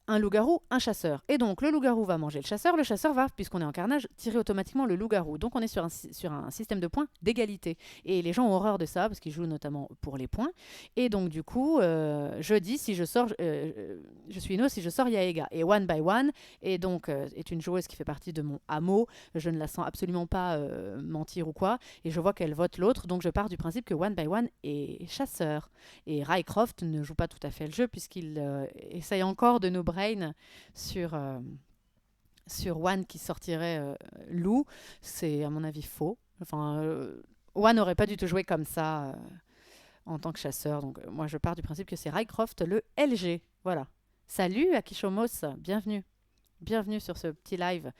un loup-garou, un chasseur. Et donc, le loup-garou va manger le chasseur va, puisqu'on est en carnage, tirer automatiquement le loup-garou. Donc, on est sur un système de points d'égalité. Et les gens ont horreur de ça, parce qu'ils jouent notamment pour les points. Et donc, du coup, je dis, si je sors, je suis Ino, si je sors, il y a Ega. Et One by One, et donc, est une joueuse qui fait partie de mon hameau. Je ne la sens absolument pas mentir ou quoi. Et je vois qu'elle vote l'autre, donc je pars du principe que One by One est chasseur. Et Rycroft ne joue pas tout à fait le jeu, puisqu'il essaye encore de nous brain sur One qui sortirait loup, c'est à mon avis faux. Enfin, One n'aurait pas dû te jouer comme ça en tant que chasseur. Donc moi je pars du principe que c'est Rycroft le LG. Voilà. Salut Akishomos, bienvenue. Bienvenue sur ce petit live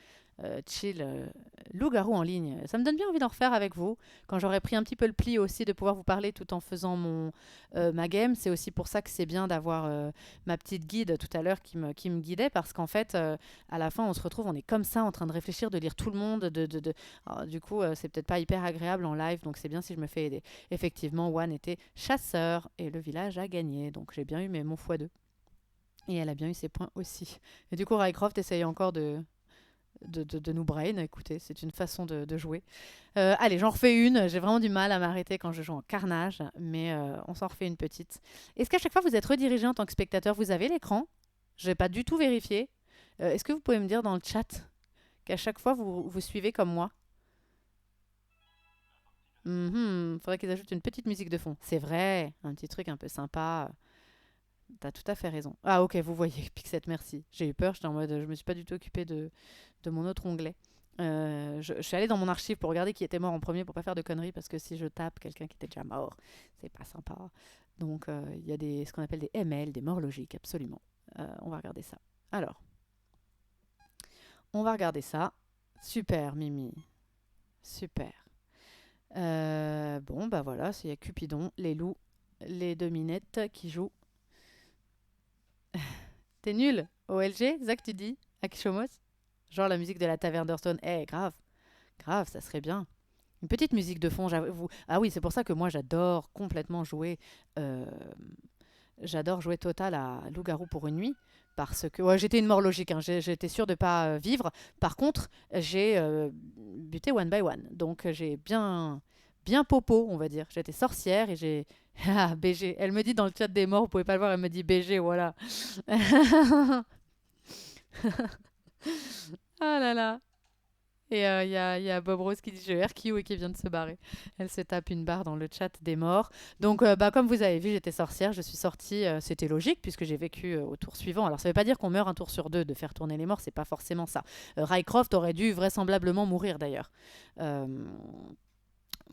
chill loup-garou en ligne. Ça me donne bien envie d'en refaire avec vous. Quand j'aurai pris un petit peu le pli aussi de pouvoir vous parler tout en faisant ma game, c'est aussi pour ça que c'est bien d'avoir ma petite guide tout à l'heure qui me guidait parce qu'en fait, à la fin, on se retrouve, on est comme ça en train de réfléchir, de lire tout le monde. Alors, du coup, c'est peut-être pas hyper agréable en live, donc c'est bien si je me fais aider. Effectivement, One était chasseur et le village a gagné, donc j'ai bien eu mon x2. Et elle a bien eu ses points aussi. Et du coup, Rycroft essaye encore de nous brain. Écoutez, c'est une façon de jouer. Allez, j'en refais une. J'ai vraiment du mal à m'arrêter quand je joue en carnage, mais on s'en refait une petite. Est-ce qu'à chaque fois vous êtes redirigé en tant que spectateur, vous avez l'écran? Je n'ai pas du tout vérifié. Est-ce que vous pouvez me dire dans le chat qu'à chaque fois vous suivez comme moi? Faudrait qu'ils ajoutent une petite musique de fond. C'est vrai, un petit truc un peu sympa. T'as tout à fait raison. Ah ok, vous voyez, Pixette, merci. J'ai eu peur, j'étais en mode, je me suis pas du tout occupée de mon autre onglet. Je suis allée dans mon archive pour regarder qui était mort en premier pour pas faire de conneries parce que si je tape quelqu'un qui était déjà mort, c'est pas sympa. Donc il y a ce qu'on appelle des ML, des morts logiques, absolument. On va regarder ça. Alors, on va regarder ça. Super, Mimi. Super. Bon, bah voilà, il y a Cupidon, les loups, les deux minettes qui jouent. T'es nul. OLG, Zach, tu dis Akishomos. Genre la musique de la taverne d'Hearthstone. Eh, grave. Grave, ça serait bien. Une petite musique de fond, j'avoue. Ah oui, c'est pour ça que moi j'adore complètement jouer. euh, J'adore jouer total à Loup-garou pour une nuit. Parce que. Ouais, j'étais une mort logique, hein. J'étais sûre de ne pas vivre. Par contre, j'ai buté one by one. Donc j'ai bien popo, on va dire. J'étais sorcière et j'ai. Ah, BG. Elle me dit dans le chat des morts, vous pouvez pas le voir, elle me dit BG, voilà. Ah là là. Et il y a Bob Rose qui dit je RQ et qui vient de se barrer. Elle se tape une barre dans le chat des morts. Donc, bah, comme vous avez vu, j'étais sorcière. Je suis sortie. C'était logique puisque j'ai vécu au tour suivant. Alors, ça ne veut pas dire qu'on meurt un tour sur deux de faire tourner les morts. C'est pas forcément ça. Rycroft aurait dû vraisemblablement mourir d'ailleurs. Euh,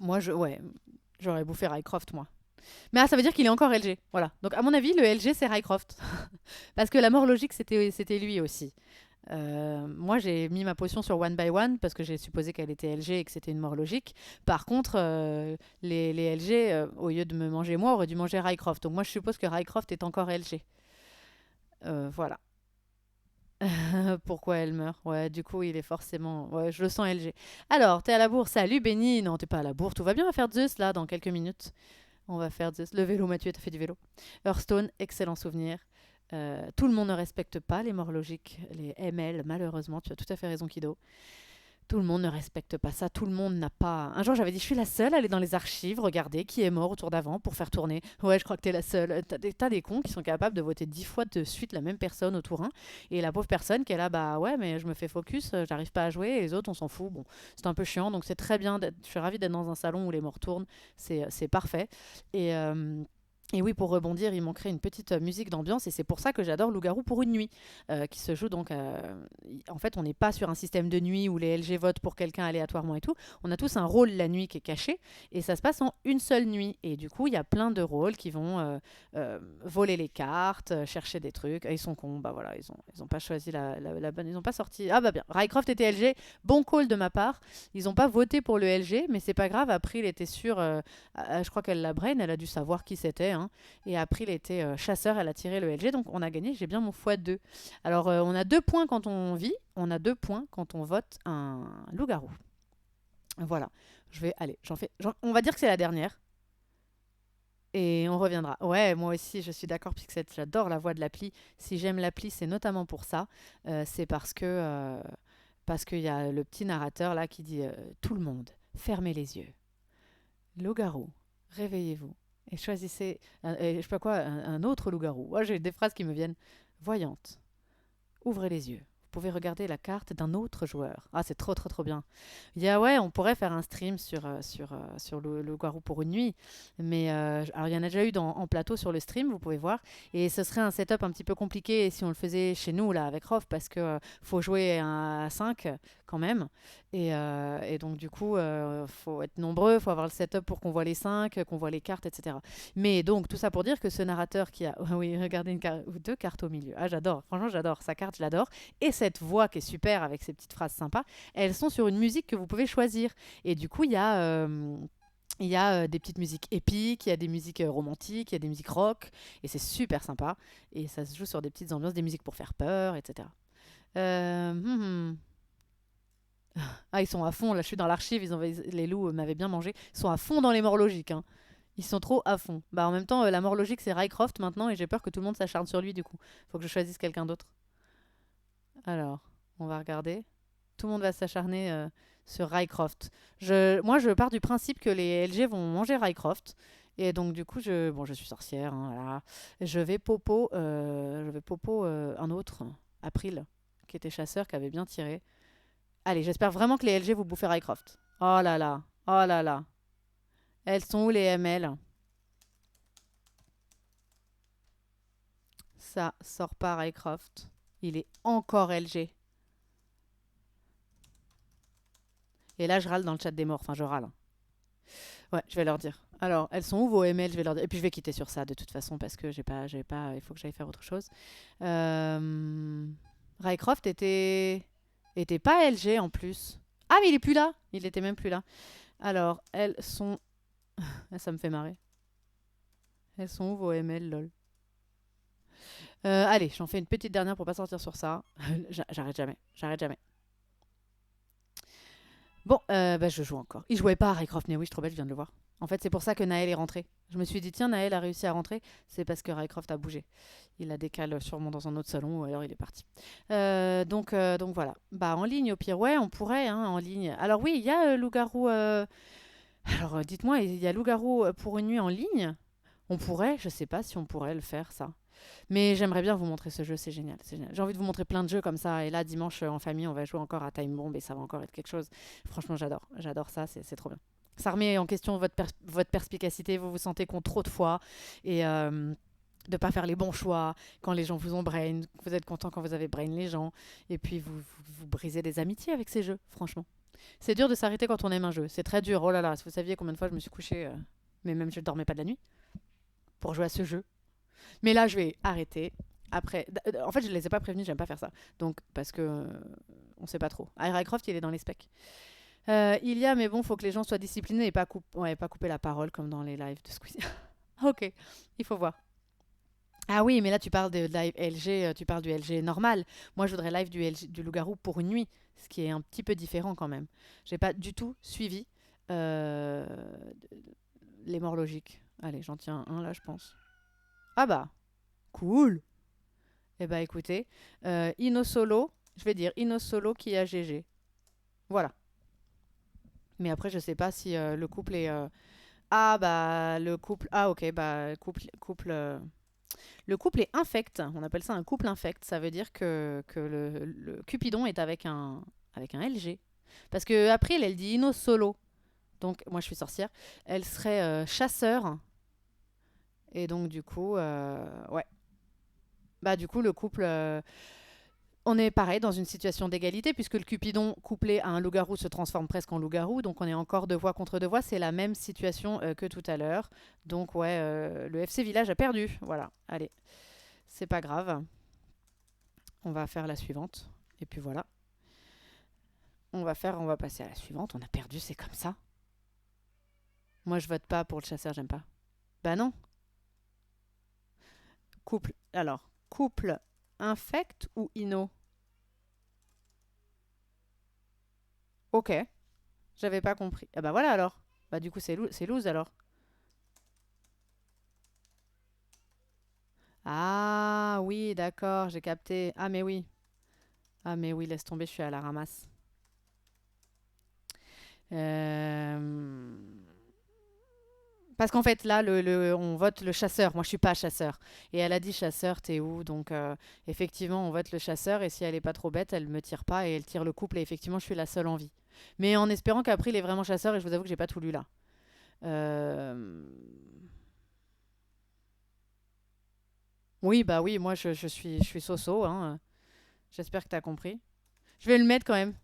moi, ouais, j'aurais bouffé Rycroft, moi. Mais ça veut dire qu'il est encore LG. Voilà. Donc, à mon avis, le LG, c'est Rycroft. Parce que la mort logique, c'était lui aussi. Moi, j'ai mis ma potion sur One by One parce que j'ai supposé qu'elle était LG et que c'était une mort logique. Par contre, les LG, au lieu de me manger moi, auraient dû manger Rycroft. Donc moi, je suppose que Rycroft est encore LG. Voilà. Pourquoi elle meurt? Ouais, du coup, il est forcément... Ouais, je le sens LG. Alors, t'es à la bourre. Salut, Benny. Non, t'es pas à la bourre. Tout va bien, on va faire Zeus, là, dans quelques minutes. On va faire Zeus. Le vélo, Mathieu, t'as fait du vélo. Hearthstone, excellent souvenir. Tout le monde ne respecte pas les morts logiques, les ML, malheureusement. Tu as tout à fait raison, Kido. Tout le monde ne respecte pas ça, tout le monde n'a pas. Un jour, j'avais dit, je suis la seule à aller dans les archives, regarder qui est mort au tour d'avant pour faire tourner. Ouais, je crois que t'es la seule. T'as des cons qui sont capables de voter 10 fois de suite la même personne au tour 1. Et la pauvre personne qui est là, bah ouais, mais je me fais focus, j'arrive pas à jouer, et les autres, on s'en fout. Bon, c'est un peu chiant, donc c'est très bien. Je suis ravie d'être dans un salon où les morts tournent, c'est parfait. Et. Et oui, pour rebondir, ils m'ont créé une petite musique d'ambiance et c'est pour ça que j'adore Loup-garou pour une nuit, qui se joue donc. En fait, on n'est pas sur un système de nuit où les LG votent pour quelqu'un aléatoirement et tout. On a tous un rôle la nuit qui est caché et ça se passe en une seule nuit. Et du coup, il y a plein de rôles qui vont voler les cartes, chercher des trucs. Ah, ils sont cons, bah voilà, ils ont pas choisi la bonne. Ils ont pas sorti. Ah bah bien, Rycroft était LG, bon call de ma part. Ils ont pas voté pour le LG, mais c'est pas grave. Après, il était sûr. Je crois qu'elle la brain, elle a dû savoir qui c'était, hein. Et après, il était chasseur, elle a tiré le LG, donc on a gagné, j'ai bien mon x2. Alors, on a 2 points quand on vit, on a 2 points quand on vote un loup-garou. Voilà, je vais, allez, on va dire que c'est la dernière, et on reviendra. Ouais, moi aussi, je suis d'accord, Pixette, j'adore la voix de l'appli. Si j'aime l'appli, c'est notamment pour ça. C'est parce qu'il y a le petit narrateur là qui dit tout le monde, fermez les yeux. Loup-garou, réveillez-vous et choisissez, je sais pas quoi, un autre loup-garou. Moi, j'ai des phrases qui me viennent. Voyante, ouvrez les yeux. Vous pouvez regarder la carte d'un autre joueur. Ah, c'est trop, trop, trop bien. Il y a, ouais, on pourrait faire un stream sur le Loup-garou pour une nuit. Mais alors, il y en a déjà eu en plateau sur le stream, vous pouvez voir. Et ce serait un setup un petit peu compliqué si on le faisait chez nous, là, avec Rof, parce que faut jouer à 5 quand même. Et donc, du coup, faut être nombreux, faut avoir le setup pour qu'on voit les 5, qu'on voit les cartes, etc. Mais donc, tout ça pour dire que ce narrateur qui a, oui, regardez ou 2 cartes au milieu. Ah, j'adore. Franchement, j'adore. Sa carte, je l'adore. Et cette voix qui est super avec ses petites phrases sympas, elles sont sur une musique que vous pouvez choisir. Et du coup, il y a des petites musiques épiques, il y a des musiques romantiques, il y a des musiques rock, et c'est super sympa. Et ça se joue sur des petites ambiances, des musiques pour faire peur, etc. Euh, hmm, hmm. Ah, ils sont à fond, là je suis dans l'archive, les loups m'avaient bien mangé. Ils sont à fond dans les morts logiques, hein. Ils sont trop à fond. Bah en même temps, la mort logique c'est Rycroft maintenant, et j'ai peur que tout le monde s'acharne sur lui du coup. Faut que je choisisse quelqu'un d'autre. Alors, on va regarder. Tout le monde va s'acharner sur Rycroft. Moi, je pars du principe que les LG vont manger Rycroft. Et donc, du coup, bon, je suis sorcière, hein, voilà. Je vais popo un autre, April, qui était chasseur, qui avait bien tiré. Allez, j'espère vraiment que les LG vous bouffez Rycroft. Oh là là, oh là là. Elles sont où les ML? Ça sort pas Rycroft. Il est encore LG. Et là, je râle dans le chat des morts. Enfin, je râle, hein. Ouais, je vais leur dire. Alors, elles sont où vos emails? Je vais leur dire. Et puis je vais quitter sur ça de toute façon parce que il faut que j'aille faire autre chose. Euh... Rycroft était pas LG en plus. Ah, mais il est plus là. Il était même plus là. Alors, elles sont. Ah, ça me fait marrer. Elles sont où vos ML, lol. Allez, j'en fais une petite dernière pour pas sortir sur ça. J'arrête jamais. J'arrête jamais. Bon, bah, je joue encore. Il jouait pas à Rycroft, mais oui, je suis trop belle, je viens de le voir. En fait, c'est pour ça que Naël est rentré. Je me suis dit, tiens, Naël a réussi à rentrer. C'est parce que Rycroft a bougé. Il la décale sûrement dans un autre salon ou alors il est parti. Donc voilà. Bah, en ligne, au pire, ouais, on pourrait, hein, en ligne. Alors oui, il y a Loup-garou. Alors dites-moi, il y a Loup-garou pour une nuit en ligne? On pourrait, je sais pas si on pourrait le faire, ça. Mais j'aimerais bien vous montrer ce jeu, c'est génial, c'est génial. J'ai envie de vous montrer plein de jeux comme ça. Et là, dimanche, en famille, on va jouer encore à Time Bomb et ça va encore être quelque chose. Franchement, j'adore ça, c'est trop bien. Ça remet en question votre perspicacité, vous vous sentez contre trop de fois et de pas faire les bons choix quand les gens vous ont brain. Vous êtes content quand vous avez brain les gens et puis vous brisez des amitiés avec ces jeux, franchement. C'est dur de s'arrêter quand on aime un jeu, c'est très dur. Oh là là, si vous saviez combien de fois je me suis couchée, mais même je ne dormais pas de la nuit pour jouer à ce jeu. Mais là, je vais arrêter. Après, en fait, je les ai pas prévenus, j'aime pas faire ça. Donc, parce que on sait pas trop. Hycroft, il est dans les specs. Il y a, mais bon, faut que les gens soient disciplinés et pas couper la parole comme dans les lives de Squeezie. Ok, il faut voir. Ah oui, mais là, tu parles de live LG, tu parles du LG normal. Moi, je voudrais live du loup-garou pour une nuit, ce qui est un petit peu différent quand même. J'ai pas du tout suivi euh, les morts logiques. Allez, j'en tiens un là, je pense. Ah bah, cool. Eh bah écoutez, Inno Solo, je vais dire Inno Solo qui a GG. Voilà. Mais après, je sais pas si le couple est... Ah, bah, le couple... Ah, ok, bah, le couple est infect. On appelle ça un couple infect. Ça veut dire que le Cupidon est avec un LG. Parce que April, elle dit Inno solo. Donc, moi, je suis sorcière. Elle serait chasseur. Et donc, du coup, ouais. Bah, du coup, le couple... on est pareil dans une situation d'égalité puisque le Cupidon couplé à un loup-garou se transforme presque en loup-garou. Donc, on est encore deux voix contre deux voix. C'est la même situation que tout à l'heure. Donc, ouais, le FC Village a perdu. Voilà. Allez, c'est pas grave. On va faire la suivante. Et puis voilà. On va passer à la suivante. On a perdu, c'est comme ça. Moi, je vote pas pour le chasseur, j'aime pas. Bah non. Couple. Alors, couple infect ou inno? Ok, j'avais pas compris. Ah bah voilà alors. Bah du coup, c'est lose alors. Ah oui, d'accord, j'ai capté. Ah mais oui. Ah mais oui, laisse tomber, je suis à la ramasse. Euh, Parce qu'en fait, là, on vote le chasseur. Moi, je suis pas chasseur. Et elle a dit chasseur, t'es où? Donc, effectivement, on vote le chasseur. Et si elle est pas trop bête, elle me tire pas et elle tire le couple. Et effectivement, je suis la seule en vie. Mais en espérant qu'après, il est vraiment chasseur. Et je vous avoue que j'ai pas tout lu là. Euh, Oui, bah oui, moi, je suis Soso. Hein. J'espère que t'as compris. Je vais le mettre quand même.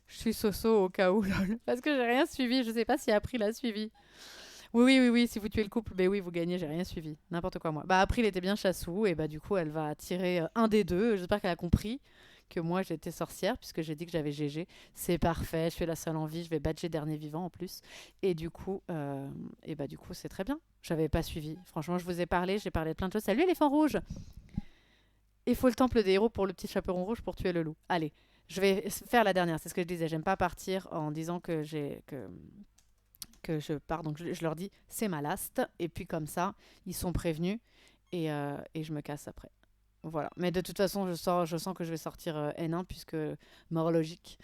Je suis Soso au cas où, lol. Parce que j'ai rien suivi. Je sais pas si April a suivi. Oui, oui, oui, oui, si vous tuez le couple, ben oui, vous gagnez, j'ai rien suivi. N'importe quoi, moi. Bah, après, il était bien chassou, et bah, du coup, elle va tirer un des deux. J'espère qu'elle a compris que moi, j'étais sorcière, puisque j'ai dit que j'avais GG. C'est parfait, je suis la seule en vie, je vais badger dernier vivant en plus. Et du coup, c'est très bien. J'avais pas suivi. Franchement, je vous ai parlé, j'ai parlé de plein de choses. Salut, éléphant rouge! Il faut le temple des héros pour le petit chaperon rouge pour tuer le loup. Allez, je vais faire la dernière, c'est ce que je disais. J'aime pas partir en disant que je pars. Donc je leur dis c'est ma last. Et puis comme ça, ils sont prévenus et je me casse après. Voilà. Mais de toute façon, je sens que je vais sortir N1 puisque mort logique.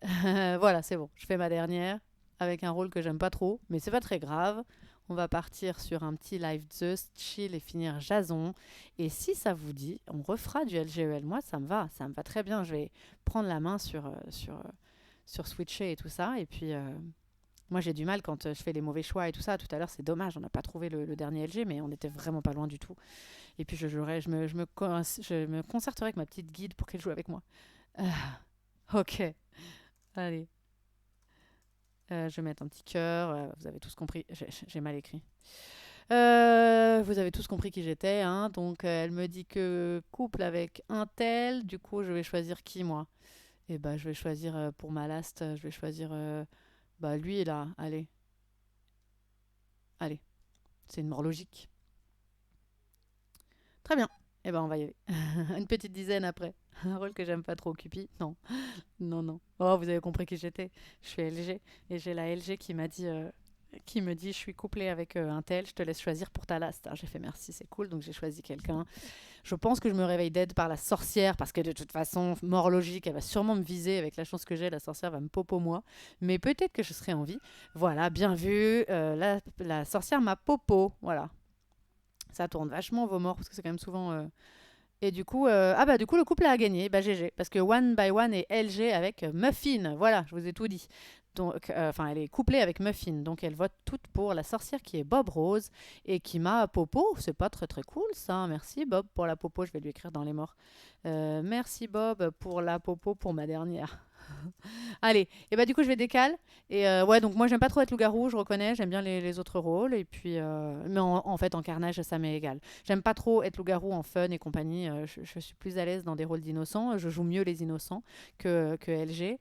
Voilà, c'est bon. Je fais ma dernière avec un rôle que j'aime pas trop, mais c'est pas très grave. On va partir sur un petit live Zeus, chill et finir Jason. Et si ça vous dit, on refera du LGEL. Moi, ça me va très bien. Je vais prendre la main sur Switcher et tout ça. Et puis, moi, j'ai du mal quand je fais les mauvais choix et tout ça. Tout à l'heure, c'est dommage, on n'a pas trouvé le dernier LG, mais on était vraiment pas loin du tout. Et puis, je me concerterai avec ma petite guide pour qu'elle joue avec moi. Ok, allez. Je vais mettre un petit cœur. Vous avez tous compris. J'ai mal écrit. Vous avez tous compris qui j'étais. Hein. Donc, elle me dit que couple avec un tel. Du coup, je vais choisir qui, moi? Et bah, je vais choisir pour ma last. Je vais choisir bah, lui, là. Allez, allez. C'est une mort logique. Très bien. Eh ben, on va y aller. Une petite dizaine après. Un rôle que j'aime pas trop, Cupid. Non, non, non. Oh, vous avez compris qui j'étais. Je suis LG. Et j'ai la LG qui me dit, je suis couplée avec un tel, je te laisse choisir pour ta last. Alors, j'ai fait merci, c'est cool. Donc, j'ai choisi quelqu'un. Je pense que je me réveille dead par la sorcière parce que de toute façon, mort logique, elle va sûrement me viser. Avec la chance que j'ai, la sorcière va me popo moi. Mais peut-être que je serai en vie. Voilà, bien vu. La sorcière m'a popo. Voilà. Ça tourne vachement vos morts parce que c'est quand même souvent. Et du coup, du coup, le couple a gagné. Bah, GG. Parce que One by One est LG avec Muffin. Voilà, je vous ai tout dit. Donc, elle est couplée avec Muffin. Donc, elle vote toute pour la sorcière qui est Bob Rose et qui m'a popo. C'est pas très très cool ça. Merci Bob pour la popo. Je vais lui écrire dans les morts. Merci Bob pour la popo pour ma dernière. Allez, et bah du coup je vais décaler. Et ouais, donc moi j'aime pas trop être loup-garou, je reconnais, j'aime bien les autres rôles. Et puis, mais en fait en carnage ça m'est égal. J'aime pas trop être loup-garou en fun et compagnie. Je suis plus à l'aise dans des rôles d'innocents. Je joue mieux les innocents que LG.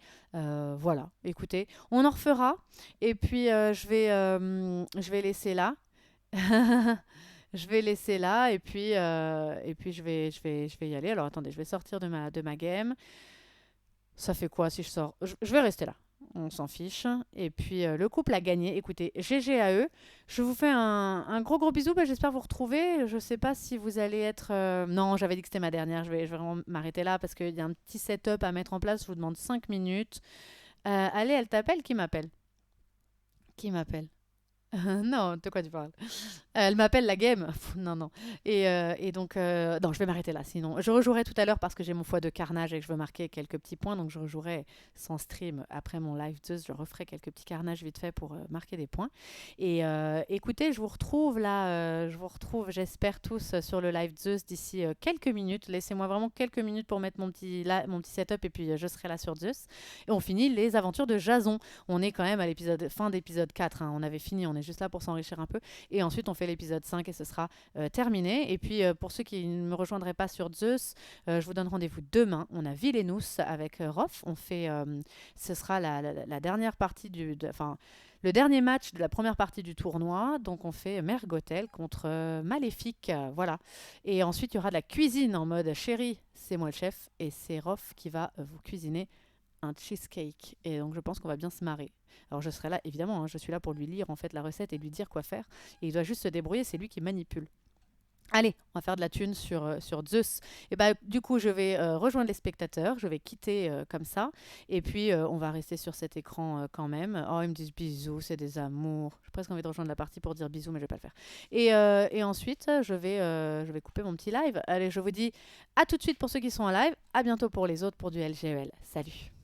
Voilà, écoutez, on en refera. Et puis je vais laisser là. Je vais laisser là et puis je vais y aller. Alors attendez, je vais sortir de ma game. Ça fait quoi si je sors? Je vais rester là. On s'en fiche. Et puis le couple a gagné. Écoutez, GG à eux. Je vous fais un gros gros bisou. Bah, j'espère vous retrouver. Je sais pas si vous allez être. Non, j'avais dit que c'était ma dernière. Je vais vraiment m'arrêter là parce qu'il y a un petit setup à mettre en place. Je vous demande 5 minutes. Allez, elle t'appelle. Qui m'appelle? Qui m'appelle? Non, de quoi tu parles? Elle m'appelle la game. Pff, non, non. Et donc, non, je vais m'arrêter là. Sinon, je rejouerai tout à l'heure parce que j'ai mon foie de carnage et que je veux marquer quelques petits points. Donc, je rejouerai sans stream après mon live Zeus. Je referai quelques petits carnages vite fait pour marquer des points. Et écoutez, je vous retrouve là. Je vous retrouve, j'espère, tous sur le live Zeus d'ici quelques minutes. Laissez-moi vraiment quelques minutes pour mettre mon petit setup et puis je serai là sur Zeus. Et on finit les aventures de Jason. On est quand même à l'épisode fin d'épisode 4, hein. On avait fini, on est juste là pour s'enrichir un peu. Et ensuite, on fait l'épisode 5 et ce sera terminé. Et puis, pour ceux qui ne me rejoindraient pas sur Zeus, je vous donne rendez-vous demain. On a Vilenus avec Rof. Ce sera la dernière partie enfin, le dernier match de la première partie du tournoi. Donc, on fait Mergotel contre Maléfique. Voilà. Et ensuite, il y aura de la cuisine en mode chérie, c'est moi le chef. Et c'est Rof qui va vous cuisiner un cheesecake. Et donc, je pense qu'on va bien se marrer. Alors, je serai là, évidemment, hein, je suis là pour lui lire en fait la recette et lui dire quoi faire. Et il doit juste se débrouiller, c'est lui qui manipule. Allez, on va faire de la thune sur Zeus. Et bah, du coup, je vais rejoindre les spectateurs, je vais quitter comme ça. Et puis, on va rester sur cet écran quand même. Oh, ils me disent bisous, c'est des amours. J'ai presque envie de rejoindre la partie pour dire bisous, mais je vais pas le faire. Et ensuite, je vais couper mon petit live. Allez, je vous dis à tout de suite pour ceux qui sont en live. À bientôt pour les autres pour du LGEL. Salut!